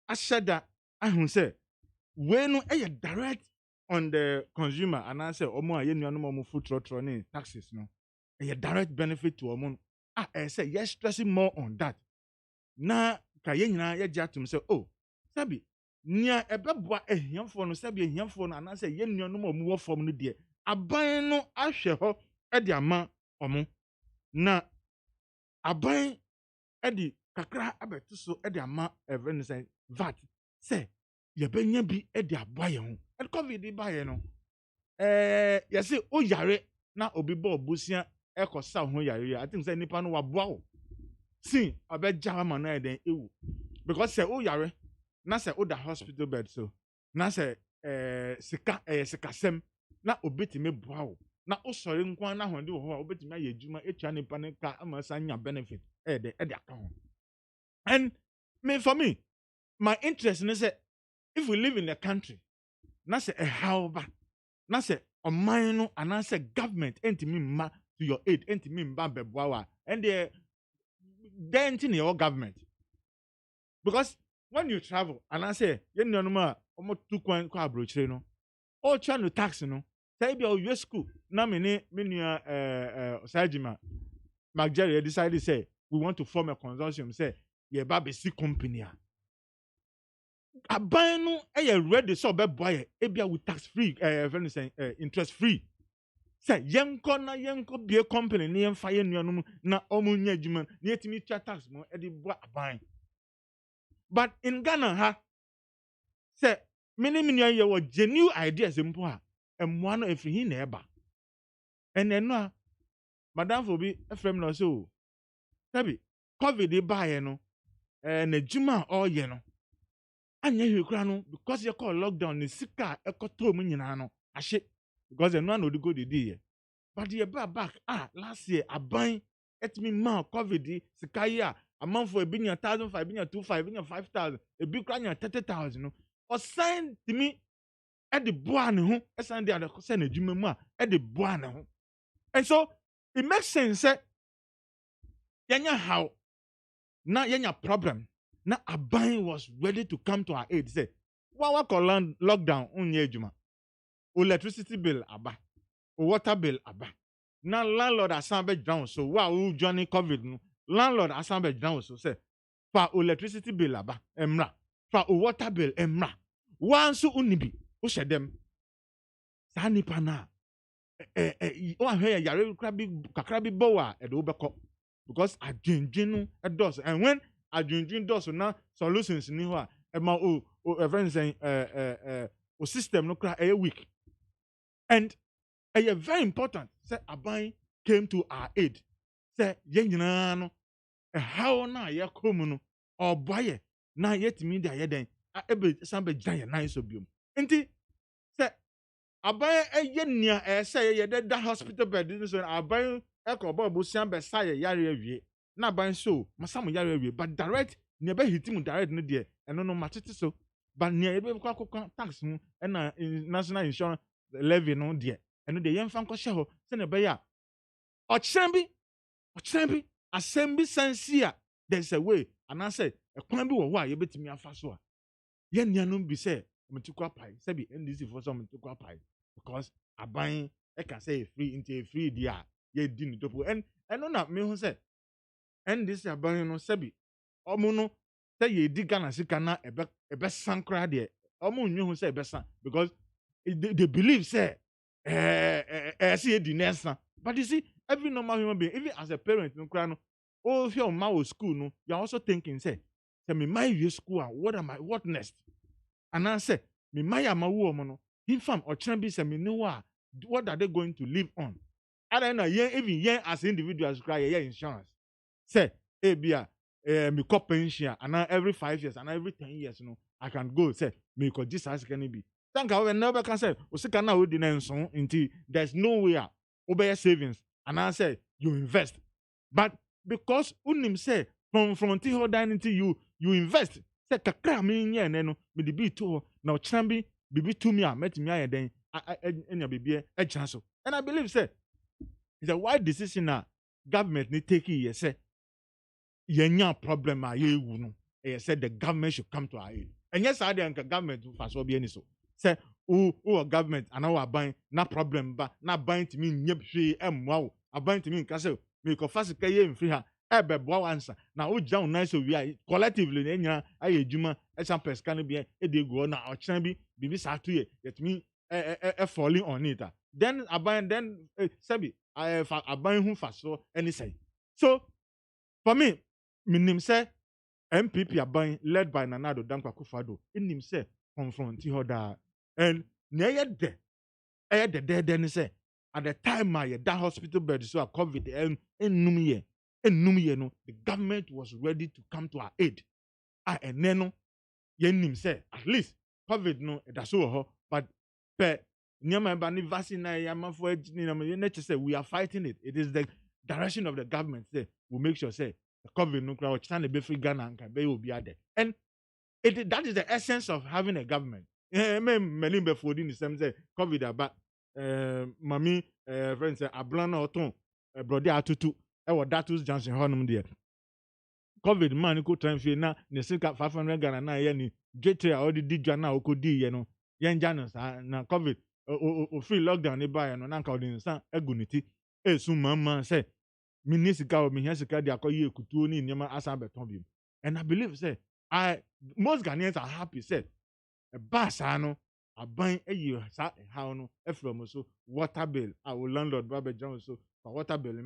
G: ashada ahun say we no direct on the consumer and I say omo a ye nuanom omo food trotro ni taxes no direct benefit to omo say yes stressing more on that na ka ye nyina ye jatum say oh sabi nia ebeboa ehiamfo no sabi ehiamfo no ana say ye nuanom omo wo fom no de aban no ahwe ho de ama omo na aban edi kakra abeto so de ama even say VAT say ye benya bi de aboa ye ho and covid ba ye no ye say o yare na obi bo obusia ɛkɔ sa ho yare I think say nipa no waboa wo see abɛgya ama na ɛden ewu because say o yare na say o da hospital bed so na say sikasɛm na obetime boa wo na osɔre nkwan na honde wo ho a obetime ayɛ adwuma etua nipa ne ka ama sa nya benefit ɛde aka ho and for me my interest is say if we live in a country na say however na say ɔman no anase government entimi mma to your aid entimi mba beboa wa and then in your government because when you travel anase ye nuanom a omo tu kwan kwa abrochire no o try no tax no say bia o school na me nua Osajima Magjerry decided say we want to form a consortium say ye ba be see company aban no ready so be boy ebia with tax free interest free say yenko be company na yemfa ye nuanom na omo nya adwuma na yetimi twa tax mo e de boa aban but in Ghana ha say many ye were genuine ideas mpo a emmoa no efiri na eba eno a madam fobi efrem no so tabi covid ba ye no na adwuma all ye no anya hwekura no because you call lockdown ni sika ekoto mu nyina no ahye because eno na odigo didi but ye back last year aban etimi ma covid sika ye a amanfo ebinya 1,500 ebinya 2,500 ebinya 5,000 ebi kura nya 30,000 no osan timi e de boa ne ho esan de adekose na adwuma mu a e de boa ne ho and so it makes sense say yenya how na yenya problem na aban was ready to come to our aid say wa call lockdown unye adwuma electricity bill aba water bill aba na landlord asan be down so wa who journey covid no landlord asan be down so say fa electricity bill aba emra fa water bill emra wansu unibi o shedem sa nipa na o ahwe yare kakra bi bowa e do beko because adwendwen no edos and when adwendwen dos na solutions ni ho a e ma friends o system no kra e weak and very important say aban came to our aid say ye nyina no how na ye kom no oboye na yetimi da ye den ebe sambe gyan nan so biom nti say aban ye nia say ye da hospital bed ni so aban ekobo busian be say yare awie na aban so masam yare awie but direct ne be hitimu direct no de eno no matete so but ne ebe kwa tax mu na national insurance levy no de eno de yemfa nko hye ho se ne be ya ochembi assembly sensia there's a way and I say ekwan bi wo ho a ye betimi afa so a ye nuanom bi say ometukwa pai say bi NDC for some ometukwa pai because aban e can say free dia ye di ni topo and eno na me hu say NDC aban no say bi omo no say ye di Ghana sika na ebe sankra de omo nwu hu say ebe san because they believe say see di nessa but you see every normal human being even as a parent no kra no if your ma was school no you are also thinking say me my school what next and I say me my ama wo mo no him fam or bi say me know what are they going to live on I don't know even as individuals cry insurance say bia me cop pension and every 5 years and every 10 years no I can go say me ko this as can be thank I never can say o sika na o di na nso until there's no way obey savings and I say you invest but because unim say from till down into you invest say kakra me nye ne no me de bi to na o chambi bibi to me a metimi aye den enya bibie e chance so and I believe say it's a wide decision na government need take here say yenya problem a ye wu no e said the government should come to our aid and yes I dey government for so be any so say o government and our ban na problem ba na ban timi nye hwe emwa wo aban timi nka say me ko fasika ye mfiri ha ebe bo answer na o gya unan so wi collectively na nya aye adwuma e samples kan bi e de go na o kyan bi bibi sa to ye yetimi falling on it then aban then sabi aban hu fa so any say so for me minim say MPP aban led by Nanado Dankwa Akufo-Addo inim say confront ho da and na ye de then say at the time that hospital bed so a COVID the government was ready to come to our aid. And then yen say at least COVID no that's so but vaccine say we are fighting it. It is the direction of the government say we make sure say the COVID no crowd stand be free Ghana and can be there. And that is the essence of having a government. Many before the same say COVID about mami friends say ablana oton brother atutu e wo datus Johnson honum there. COVID man ko transfer na ne sika 500 Ghana na ye ni jetre a odi digwa na okodi ye no ye nja no na COVID o free lockdown ne ba ye no na nka odi nsan aguniti esu mama say minisika o mihasika dia akoye ekutuo ni nyama asa beton bi. And I believe say most Ghanaians are happy say a basano a buying a year how no from so water bill our landlord Robert Jones so for water bill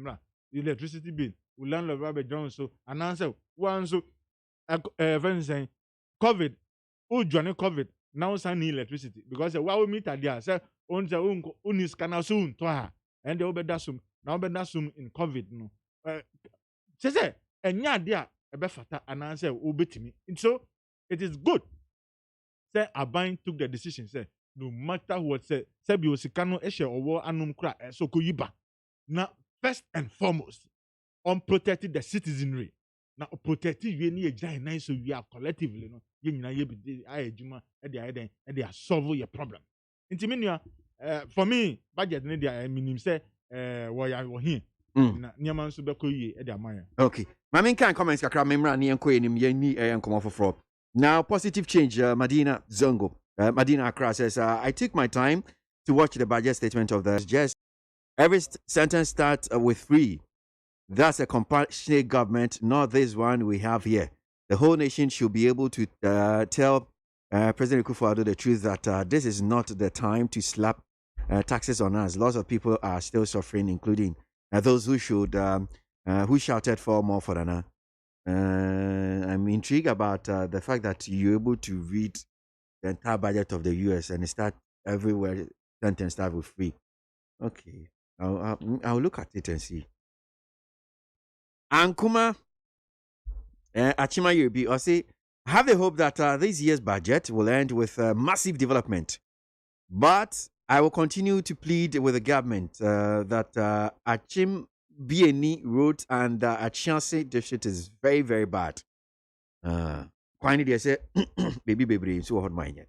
G: electricity bill we landlord Robert Jones so and answer one so friends saying COVID joining COVID now sign electricity because why we meet at there say on the unis can soon to her and they obey sum now be sum in COVID no say and yeah there a befata and answer obetimi so it is good. Say Aban took the decision. Say no matter what, say Biosikano Eshe or Anum Kra so Kuyiba. Now, first and foremost, unprotected the citizenry. Now, protected we need a giant so we are collectively, no, and they are solving your problem. Intimania, for me, budget media, I mean, say, why I was here. Niaman Subakoye, Edia
A: Okay. My main kind comments, Kakra Memra, Nian Queen, Yeni, and come off for. Now, positive change, Madina Zongo. Madina Accra says, I took my time to watch the budget statement of the just every sentence starts with free. That's a compassionate government, not this one we have here. The whole nation should be able to tell President Kufuor the truth that this is not the time to slap taxes on us. Lots of people are still suffering, including those who shouted for more for Dana. I'm intrigued about the fact that you're able to read the entire budget of the US and start everywhere sentence start with free. Okay, I'll look at it and see. Ankuma Achima Yobi, I say, I have the hope that this year's budget will end with massive development, but I will continue to plead with the government that Achim BNE road and Achianse district is very, very bad. Finally, they say, baby, so hot mine yet.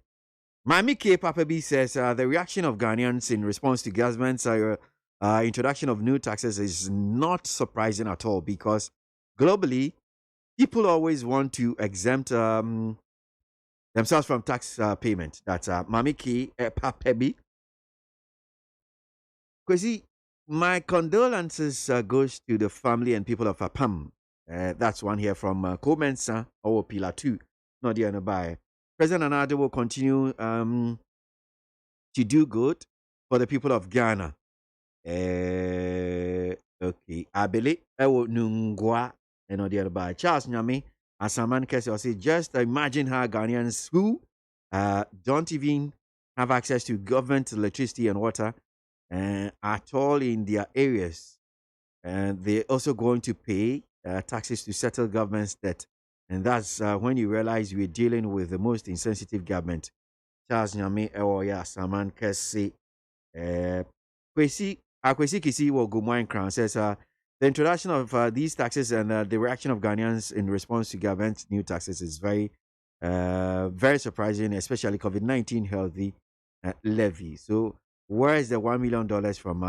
A: Mami K. Papa B says the reaction of Ghanaians in response to government's introduction of new taxes is not surprising at all because globally, people always want to exempt themselves from tax payment. That's Mami K. Papa B. Kwesi, my condolences goes to the family and people of Apam. That's one here from Komensa or Pillar 2. Not the by. President Anado will continue to do good for the people of Ghana. Okay. Abele Ewo Nungwa and not the by. Charles Nyame, Asaman Kese, say just imagine how Ghanaians who don't even have access to government electricity and water at all in their areas, and they're also going to pay taxes to settle government's debt, and that's when you realize we're dealing with the most insensitive government. Charles Nyame Ewoya Saman Kesi Kwesi Kisi Wogumwine Crown says the introduction of these taxes and the reaction of Ghanaians in response to government's new taxes is very surprising, especially COVID-19 healthy levy. So where is the $1 million from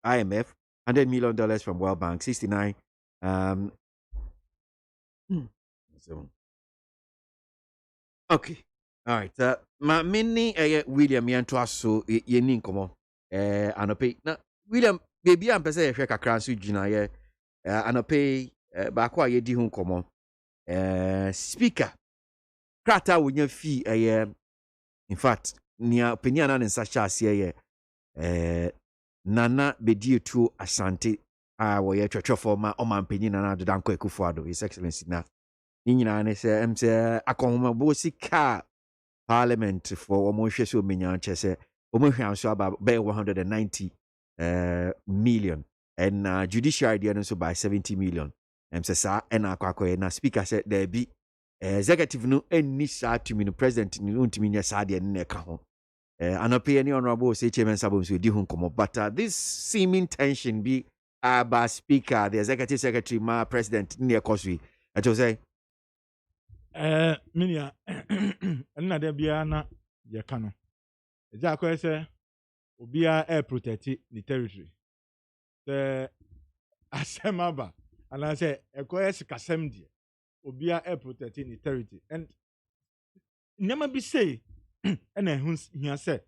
A: IMF, $100 million from World Bank, 69? So, okay, all right. My mini William Yantua so yenin komo anope na William baby am pese ye hwe kakra so gina ye anope ba kwa ye di hu komo speaker krata wonya fi in fact nia opinion na nsa sha ase ye nana bedi etu asante wo ye twetwefo ma o man panyin na do danko Akufo-Addo his excellency na ni nyina ne se akọhoma bo sika parliament for omo hwe so menya che se hwɛ so about 190 million and judiciary deɛ no nso by 70 million sɛ saa ɛna akɔ na speaker sɛ daabi executive no ɛnni saa tumi no president no ntumi nyɛ saa deɛ no na ɛka ho anɔpɛ yɛ ne honorable say chairman sabo nso ɛdi ho nkɔmmɔ but this seeming tension bi by speaker the executive secretary ma president ne ɛkɔ so yi ɛkyɛw sɛ
G: minia ɛnna da biara na yɛka no ɛgya akɔyɛ sɛ obiara air protect the territory sɛ asɛm aba anaasɛ ɛkɔyɛ sikasɛm deɛ obiara air protect the territory and nneɛma bi sei ɛna ɛho hia sɛ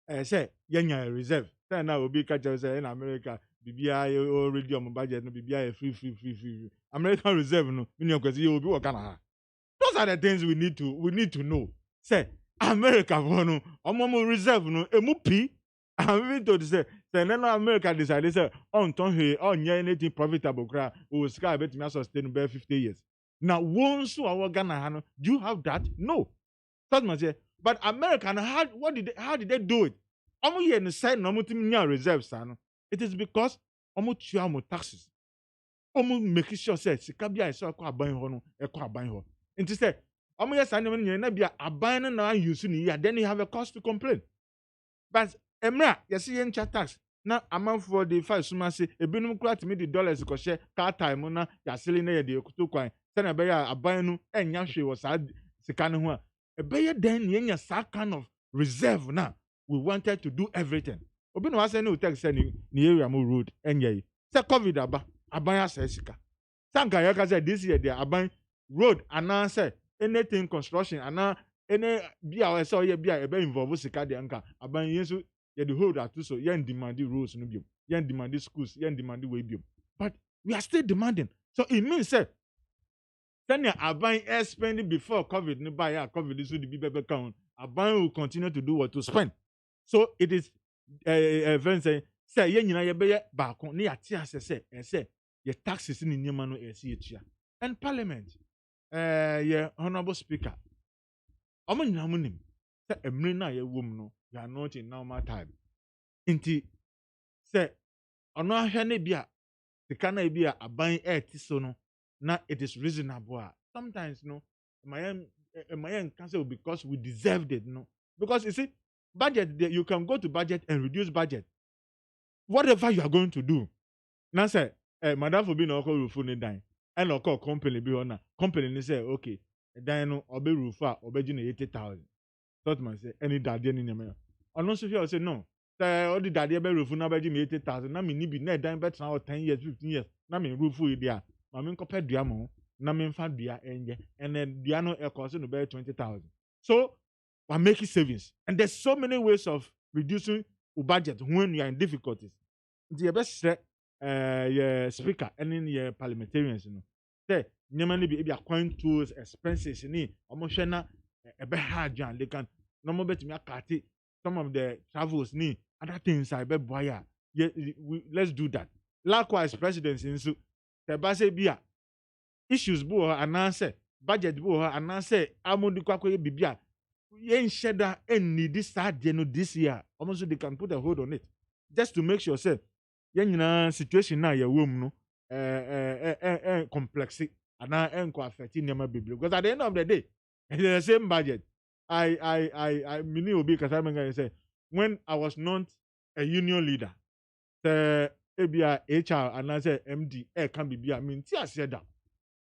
G: sɛ yɛnya reserve sɛ na obi ka kyerɛ sɛ in America biribiara yɛ already on budget no biribiara yɛ free American reserve no minia kwasi yɛ obi wɔ Ghana ha. Those are the things we need to know. Say America for no, omo reserve no, emu pi. I'm even told to say then America decided say on anything profitable cry we sky bet me sustain by 50 years. Now once our Ghana do you have that? No. That's my say. But America how did they do it? Omo here no side no mutim reserves no. It is because omo tua mo taxes. Omo make sure say sika bia so akọ aban ho no ekọ aban ho. Nti say omo yes and na bia aban no na use ni ya then you have a cause to complain. But emra yes yen tax na amanfo dey fight suma say ebinum kura timi the dollars ko share car time na ya sele na ye dey kuto kwan say na be ya aban no enya hwe wo sa sika no ho a ebe ye then yen sa kind of reserve na we wanted to do everything. Obi no say no text say ni area mo road enya yi say covid aban asa sika sanka ya ka say this year there aban road and say anything construction and any bia say oye bia e be involve sika de nka aban yesu ye the hold at so yen demand roads no biom yen demand schools yen demand way biom but we are still demanding so it means say then aban spending before covid no buy ya covid so the people count aban will continue to do what to spend so it is event say yen nyina ye be ye baako ne ya tie ase say ye taxes ni nyema no esi etua and parliament yeah honorable speaker omo nyina mo nim say emre na ye wom no you are not in normal time inti say ono ahwe ne bia sika na bia aban ti so no na it is reasonable sometimes no my cancel because we deserved it no because you see budget you can go to budget and reduce budget whatever you are going to do now say madam for being oko rufu ne dan and oko company bi ona company ni say okay dan no obe rufu a obeji na 80,000 thought man say any daddy ni nyame ono so fi say no say all the daddy be rufu na obeji me 80,000 na me ni bi na dan bet na 10 years 15 years na me rufu e dia ma me nkopɛ dua mo na me mfa dua enye and then dua no e cost no be 20,000 so we're making savings and there's so many ways of reducing your budget when you are in difficulties the best your speaker and then your parliamentarians no say nyama ni bi acquaint tools expenses ni omo hwe na e be hard jan they can no mo betimi akate some of the travels ni other things I be boya let's do that likewise presidency nso te ba say bia issues bo anase budget bo anase amodi kwakwa bibia yen sheda any this Saturday no this year almost they can put a hold on it just to make sure say yen situation na ya wom no complex and enko affect nyama biblia because at the end of the day it's the same budget I mini obi kasamenga say when I was not a union leader the ABA HR and I say MD can be I mean tia said that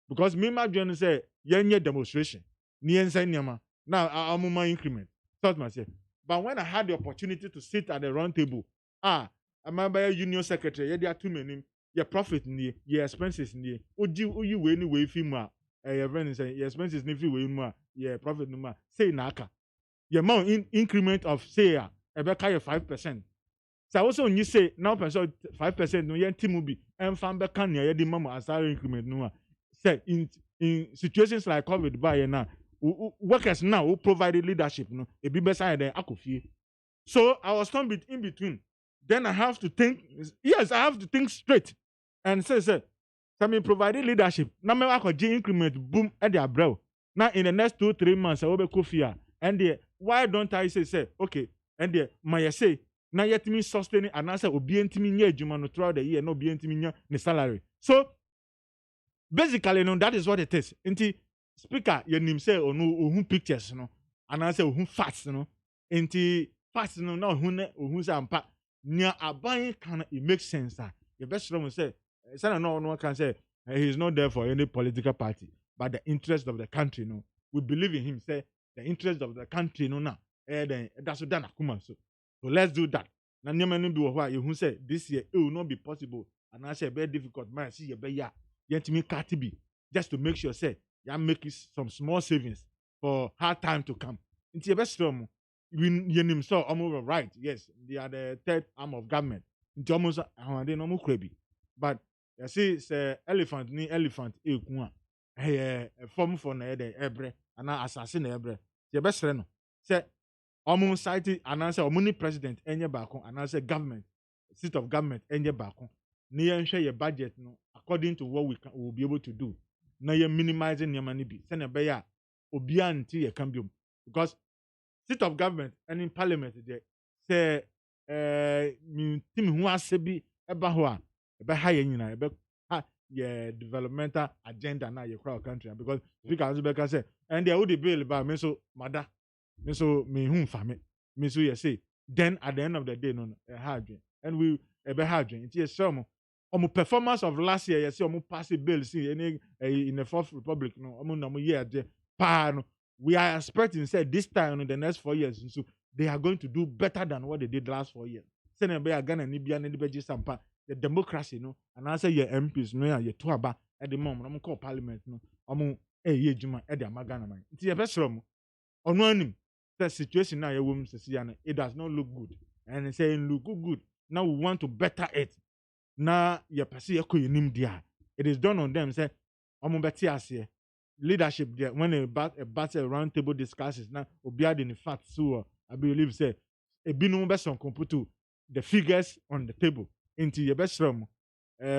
G: because me my journey say yenye demonstration ni ensa nyama now I'm my increment thought myself but when I had the opportunity to sit at the round table I'm a union secretary there are too many your profit ni your expenses ni oji we ni we fi mu a your friend say your expenses ni fi we mu a your profit no ma say na aka your amount increment of say a be ka your 5%. So also when you say now 5% no yen timu bi enfan be kan ya di mama asare increment no say in situations like COVID by now workers now who provided leadership no e be beside them akofie so I was come in between then I have to think straight and say me provided leadership na me akoje increment boom at their brow now in the next 2-3 months I will be kofia and why don't I say okay and the my say na yet me sustain and answer obi ntimi nya adwuma no throughout the year no obi ntimi nya ne salary. So basically no that is what it is. Nti speaker ye nim say onu ohun pictures no and answer ohun facts no. Nti facts no na ohun say ampa nya aban can it makes sense. The best room say no can say he is not there for any political party but the interest of the country no. We believe in him say the interest of the country no now. Then that's what done akuma so let's do that. Na nyama no bi wo ho you say this year it will not be possible and I say very difficult man see you be ya yentimi cut be just to make sure say you make some small savings for hard time to come. Into your best room we yenim so almost right. Yes, they are the third arm of government. Into almost they no krebi. But you see say elephant ni elephant e ku a form for na the ebre and assassin ebre. Your best friend say almost site and answer omuni president enye baako and answer government seat of government enye baako na yen hwe your budget no according to what we will be able to do na yen minimizing your money be say na be ya obi anti ye can biom because seat of government and in parliament there say mi timi hu ase bi eba ho a ebe ha ye nyina ebe ha ye developmental agenda na ye crowd country because speaker Azubeka say and there would the bill ba me so mada me so me hu fa me so you say then at the end of the day no hard and we ebe hard it is some performance of last year you see pass a bill see any in the fourth republic no na year there pa no we are expecting say this time in the next 4 years so they are going to do better than what they did last 4 years say na be Ghana ni bia na be sampa the democracy no and answer your MPs no ya to aba at the moment no call parliament no ye juma e dey Ghana man nti ye be sro ono anim the situation now it does not look good and saying look good now we want to better it na ye pese ye ko yenim dia it is done on them say omo beti ase leadership there when a battle round table discussions now obi ade in fact so I believe say e binu be son computer the figures on the table into ye best from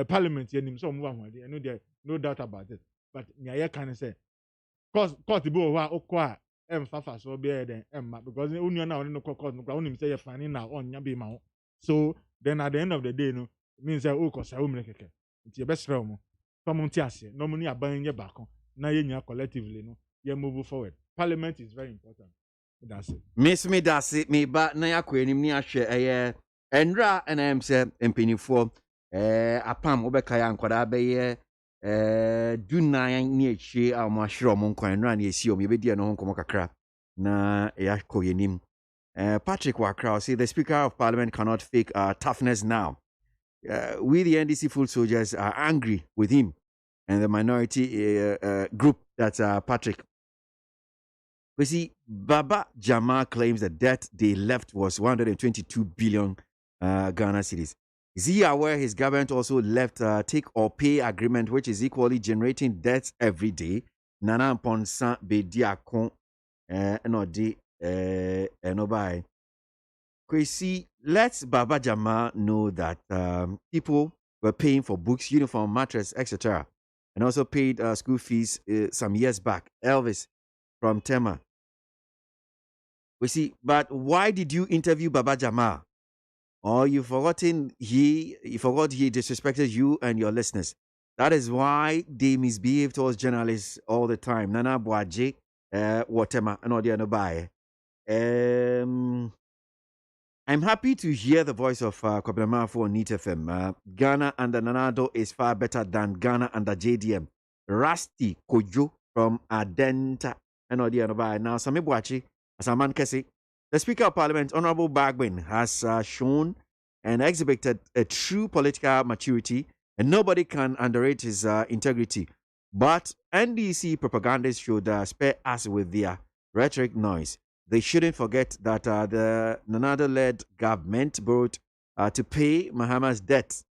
G: parliament ye nim so omo wa I know there no doubt about it but nya can say court bi o wa okwa fafa so be then because unu na no court no unu say you fani na onya be ma so then at the end of the day no means say o ko sa o mrekeke nti e be sra mo monti ase no mo ni aban ye baako na ye nya collectively no ye move forward. Parliament is very important. That's it.
A: Miss me that's it me ba na yakọ enim ni ahwe enra na em say empenifo apam obeka ya nkwada be dunan ni echi a mo ahwere mo nkwan enra na esi o me be die no nkomo kakra na yakọ yenim. Patrick Wakra say the Speaker of Parliament cannot fake toughness now. We the NDC full soldiers are angry with him and the minority group that's Patrick. We see Baba Jama claims the debt they left was 122 billion Ghana cedis. Is he aware his government also left take or pay agreement which is equally generating debts every day? Nana Ponsa Bediakon no di no by. Kwesi, let Baba Jama know that people were paying for books, uniform, mattress, etc. and also paid school fees some years back. Elvis from Tema. We see, but why did you interview Baba Jama? Or you forgot he disrespected you and your listeners. That is why they misbehave towards journalists all the time. Nana Boaje, Watema, and all the other by. I'm happy to hear the voice of Koblema for NEET FM. Ghana under Nanado is far better than Ghana under JDM. Rusty Kojo from Adenta, and all the other by. Now, Sami Boachi. As a man Kessie, the Speaker of Parliament, Honorable Bagwin, has shown and exhibited a true political maturity, and nobody can underrate his integrity. But NDC propagandists should spare us with their rhetoric noise. They shouldn't forget that the Nanado-led government borrowed to pay Mahama's debt.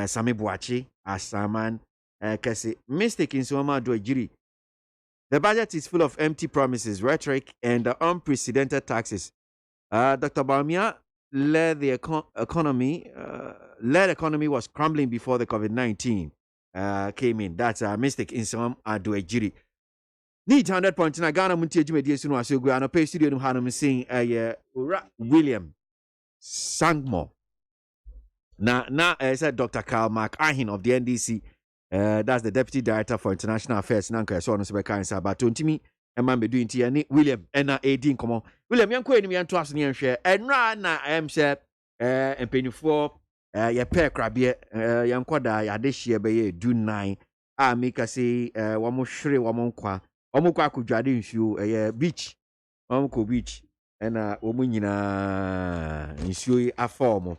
A: Sami Boachi, Asaman Kessie, mistake in Suama Dwejiri. The budget is full of empty promises, rhetoric, and unprecedented taxes. Dr. Baumia led the economy was crumbling before the COVID-19 came in. That's a mistake in some Adwejiri. Need 100 na Ghana Montie Jumedi Sunu Asogwe and pay studio no hanum sing William Sangmo. Na said Dr. Carl Mark Ahin of the NDC. That's the Deputy Director for International Affairs. Nanka so no se beka nsa ba tontimi e man be doing ti ani William na edin komo. William yanko enim yanto aso ne yanhwe. Enra na hye empenifo ye pe krabie yanko da ya de hye be ye du 9 a meka say wo mo hwere wo mo nkwa wo kwa akudwade nsuo beach wo ko beach na wo nyina nsuo yi aform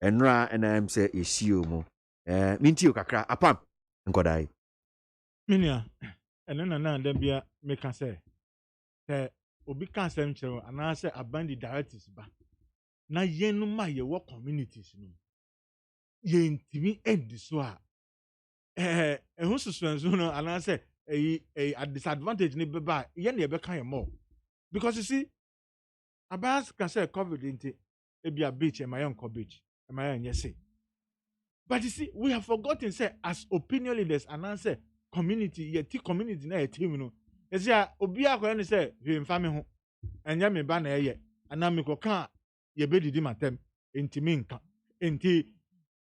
A: enra na say esio mu minti kakra apam nkodai
G: minia ene na dem bia meka say obi kan sem chero ana say abandi directives ba na yenu ma ye wo communities no ye ntimi end so a ehun susuanso no ana say a disadvantage ni beba ye na ye be kan more because you see abas can say covid into ebia beach and my own beach and my own yes. But you see, we have forgotten say as opinion leaders and answer community, ye community na team no. You see, obi akwa say we family ho enya me ba na ye and na me ko kan ye be didi matem enti me nka enti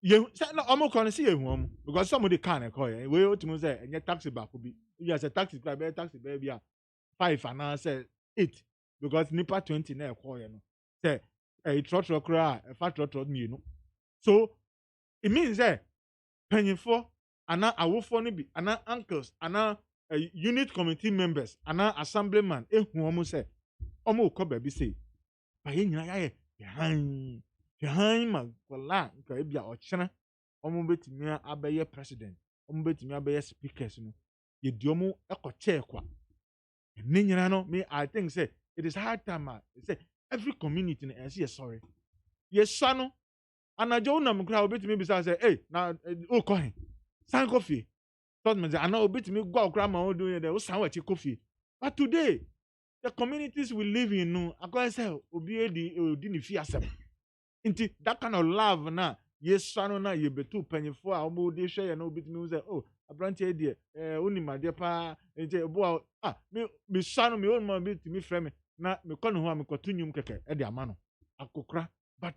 G: ye say na omo kon say ye hu because somebody can e call ye we otimu say enya taxi ba ko bi you say taxi be bia 5 and answer 8 because nipa 20 na e call ye no say trotro kra e fa trotro mi no so it means that pennyfo ana awofo no bi ana uncles ana unit committee members ana assemblyman ehu omo say omo ko ba bi say ba ye nyina ya ye han ma kola nka e bia o kyena omo betimi abaye president omo betimi abaye speakers no ye di omo ekoche kwa ni nyina no me I think say it is hard time say every community na say sorry yes no anajo na mkra obetimi bisa say hey na o ko hen san coffee thought me say ana obetimi gwa okra ma o do ye o san wachi coffee but today the communities we live in no akwa say obi odi ni fi asem nti that kind of love na yes no na ye betu panyefo a omo de hwe ye na obetimi say oh abranche de onimade pa nti bo me sano me onma betimi frame na me kono ho a me kotunyum keke e de amano akokra but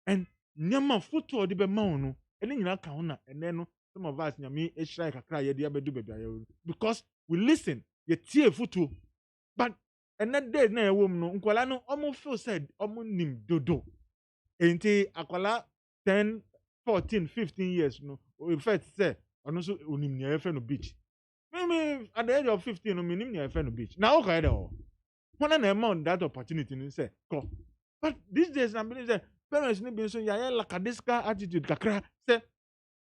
G: and nyama foto de be ma no ene nyina ka ho na ene no some of us nyame e hira kakra ye de abedu bebia ye because we listen ye tie foto but ene day na ewom no nkwala no omo feel said omo nim dodo enti akwala 10 14 15 years no in fact say ono so onim nya efe no beach me at the age of 15 no minim nya efe no beach na o ka dey o when na amount that opportunity no say go but these days I believe that parents ni bin so ya lakadiska attitude kakra say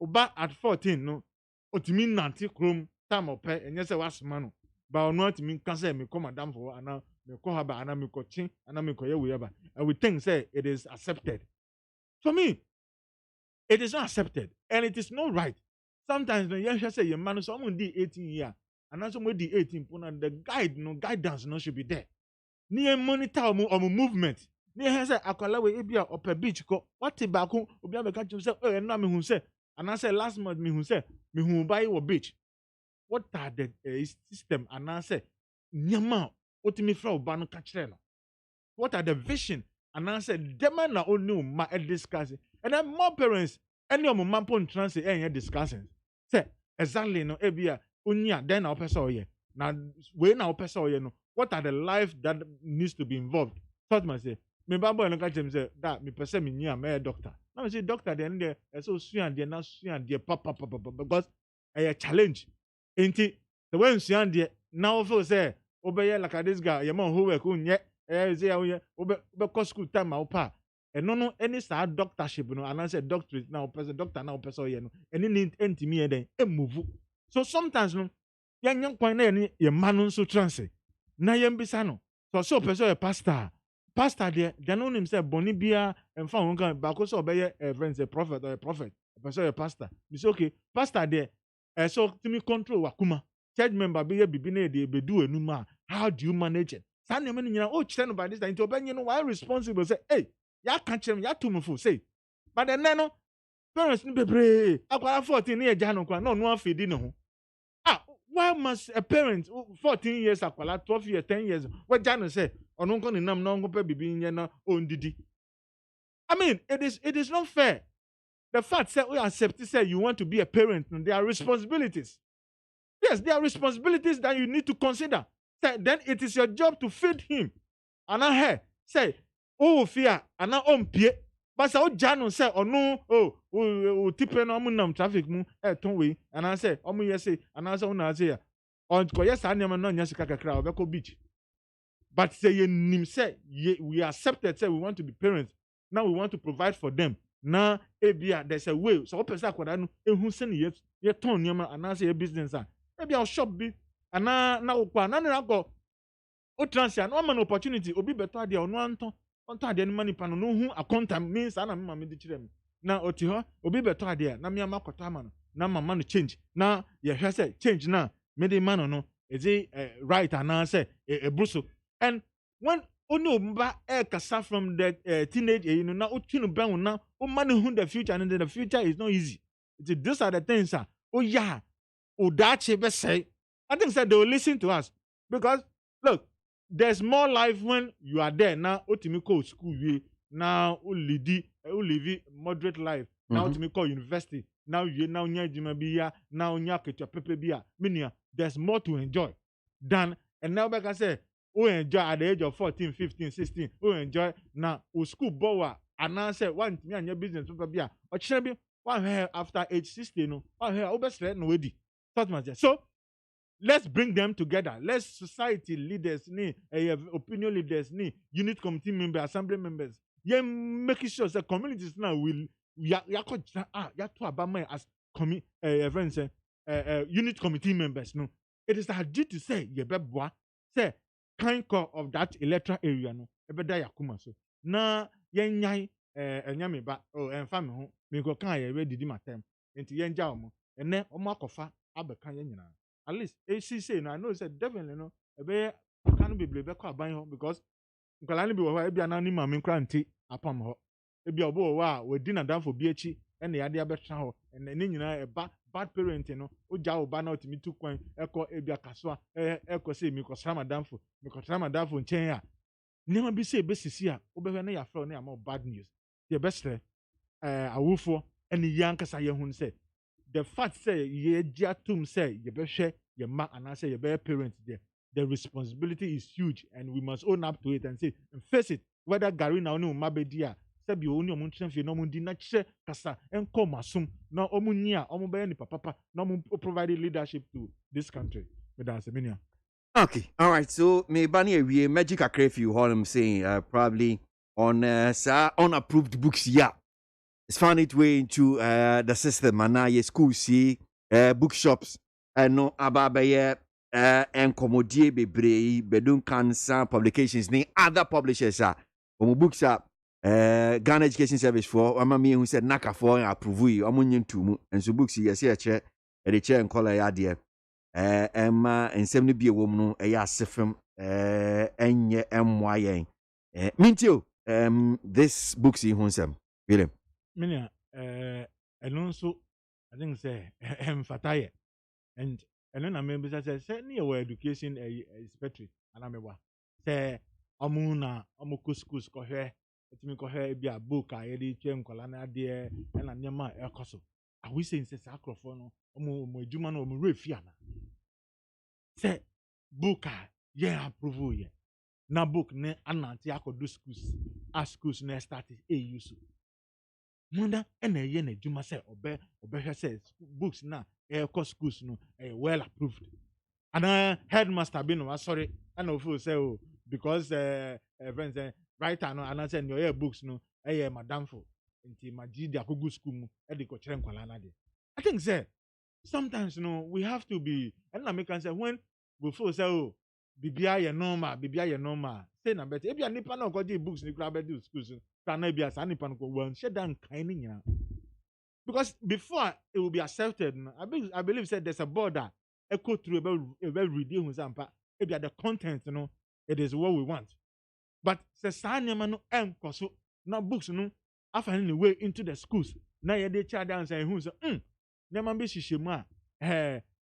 G: oba at 14 no otimi nanti krom time ope enye say wasma no ba ono atimi kan say me come madam for ana me ko haba ana me ko chin ana me ko ye we ba I would think say it is accepted for me it is not accepted and it is not right sometimes when you say your man someone did 18 year and also mo di 18 put the guidance no should be there ni monitor omo movement ni say akwala we ebia opa beach ko what ba ko obi abeka chim say na me hu say and I say last month me hu say me hu buy wo beach what are the system and I say nyama otimi fra oba no ka kire no what are the vision and I say dem na only ma discussing and then more parents any of my pon trans discussing say exactly no ebia onya then na opesa oye na we na opesa oye no what are the life that needs to be involved thought me say me babo no ka chem say that me person me nya me doctor na me say doctor then there so suan there na suan there papa because a challenge enti the way suan there now feel say obeye like this guy your man who work unye say obe school time ma opa no any sa doctorship no and I say doctorate now person doctor now person ye no any ntimi e den e move so sometimes no yan kwan na ye manu so trance na yem bisa no so person ye pastor there no him say boni bia emfa won kan ba ko so obeye friend say prophet or a prophet person ye pastor me say okay pastor there so timi control wakuma church member be ye bibi na dey bedu enuma how do you manage it san nem nyina o kire no by this time to obenye no why responsible say hey ya kan kire ya to mfo say but then no parents ni bebre akwara 14 na eja no kwa no afedi ne ho why must a parent 14 years akwala 12 years 10 years what Jano say ono nko ni nam na nko pe bibi nye na ondidi? I mean, it is not fair. The fact that we accept say you want to be a parent, there are responsibilities. Yes, there are responsibilities that you need to consider. Say, then it is your job to feed him. And I hear say, oh fear, and I pie. But say, oh Jano say, oh no, oh tipe no nam traffic mu tonwe. And I say, say, and I say, una say, on ko yes anyama no nya sika kakra obeko beach. But say ye nim say we accepted say we want to be parents. Now we want to provide for them. Now ebia there's a way. So person akwada no ehun se ne ye ton nyama and I say business a. Maybe I'll shop be and na okwa na go o transfer no man opportunity obi beto ade ono anton ade no money pano no hu accountant means ana mama me de kire me na oti ho obi beto ade na me amakota ma no na mama no change na ye hwe say change na me de man no is it right and I say e bruso. And when only umba kasa from the teenage you know na otinu ben na o man who the future and the future is not easy. These are the things oh yeah Udachi be say, I think that they will listen to us because look, there's more life when you are there. Now, Otimiko school now live moderate life. Now Otimiko university. Now you now Jimabia, now Nyaka Pepe Bia. Minia, there's more to enjoy than and now like I say, we enjoy at the age of 14, 15, 16. We enjoy now school bower and now say one me and your business Bia. Or Chebi, one hair after age 16, no, one hair over straight no ready. So let's bring them together. Let's society leaders, opinion leaders, unit committee members, assembly members. Yeah, making sure that communities now will as unit committee members. No, it is our duty to say say kind core of that electoral area. No, yakuma so na yenyai enyame ba and family home. Me go kan ye ready di matem. Enti yenja omo ene omo akofa abekan nyina. At least ACC no I know say definitely no ebe kan be blebe kwa ban ho because nkwala ni bi wo ho ebia na ni mame nkra nti apam ho ebia obo wo a we di na dan for bi echi ene yade abetwa ho ene ni nyina eba bad parent no oja oba na otimi tu kwan eko ebia kaso eko say mi ko Ramadan for nchen a nema bi say besisi a obehwe na ya fro na am bad news the best awufo ene yankasa ye hun say the fact say ye jatum say ye be share ye ma and say ye be parent there. The responsibility is huge and we must own up to it and say and face it. Whether Gary now no mabedia sabi only omunchen fi no mundi na che kasa enko masum na omunia omube ni papa na provide leadership to this country.
A: Okay, all right. So me bani we magic a crave you all I'm saying probably on unapproved books yeah. It's found its way into the system and now school see bookshops and no ababaye and commodie bebre bedun cancer publications ni other publishers are books are Ghana Education Service for amami who said naka for approve you amunyin tumu and so books yes here chair the chair and color ya there emma and 70 be a woman no ya sefem enye myn mintio this books in hunsem William
G: Minia, and also, I think say fataye, and then I remember say near education is petri, and I'm a say amuna amukuskus kohe, it me kohe be a book I edit chem kolana dear and a nyama ekoso. I wish say sacrophone omo juma no mo refiana. Say book yeah approve ye. Na book ne ananti akodo schools as schools ne started use. Munda ene ye ne juma say obe say books na schools no well approved. And headmaster be no sorry and of say oh because friends right no and I say your books no madam for nti maji dia ko school mu e de ko kire nkwala na de. I think say sometimes we have to be and I make say when we feel say oh bibia ye normal say na better if you nipa na go books ni kra be do schools na bia sa nipa no go wan share dan kan ni nyina because before it will be accepted I believe said there's a border echo through about reading who sampa if the content it is what we want but say sa nyama no enkoso na books no afan the way into the schools na ye dey cha down say who say nyama be hihye mu a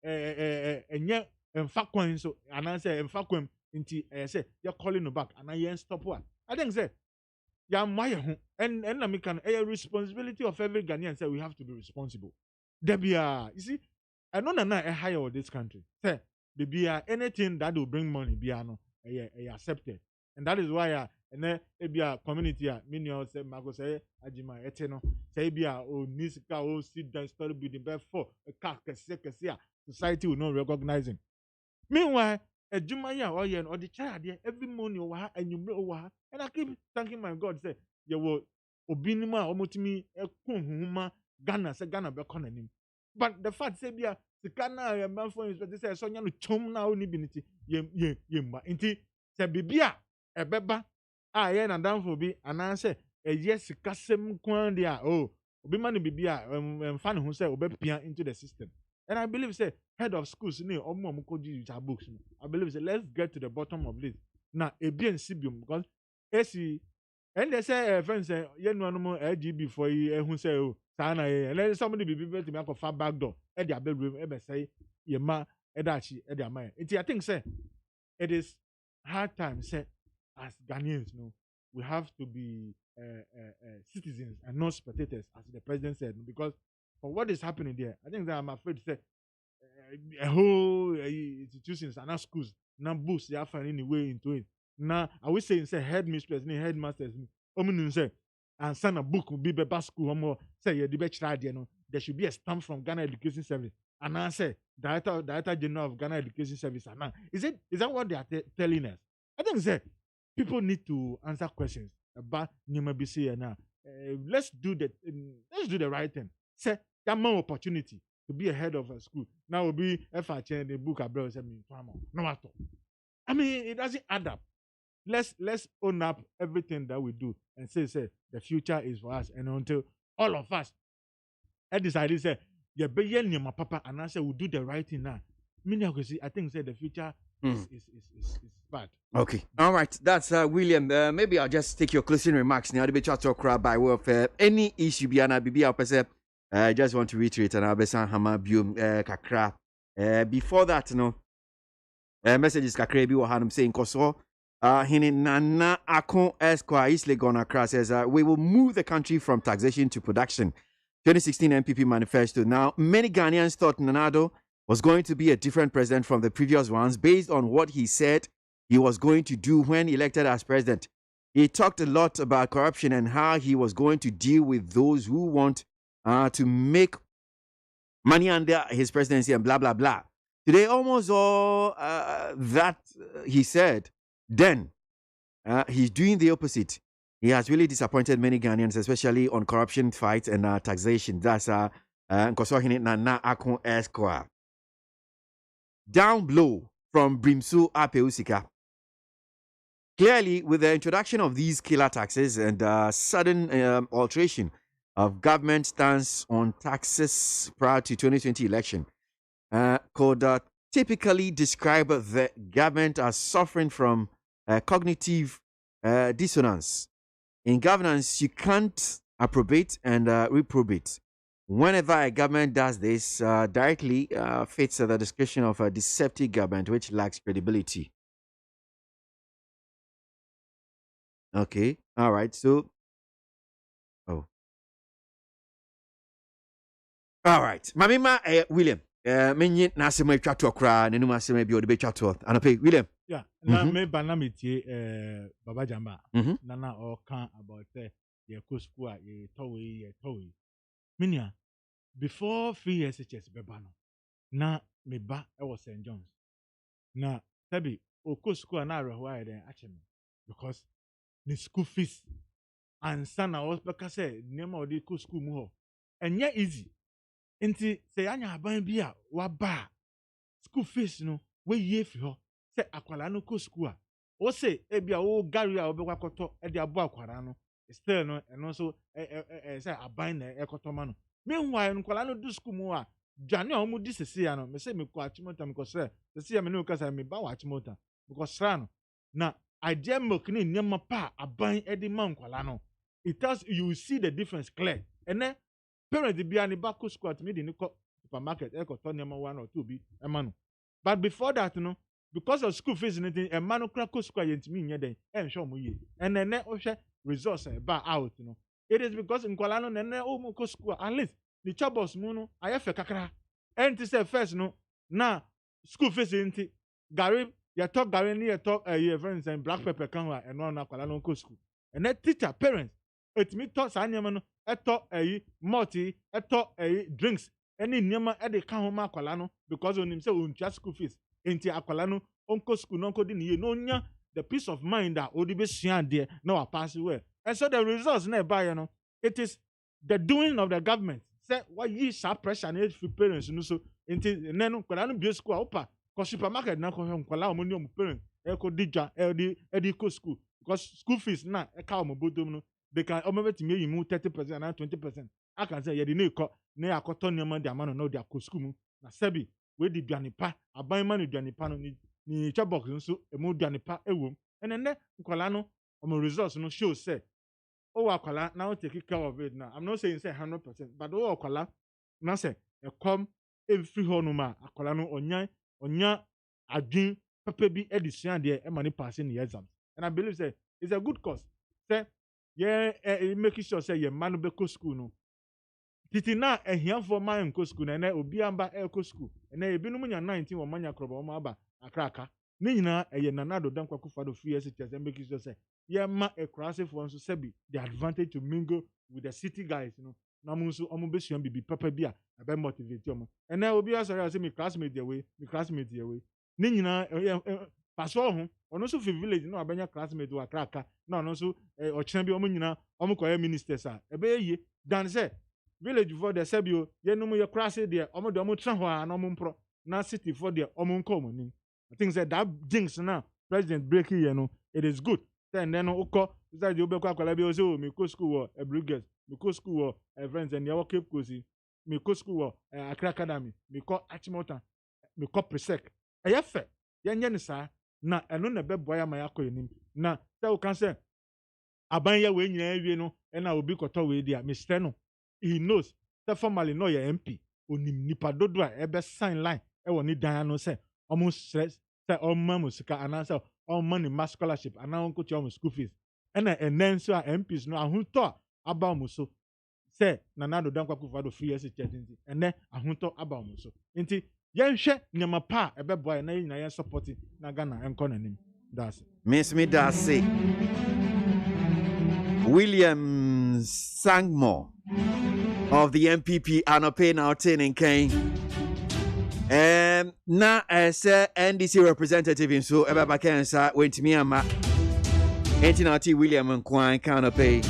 G: enye emfa kwan so anan say emfa kwam nti say you calling no back and I stop one. I think say ya my ho and na me can a responsibility of every Ghanaian say we have to be responsible. Debia, you see, I know na a higher this country. Say the bia anything that will bring money bia no accepted. And that is why and then a community minion say mago say ajima eteno say bia o nisika o sit down story building before a car kese society will not recognize him. Meanwhile, a Jumaya or the child there every morning over and you over and I keep thanking my God say you will obinima omotimi ekunhuma Ghana say Ghana be him. But the fact say bia sikana ya man for inspector say so nya no chom na oni biniti ye ma nti say bibia ebeba ye na danfo bi ananse yes kasem kwan dia oh obi ma no bibia mfa ne ho say obepia into the system. And I believe say head of schools ni omo ko use books. I believe say let's get to the bottom of this. Now e bien sibium because esi and they say friends say ye no no LGB for ehun say oh sana and then somebody be to me for back door e dia bedroom e be say ye ma e da chi e dia man. I think say it is hard time say as Ghanaians no we have to be citizens and not spectators as the president said because for what is happening there, I think that I'm afraid to say a whole institutions and not schools, now books they are finding a way into it. Now I would say headmistress, headmasters, say and send a book will be better school or more say the best idea. No, there should be a stamp from Ghana Education Service. And I say Director General of Ghana Education Service. And now is that what they are telling us? I think say people need to answer questions about NIMABC now. Let's do the right thing. Say there more opportunity to be a head of a school. Now will be FHN the book abroad say me no matter. I mean it doesn't add up. Let's own up everything that we do and say the future is for us and until all of us I decided say yeah be my papa and I say we'll do the right thing now. I think say the future is bad.
A: Okay. All right. That's William. Maybe I'll just take your closing remarks now. The be chat talk by way of any issue biana bibi I'll I just want to reiterate and I'll be saying hama biom kakra. Before that, messages kakra bi wo hanum saying koso hini nana akon esquire East Legon Accra says we will move the country from taxation to production. 2016 MPP manifesto. Now, many Ghanaians thought Nanado was going to be a different president from the previous ones based on what he said he was going to do when elected as president. He talked a lot about corruption and how he was going to deal with those who want to make money under his presidency and blah, blah, blah. Today, almost all that he said, then he's doing the opposite. He has really disappointed many Ghanaians, especially on corruption fights and taxation. That's Nkoswahini Nana Akon Esquire. Down blow from Brimsu Apeusika. Clearly, with the introduction of these killer taxes and sudden alteration of government stance on taxes prior to 2020 election, could typically describe the government as suffering from cognitive dissonance. In governance, you can't approbate and reprobate. Whenever a government does this, directly fits the description of a deceptive government which lacks credibility. Okay, all right, so, all right. Mamima William, menye na asema etwa to kra na nemu asema bi o de betwa to anope William.
G: Yeah, na me banamiti Baba Jamba. Nana or can about ye school ye towe. Minia before 3 years HS bebano. Na me ba I was St. John's. Na tabi o school na require then actually because the school fees and sana was because name of the school mu and yeah easy. Nti say anya aban bi a wa ba school fees no we ye fi ho say akwala no ko school a o say e bia o gari a obekwa koto e de abo akwara no still no and also say aban na ekoto ma no meanwhile nkwala no do school mu a dwane a omu di sese ya no me say me ko achimota me ko say sese ya me no ka say me ba wa achimota because sra no na idea milk ni nyama pa aban e de ma nkwala no it tells you see the difference clear and then parents be an back school at me the supermarket turn number 1 or 2 be emanu. But before that, because of school fees and anything, a man who crack school yet me yet and show me. And then resource bar out, It is because in Kuala and then school at least the chabos muno I have a kakra. And to say first now school fees ain't Gary, you talk Gary near talk your friends and black pepper can and one Kuala school. And that teacher parents it me talk sanyamano talk multi talk drinks any nyama at the kahoma Kuala because on himself on just school fees. Enti akwala onko school no di ne no nya the peace of mind that odi be sua there now pass well. And so the results na buy it is the doing of the government. Say what ye sharp pressure na for parents no so enti nenu kwala no bi school opa ko supermarket na ko kwala mo ni parents e ko dija e ko school because school fees na e ka mo bodom no they can almost me you 30% and 20%. I can say ye di na ko na akoto nyama di amano no di akọ school mu na sebi we di duanipa aban ni duanipa no ni chabok nso emu duanipa ewom enene nkwala no omo results no show say o akwala now take care of it now. I'm not saying say 100%, but o akwala na say e come every honuma akwala no onya adwin papa bi edisuan de e mani passing the exams. And I believe say it's a good cause. Say making sure say your man be go school no titi na ehia for man ko school na obi amba ko school na ebinum nya 19 wo manya krobo mo aba akraka ne nyina eye nanado dan kwakufa do free SHS and make sure say ye ma ekrase for nso sebi the advantage to mingle with the city guys na mo nso omo besuan bibi papa bi a be motivate omo na obi asori say me classmate the way ne nyina paso ho ono so fi village no abanya classmate wa akraka na ono so ochena bi omo nyina omo koye ministers a ebe ye dan say village for the sebio yenum ye crase there omo de omo tra ho a na omo mpro na city for there omo nko omo nim. I think that jinx now president break here it is good then uko that you be kwa kwala bi o say me go school or a brigade me go school or friends and your Cape Kosi me go school or Accra Academy me go Achimota me go Presec e fe yenye ni sa na eno na be boya ma yakọ enim na say o kan say aban ya we nyina awie no na obi koto we dia Mr. no he knows that formally no your MP onim nipa dodo a ebe sign line e woni dan no say almost stress say omo musika anasa omo ni mass scholarship ana onko ti omo school fees and then so MPs no ahunto aba omo so say nanado dan kwakufa do free SHS nti ene ahunto aba omo so nti yenhwe nyama pa ebe boy na nyina yen support na Ghana enko nanim that's it.
A: Miss me that's William Sangmo of the MPP Anope now in Kane. Na as NDC representative in so Eba Kensa went to me and ma Antinati William and Kwan Anope.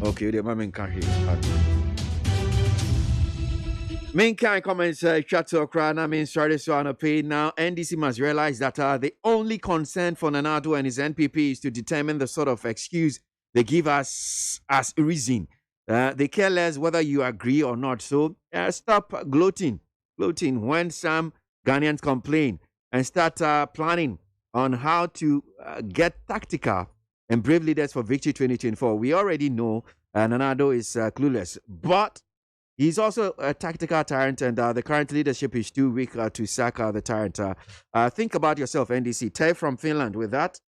A: Okay, the moment can hear. Main kind comments Chateau Krana means started so Anope. Now NDC must realize that the only concern for Nanado and his NPP is to determine the sort of excuse they give us as a reason. They care less whether you agree or not. So stop gloating when some Ghanaians complain and start planning on how to get tactical and brave leaders for Victory 2024. We already know Nanado is clueless, but he's also a tactical tyrant, and the current leadership is too weak to sack the tyrant. Think about yourself, NDC. Tay from Finland with that.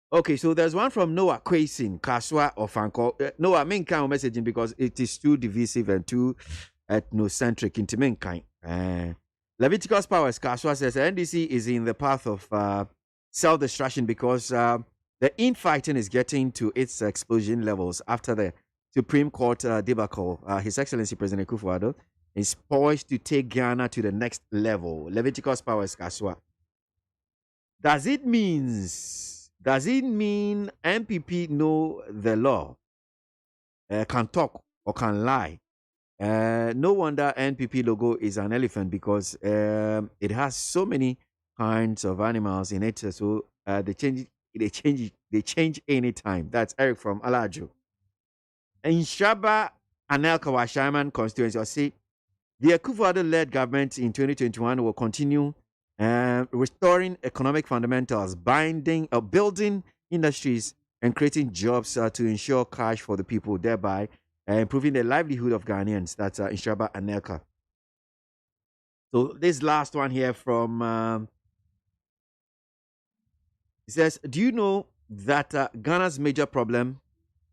A: Okay, so there's one from Noah KWASI, Kaswa or Fanko. Noah, main kind of messaging because it is too divisive and too ethnocentric into main kind. Leviticus Powers, Kaswa says NDC is in the path of self-destruction because the infighting is getting to its explosion levels after the Supreme Court debacle. His Excellency President Akufo-Addo is poised to take Ghana to the next level. Leviticus Powers, Kaswa. Does it mean MPP know the law, can talk or can lie? No wonder NPP logo is an elephant because it has so many kinds of animals in it. So they change anytime. That's Eric from Alajo. In Shaba Anel Kawashaiman constituency, I say the Akufo-Addo-led government in 2021 will continue restoring economic fundamentals, building industries, and creating jobs to ensure cash for the people, thereby improving the livelihood of Ghanaians. That's Inshaba Anelka. So this last one here from he says, do you know that Ghana's major problem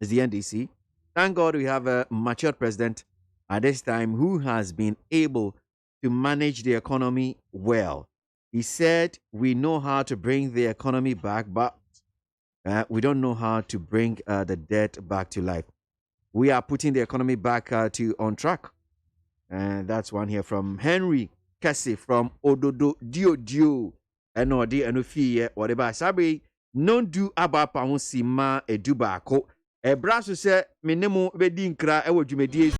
A: is the NDC? Thank God we have a matured president at this time who has been able to manage the economy well. He said we know how to bring the economy back, but we don't know how to bring the debt back to life. We are putting the economy back to on track. And that's one here from Henry Kessie from Ododo Dio. And whatever. Sabi, non do abapa ho sima edubako. Braso se menemo bedi nkra e wodwumedie